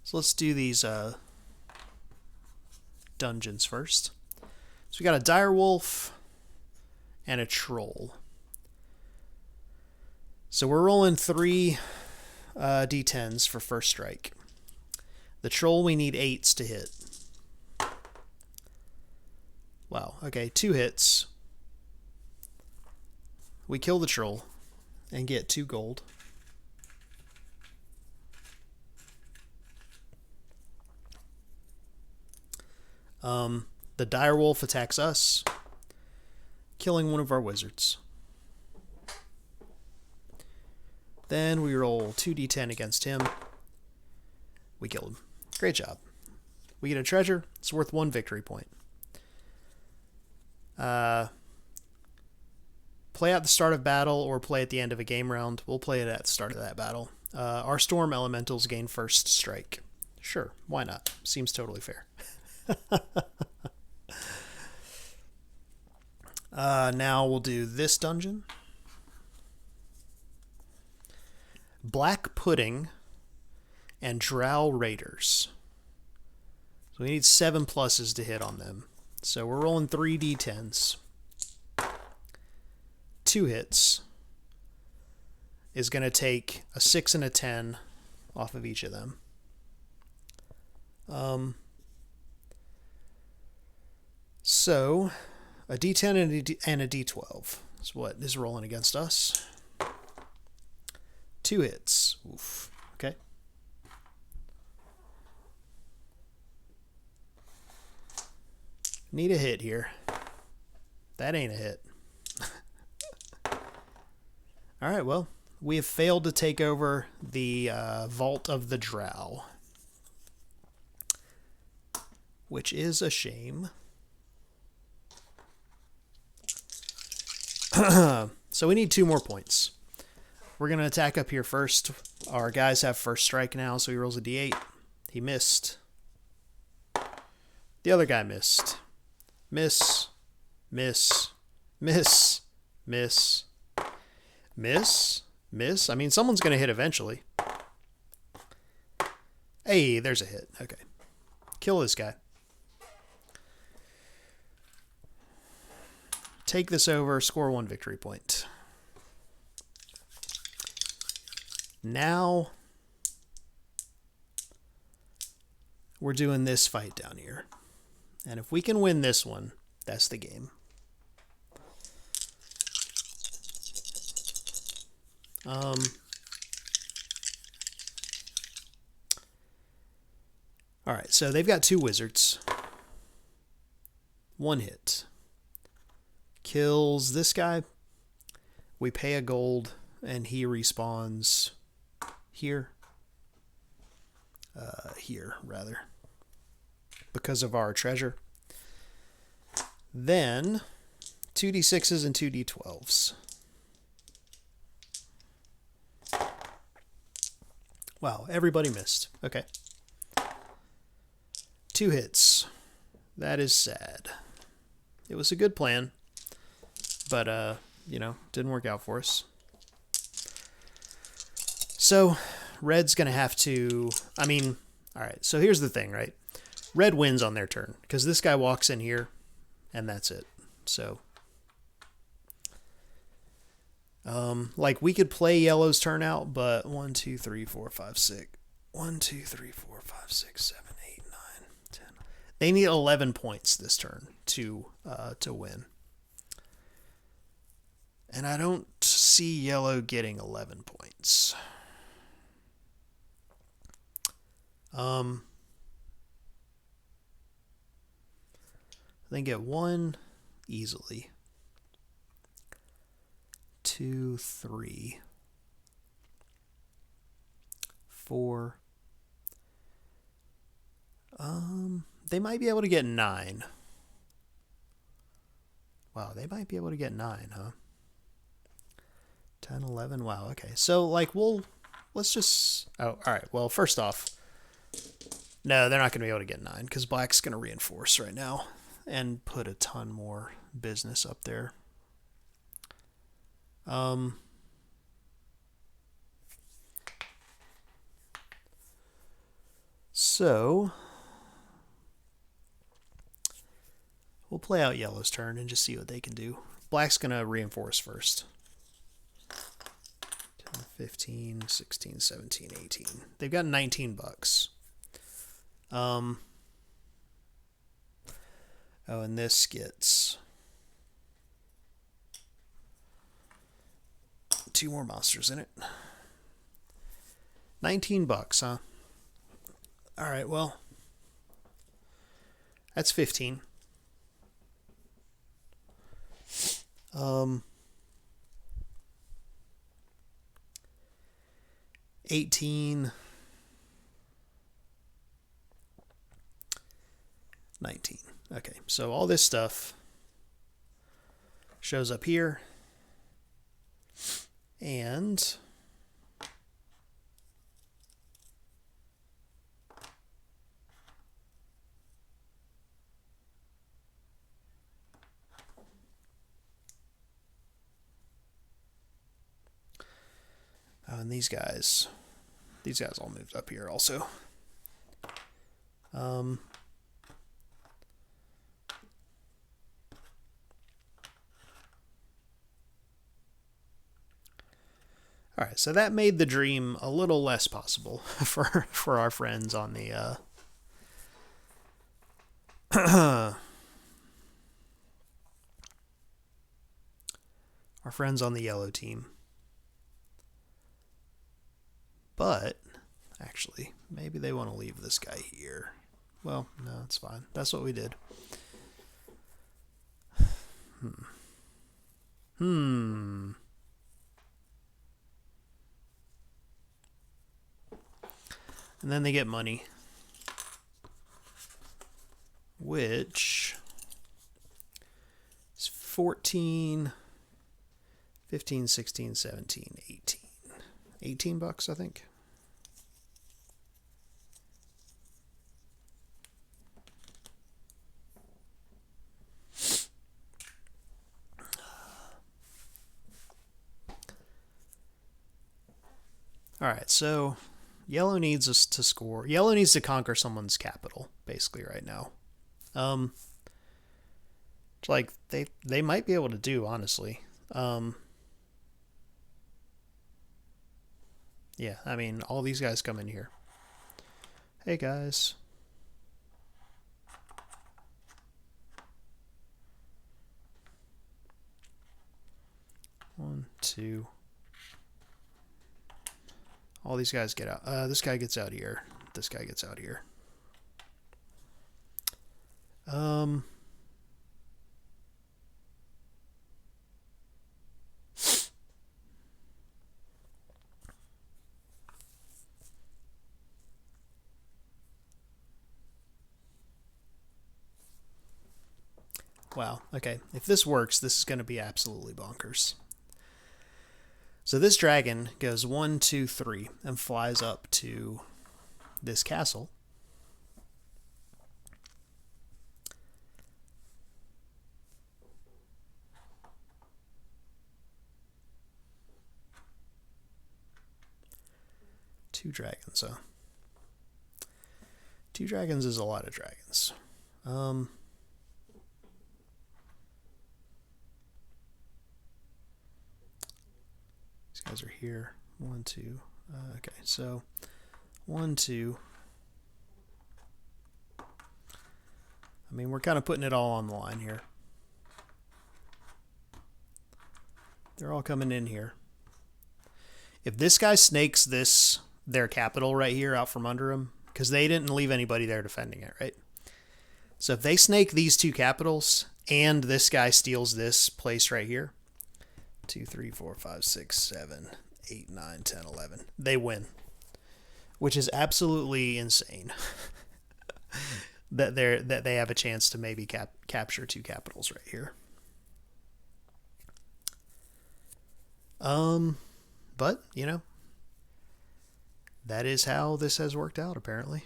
So let's do these dungeons first. So we got a direwolf and a troll. So we're rolling 3 d10s for first strike. The troll, we need 8s to hit. Wow, okay, 2 hits. We kill the troll and get 2 gold. The direwolf attacks us, killing one of our wizards. Then we roll 2d10 against him. We kill him. Great job. We get a treasure. It's worth 1 victory point. Play at the start of battle or play at the end of a game round. We'll play it at the start of that battle. Our storm elementals gain first strike. Sure, why not? Seems totally fair. Now we'll do this dungeon. Black Pudding and Drow Raiders. So we need 7 pluses to hit on them. So we're rolling 3 d10s. 2 hits is going to take a 6 and a 10 off of each of them. So a d10 and a d12 is what is rolling against us. 2 hits. Oof. Okay. Need a hit here. That ain't a hit. Alright, well, we have failed to take over the Vault of the Drow, which is a shame. So we need 2 more points. We're going to attack up here first. Our guys have first strike now, so he rolls a d8. He missed. The other guy missed. Miss. Miss. Miss. Miss. Miss. Miss. I mean, someone's going to hit eventually. Hey, there's a hit. Okay. Kill this guy. Take this over, score 1 victory point. Now we're doing this fight down here. And if we can win this one, that's the game. Alright, so they've got 2 wizards. 1 hit. Kills this guy. We pay a gold, and he respawns here. Here, rather. Because of our treasure. Then, 2d6s and 2d12s. Wow, everybody missed. Okay. 2 hits. That is sad. It was a good plan. But, you know, didn't work out for us. So red's going to have to, I mean, all right, so here's the thing, right? Red wins on their turn because this guy walks in here and that's it. So, like we could play yellow's turn out, but 1, 2, 3, 4, 5, 6. 1, 2, 3, 4, 5, 6, 7, 8, 9, 10. They need 11 points this turn to win. And I don't see yellow getting 11 points. They get 1 easily. 2, 3, 4. They might be able to get 9. Wow, they might be able to get 9, huh? 10, 11. Wow, okay. So, like, let's just... Oh, all right. Well, first off, no, they're not going to be able to get 9 because black's going to reinforce right now and put a ton more business up there. So, we'll play out yellow's turn and just see what they can do. Black's going to reinforce first. 10, 15, 16, 17, 18. They've got 19 bucks. Oh, and this gets 2 more monsters in it. 19 bucks, huh? All right, well, that's 15. 18, 19. Okay, so all this stuff shows up here, and and these guys all moved up here also. All right, so that made the dream a little less possible for our friends on the our friends on the yellow team. But actually, maybe they want to leave this guy here. Well, no, it's fine. That's what we did. And then they get money, which is 14, 15, 16, 17, 18. 18 bucks, I think. All right, so yellow needs us to score. Yellow needs to conquer someone's capital, basically, right now. Like they might be able to do, honestly. Yeah, I mean, all these guys come in here. Hey, guys. One, two. All these guys get out. This guy gets out here. This guy gets out here. Wow, okay. If this works, this is going to be absolutely bonkers. So this dragon goes 1, 2, 3 and flies up to this castle. 2 dragons, huh? 2 dragons is a lot of dragons. These guys are here. 1, 2. Okay, so 1, 2. I mean, we're kind of putting it all on the line here. They're all coming in here. If this guy snakes their capital right here out from under him, because they didn't leave anybody there defending it, right? So if they snake these 2 capitals and this guy steals this place right here, 2, 3, 4, 5, 6, 7, 8, 9, 10, 11, they win, which is absolutely insane. that they have a chance to maybe capture 2 capitals right here. But, you know, that is how this has worked out, apparently.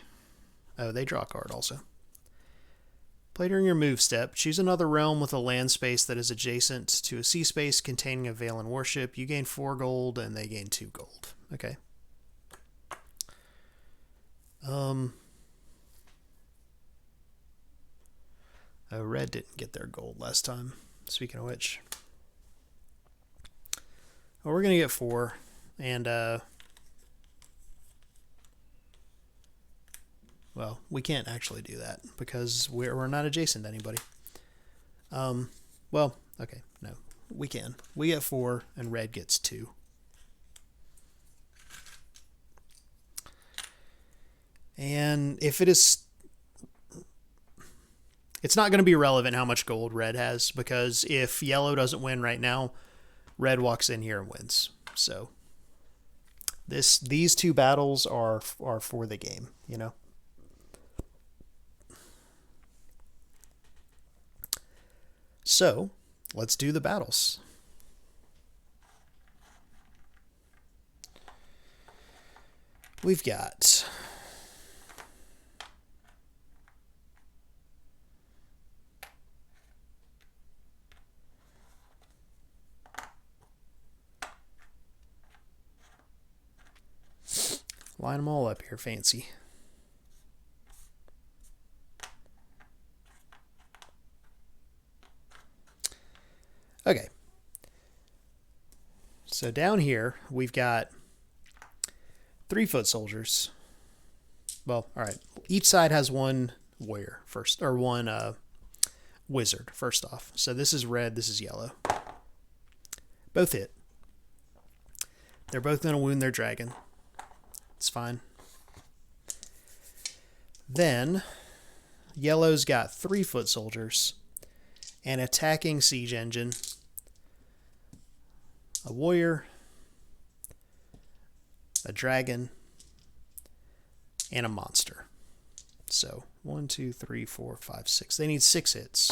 Oh, they draw a card also. Play during your move step. Choose another realm with a land space that is adjacent to a sea space containing a Valen worship. You gain 4 gold, and they gain 2 gold. Okay. Oh, red didn't get their gold last time. Speaking of which. Well, we're going to get 4. And, well, we can't actually do that because we're not adjacent to anybody. Well, okay, no, we can. We get 4, and red gets 2. And if it is... It's not going to be relevant how much gold red has, because if yellow doesn't win right now, red walks in here and wins. So these 2 battles are for the game, you know. So let's do the battles. We've got line them all up here, fancy. Okay. So down here, we've got 3 foot soldiers. Well, all right. Each side has 1 warrior first, or 1 wizard first off. So this is red, this is yellow. Both hit. They're both going to wound their dragon. It's fine. Then, yellow's got 3 foot soldiers, an attacking siege engine, a warrior, a dragon, and a monster. So 1, 2, 3, 4, 5, 6. They need 6 hits.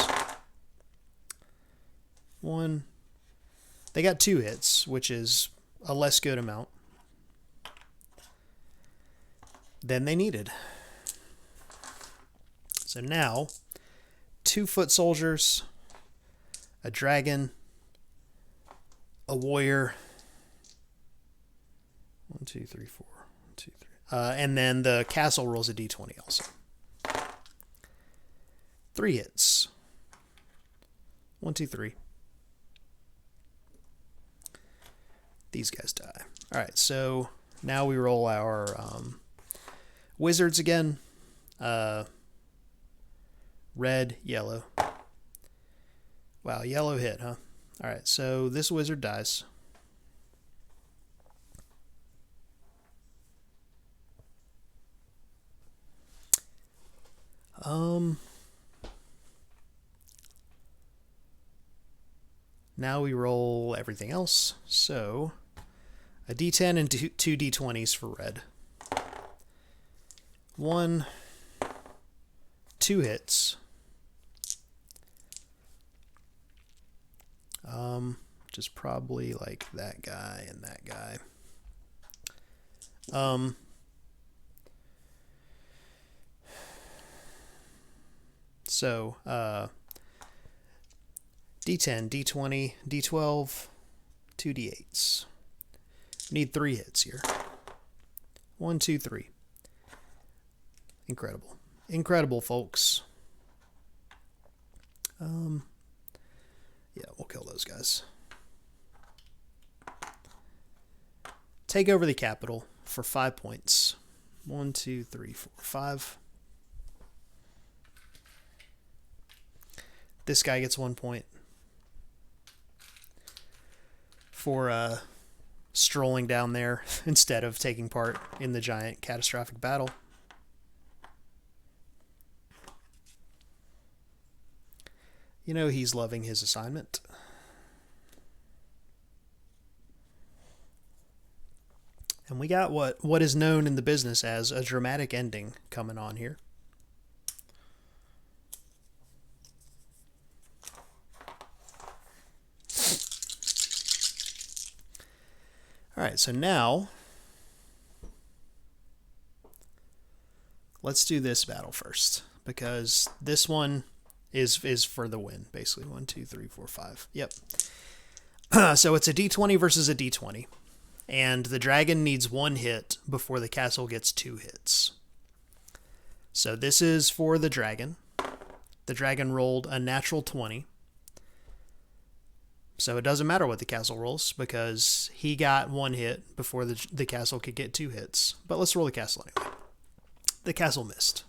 1. They got 2 hits, which is a less good amount than they needed. So now, 2 foot soldiers, a dragon, a warrior. 1, 2, 3, 4. 1, 2, 3. And then the castle rolls a d20 also. 3 hits. 1, 2, 3. These guys die. All right, so now we roll our wizards again. Red, yellow. Wow, yellow hit, huh? All right, so this wizard dies. Now we roll everything else. So a d10 and 2 d20s for red. 1, 2 hits. Just probably like that guy and that guy. So, D10, D20, D12, 2 D8s. Need 3 hits here. 1, 2, 3. Incredible. Incredible, folks. Yeah, we'll kill those guys. Take over the capital for 5 points. 1, 2, 3, 4, 5. This guy gets 1 point for strolling down there instead of taking part in the giant catastrophic battle. You know he's loving his assignment. And we got what is known in the business as a dramatic ending coming on here. All right, so now let's do this battle first, because this one is for the win, basically. 1, 2, 3, 4, 5. Yep. So it's a D20 versus a D20. And the dragon needs 1 hit before the castle gets 2 hits. So this is for the dragon. The dragon rolled a natural 20. So it doesn't matter what the castle rolls, because he got 1 hit before the castle could get 2 hits. But let's roll the castle anyway. The castle missed.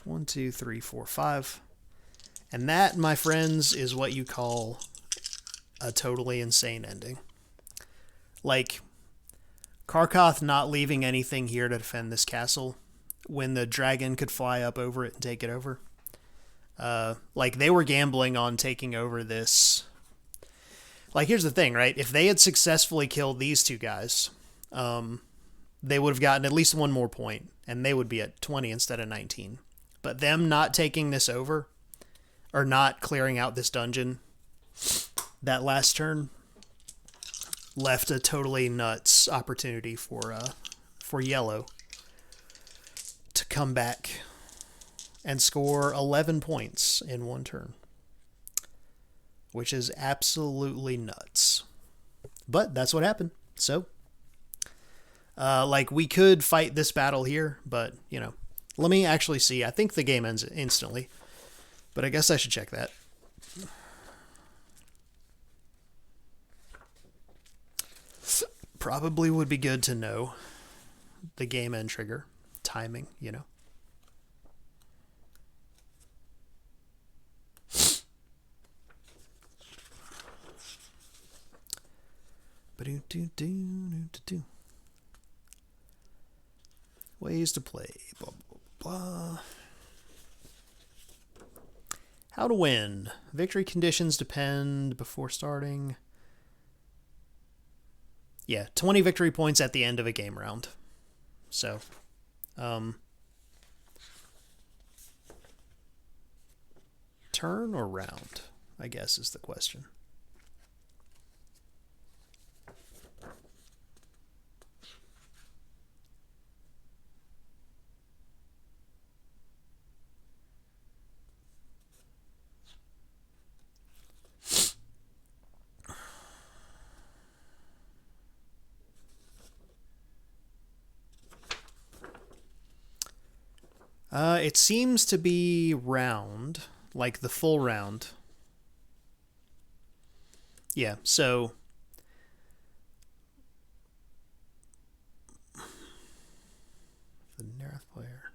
One, 2, 3, 4, 5. And that, my friends, is what you call a totally insane ending. Like, Karkoth not leaving anything here to defend this castle when the dragon could fly up over it and take it over. Like, they were gambling on taking over this. Like, here's the thing, right? If they had successfully killed these 2 guys, they would have gotten at least 1 more point, and they would be at 20 instead of 19. But them not taking this over, or not clearing out this dungeon that last turn, left a totally nuts opportunity for yellow to come back and score 11 points in 1 turn, which is absolutely nuts. But that's what happened. So, like, we could fight this battle here, but, you know, let me actually see. I think the game ends instantly, but I guess I should check that. Probably would be good to know the game end trigger timing, you know. Ways to play. Blah, blah, blah. How to win. Victory conditions depend before starting. Yeah, 20 victory points at the end of a game round. So, turn or round, I guess, is the question. It seems to be round, like the full round. Yeah, so the Nerath player.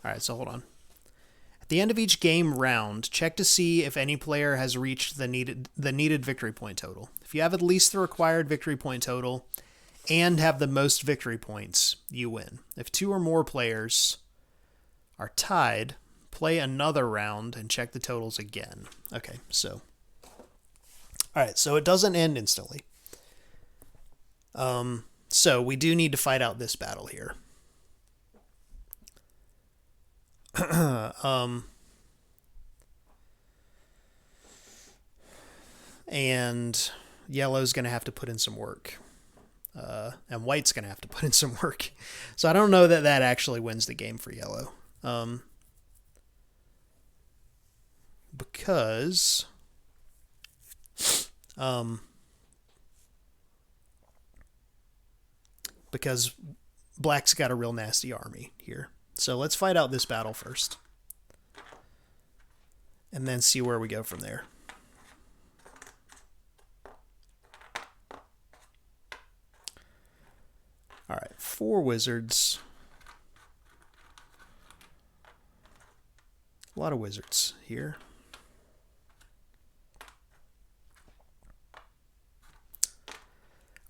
Alright, so hold on. At the end of each game round, check to see if any player has reached the needed victory point total. If you have at least the required victory point total and have the most victory points, you win. If 2 or more players are tied, play another round and check the totals again. Okay, so. Alright, so it doesn't end instantly. So we do need to fight out this battle here. And yellow's going to have to put in some work. and white's going to have to put in some work. So I don't know that that actually wins the game for yellow. Because black's got a real nasty army here. So let's fight out this battle first. And then see where we go from there. Alright, 4 wizards. A lot of wizards here.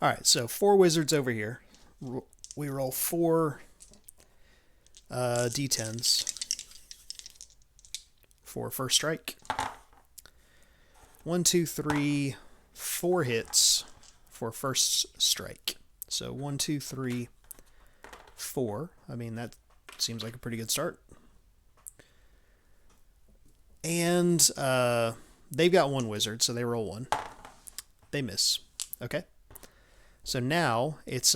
Alright, so 4 wizards over here. We roll 4 d10s for first strike. 1, 2, 3, 4 hits for first strike. So 1, 2, 3, 4. I mean, that seems like a pretty good start. And they've got 1 wizard, so they roll 1. They miss. Okay. So now it's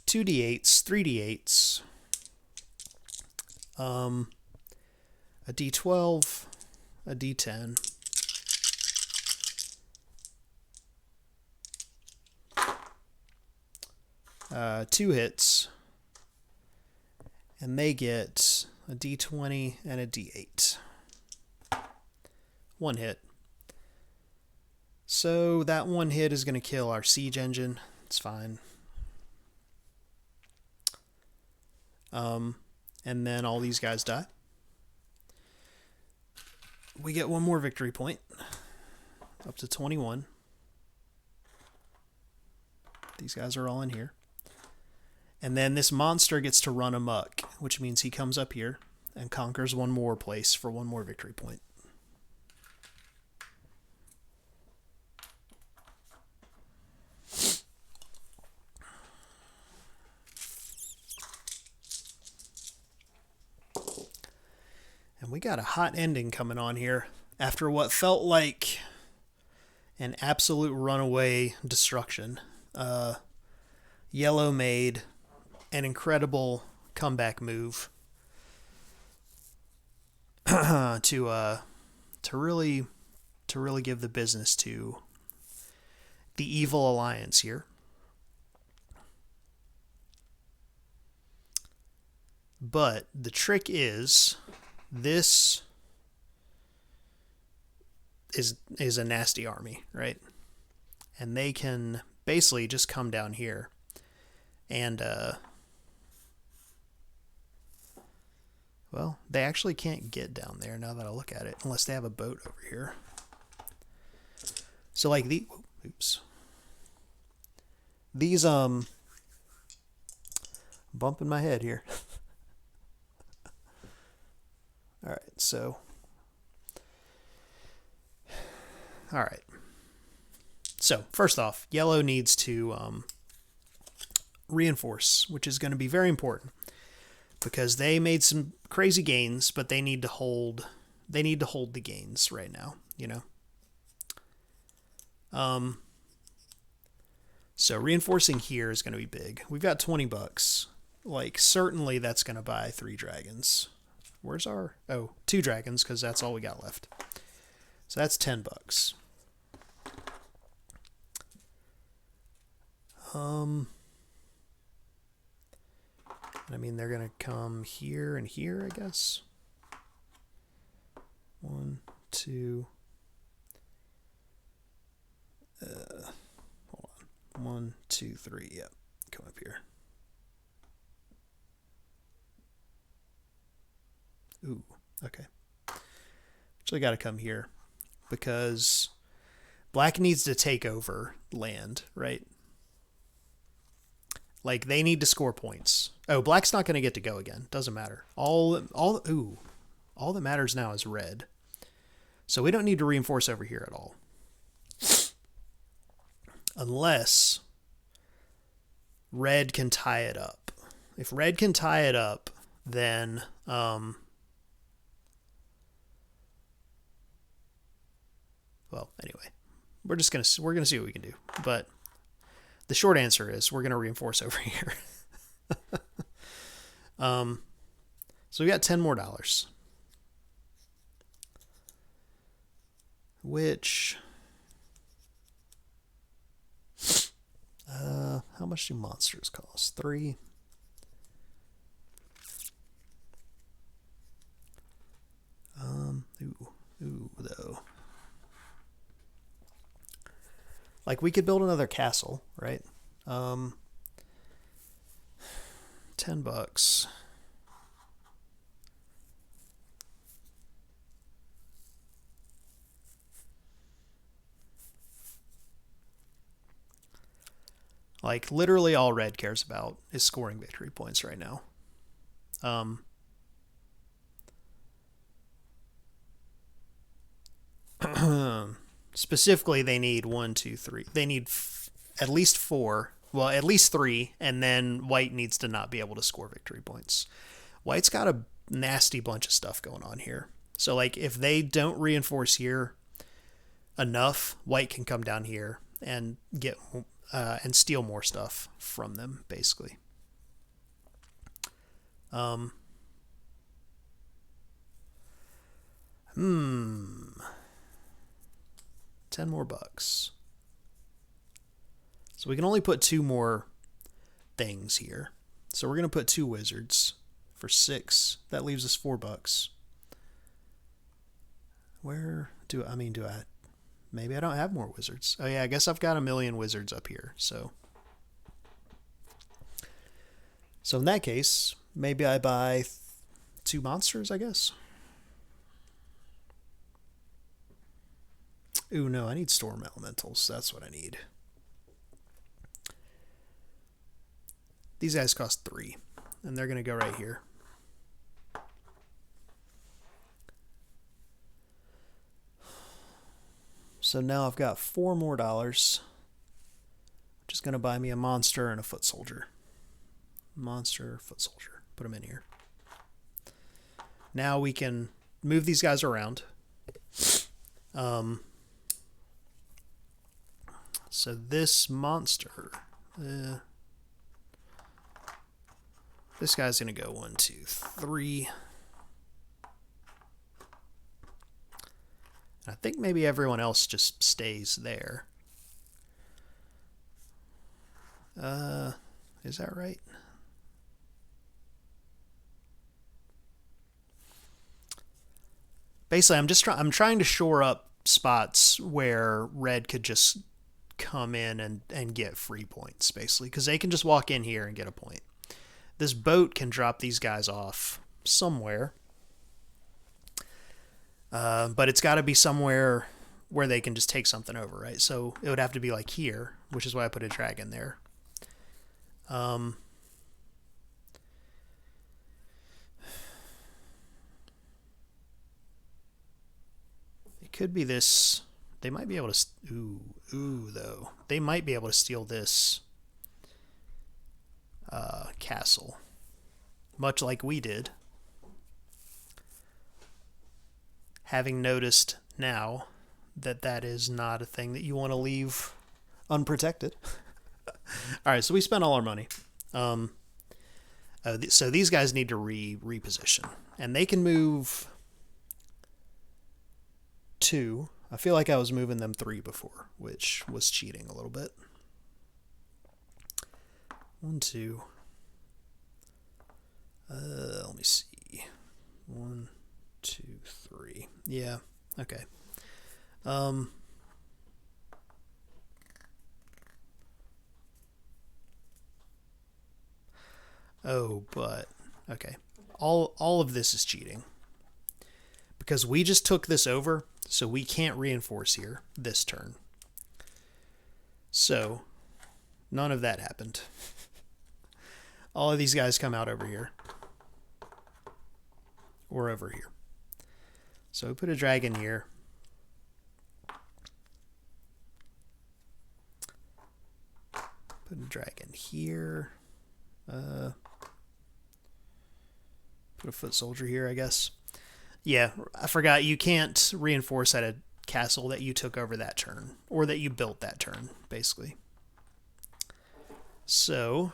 2d8s, 3d8s, a d12, a d10, two hits, and they get a d20 and a d8. 1 hit. So that 1 hit is going to kill our siege engine. It's fine. And then all these guys die. We get 1 more victory point. Up to 21. These guys are all in here. And then this monster gets to run amok, which means he comes up here and conquers 1 more place for 1 more victory point. And we got a hot ending coming on here after what felt like an absolute runaway destruction. Yellow made an incredible comeback move to really give the business to the evil alliance here. But the trick is, this is a nasty army, right? And they can basically just come down here and well, they actually can't get down there now that I look at it, unless they have a boat over here. So like these bumping my head here. All right, so all right. So first off, yellow needs to reinforce, which is going to be very important because they made some crazy gains, but they need to hold the gains right now, you know. So reinforcing here is going to be big. We've got $20. Like, certainly that's going to buy 3 dragons. Where's our... Oh, 2 dragons, because that's all we got left. So that's $10. I mean, they're going to come here and here, I guess. 1, 2... hold on. 1, 2, 3. Yep. Come up here. Ooh, okay. Actually got to come here because black needs to take over land, right? Like, they need to score points. Oh, black's not going to get to go again. Doesn't matter. All that matters now is red. So we don't need to reinforce over here at all. Unless red can tie it up. If red can tie it up, then well, anyway, we're gonna see what we can do. But the short answer is we're gonna reinforce over here. So we got $10 more, which how much do monsters cost? 3. Ooh, though. Like, we could build another castle, right? $10. Like, literally all red cares about is scoring victory points right now. Specifically, they need 1, 2, 3. They need at least 4. Well, at least 3, and then white needs to not be able to score victory points. White's got a nasty bunch of stuff going on here. So, like, if they don't reinforce here enough, white can come down here and get and steal more stuff from them, basically. 10 more bucks. So we can only put 2 more things here. So we're going to put 2 wizards for 6. That leaves us $4. Where do I maybe I don't have more wizards. Oh yeah, I guess I've got 1,000,000 wizards up here. So in that case, maybe I buy 2 monsters, I guess. Ooh, no, I need storm elementals. That's what I need. These guys cost 3, and they're going to go right here. So now I've got $4 more, which is going to buy me a monster and a foot soldier. Monster, foot soldier. Put them in here. Now we can move these guys around. So this monster, this guy's going to go 1, 2, 3. I think maybe everyone else just stays there. Is that right? Basically, I'm trying to shore up spots where red could just come in and get free points, basically, because they can just walk in here and get a point. This boat can drop these guys off somewhere, but it's got to be somewhere where they can just take something over, right? So it would have to be like here, which is why I put a dragon there. It could be this. They might be able to... Ooh, though. They might be able to steal this castle. Much like we did. Having noticed now that is not a thing that you want to leave unprotected. Alright, so we spent all our money. So these guys need to reposition. And they can move 2. I feel like I was moving them 3 before, which was cheating a little bit. 1, 2. Let me see. 1, 2, 3. Yeah. Okay. Oh, but okay. All of this is cheating. Because we just took this over, so we can't reinforce here this turn. So, none of that happened. All of these guys come out over here. Or over here. So we put a dragon here. Put a dragon here. Put a foot soldier here, I guess. Yeah, I forgot you can't reinforce at castle that you took over that turn, or that you built that turn, basically. So,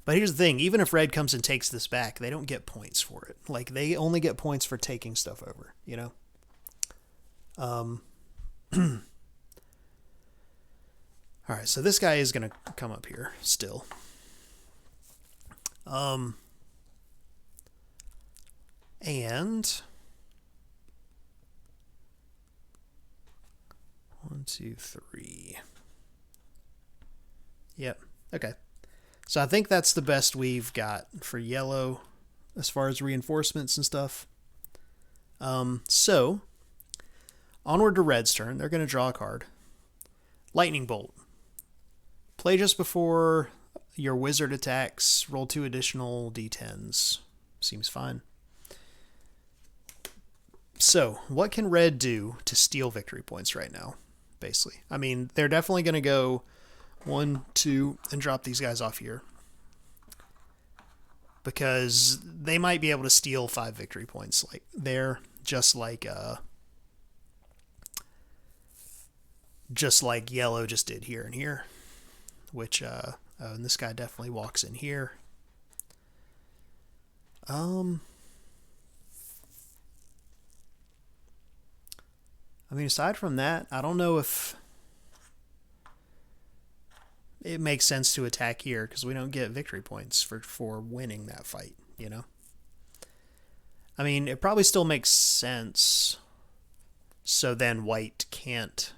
but here's the thing, even if red comes and takes this back, they don't get points for it. Like, they only get points for taking stuff over, you know? Alright, so this guy is going to come up here still. And 1, 2, 3. Yep. Okay. So I think that's the best we've got for yellow as far as reinforcements and stuff. So onward to red's turn. They're going to draw a card. Lightning Bolt. Play just before your wizard attacks. Roll 2 additional d10s. Seems fine. So, what can red do to steal victory points right now, basically? I mean, they're definitely going to go 1, 2, and drop these guys off here. Because they might be able to steal 5 victory points. Like, they're just like yellow just did here and here. Which, and this guy definitely walks in here. I mean, aside from that, I don't know if it makes sense to attack here because we don't get victory points for winning that fight, you know? I mean, it probably still makes sense, so then white can't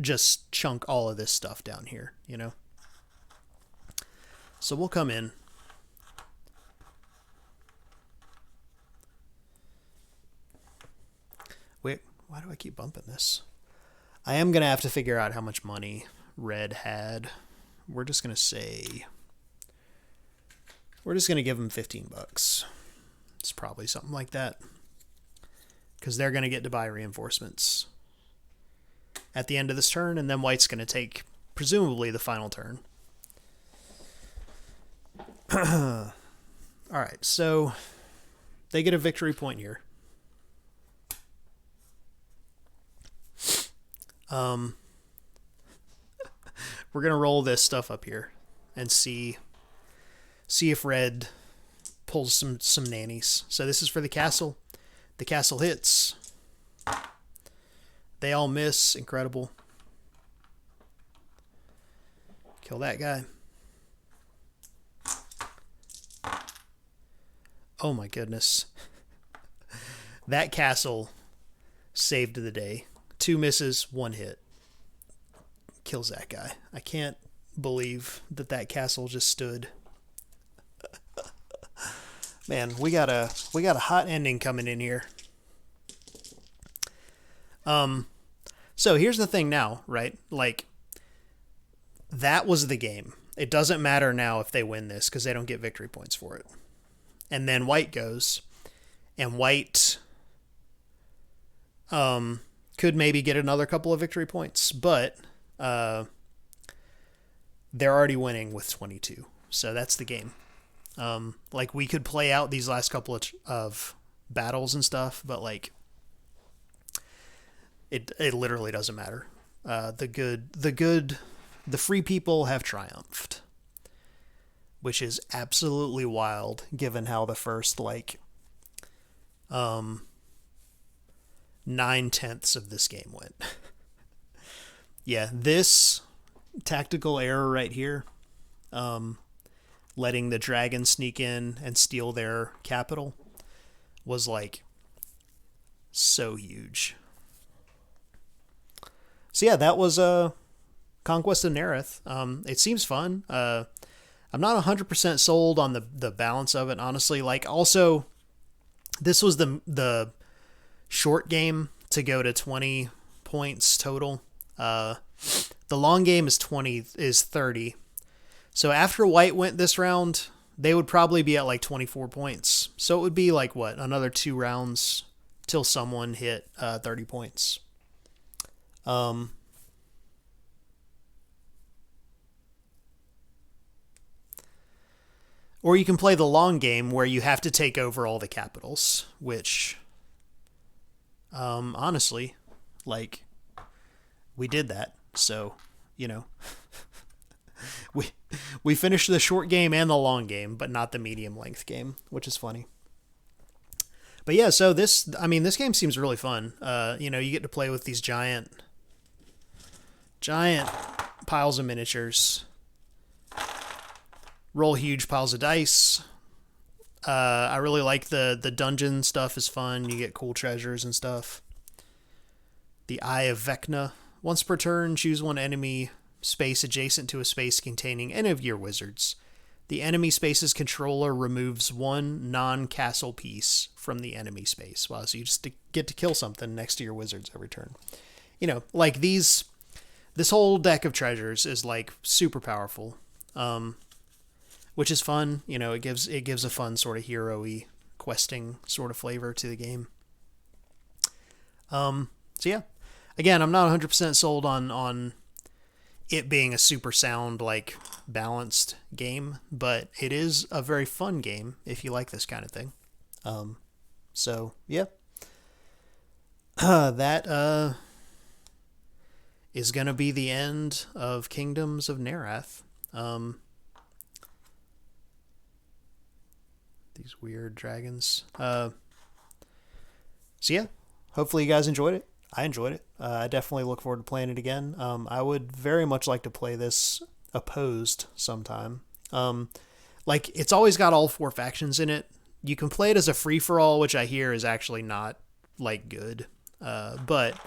just chunk all of this stuff down here, you know? So we'll come in. Wait, why do I keep bumping this? I am going to have to figure out how much money red had. We're just going to say... We're just going to give them 15 bucks. It's probably something like that. Because they're going to get to buy reinforcements at the end of this turn, and then white's going to take, presumably, the final turn. Alright, so they get a victory point here. We're going to roll this stuff up here and see if red pulls some nannies. So this is for the castle. The castle hits. They all miss. Incredible. Kill that guy. Oh my goodness. That castle saved the day. 2 misses, 1 hit. Kills that guy. I can't believe that castle just stood. Man, we got a hot ending coming in here. So here's the thing now, right? Like, that was the game. It doesn't matter now if they win this because they don't get victory points for it. And then white goes, and white could maybe get another couple of victory points, but they're already winning with 22. So that's the game. Like, we could play out these last couple of battles and stuff, but like, it literally doesn't matter. The free people have triumphed, which is absolutely wild given how the first 9/10 of this game went. Yeah, this tactical error right here, letting the dragon sneak in and steal their capital, was like so huge. So yeah, that was Conquest of Nerath. It seems fun. I'm not 100% sold on the balance of it, honestly. Like, also, this was the short game to go to 20 points total. The long game is 30. So after white went this round, they would probably be at like 24 points. So it would be like, what, another 2 rounds till someone hit 30 points. Or you can play the long game where you have to take over all the capitals, which Honestly, like we did that. So, you know, we we finished the short game and the long game, but not the medium length game, which is funny. But yeah, so this game seems really fun. You get to play with these giant piles of miniatures, roll huge piles of dice. I really like the dungeon stuff is fun. You get cool treasures and stuff. The Eye of Vecna. Once per turn, choose one enemy space adjacent to a space containing any of your wizards. The enemy space's controller removes one non-castle piece from the enemy space. Wow, so you just get to kill something next to your wizards every turn. Like this whole deck of treasures is like super powerful, which is fun. It gives a fun sort of hero-y questing sort of flavor to the game. So yeah, again, I'm not 100% sold on it being a super sound, like balanced game, but it is a very fun game if you like this kind of thing. So yeah, that is gonna be the end of Kingdoms of Nerath. These weird dragons. So yeah, hopefully you guys enjoyed it. I enjoyed it. I definitely look forward to playing it again. I would very much like to play this opposed sometime. Like it's always got all 4 factions in it. You can play it as a free for all, which I hear is actually not like good. But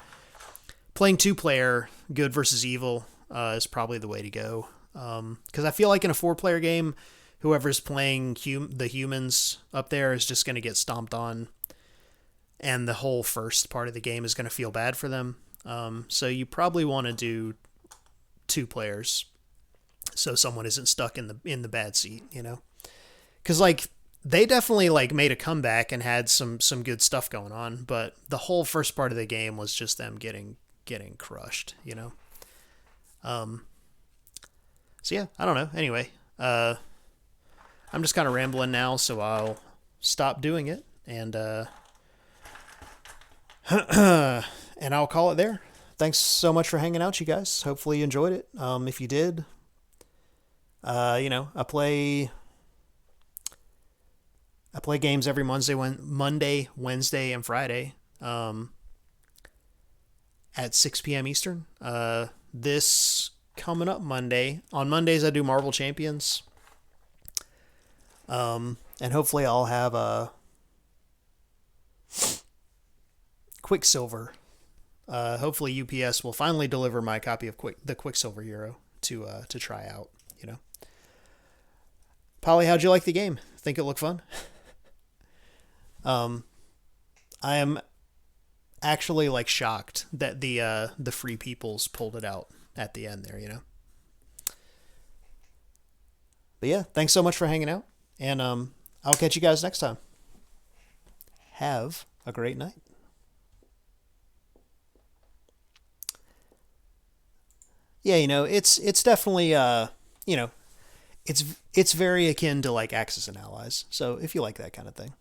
playing 2-player, good versus evil, is probably the way to go. Because I feel like in a 4-player game, whoever's playing the humans up there is just going to get stomped on, and the whole first part of the game is going to feel bad for them. So you probably want to do 2 players, so someone isn't stuck in the bad seat, because like they definitely like made a comeback and had some good stuff going on, but the whole first part of the game was just them getting crushed. So yeah, I don't know. Anyway, I'm just kind of rambling now, so I'll stop doing it and and I'll call it there. Thanks so much for hanging out, you guys. Hopefully you enjoyed it. If you did, I play games every Monday, Wednesday, and Friday at 6 p.m. Eastern. This coming up Monday. On Mondays, I do Marvel Champions. And hopefully I'll have a Quicksilver. Hopefully UPS will finally deliver my copy of the Quicksilver Hero to try out. Polly, how'd you like the game? Think it looked fun? I am actually like shocked that the Free Peoples pulled it out at the end there. But yeah, thanks so much for hanging out, and I'll catch you guys next time. Have a great night. Yeah, it's definitely it's very akin to like Axis and Allies. So if you like that kind of thing.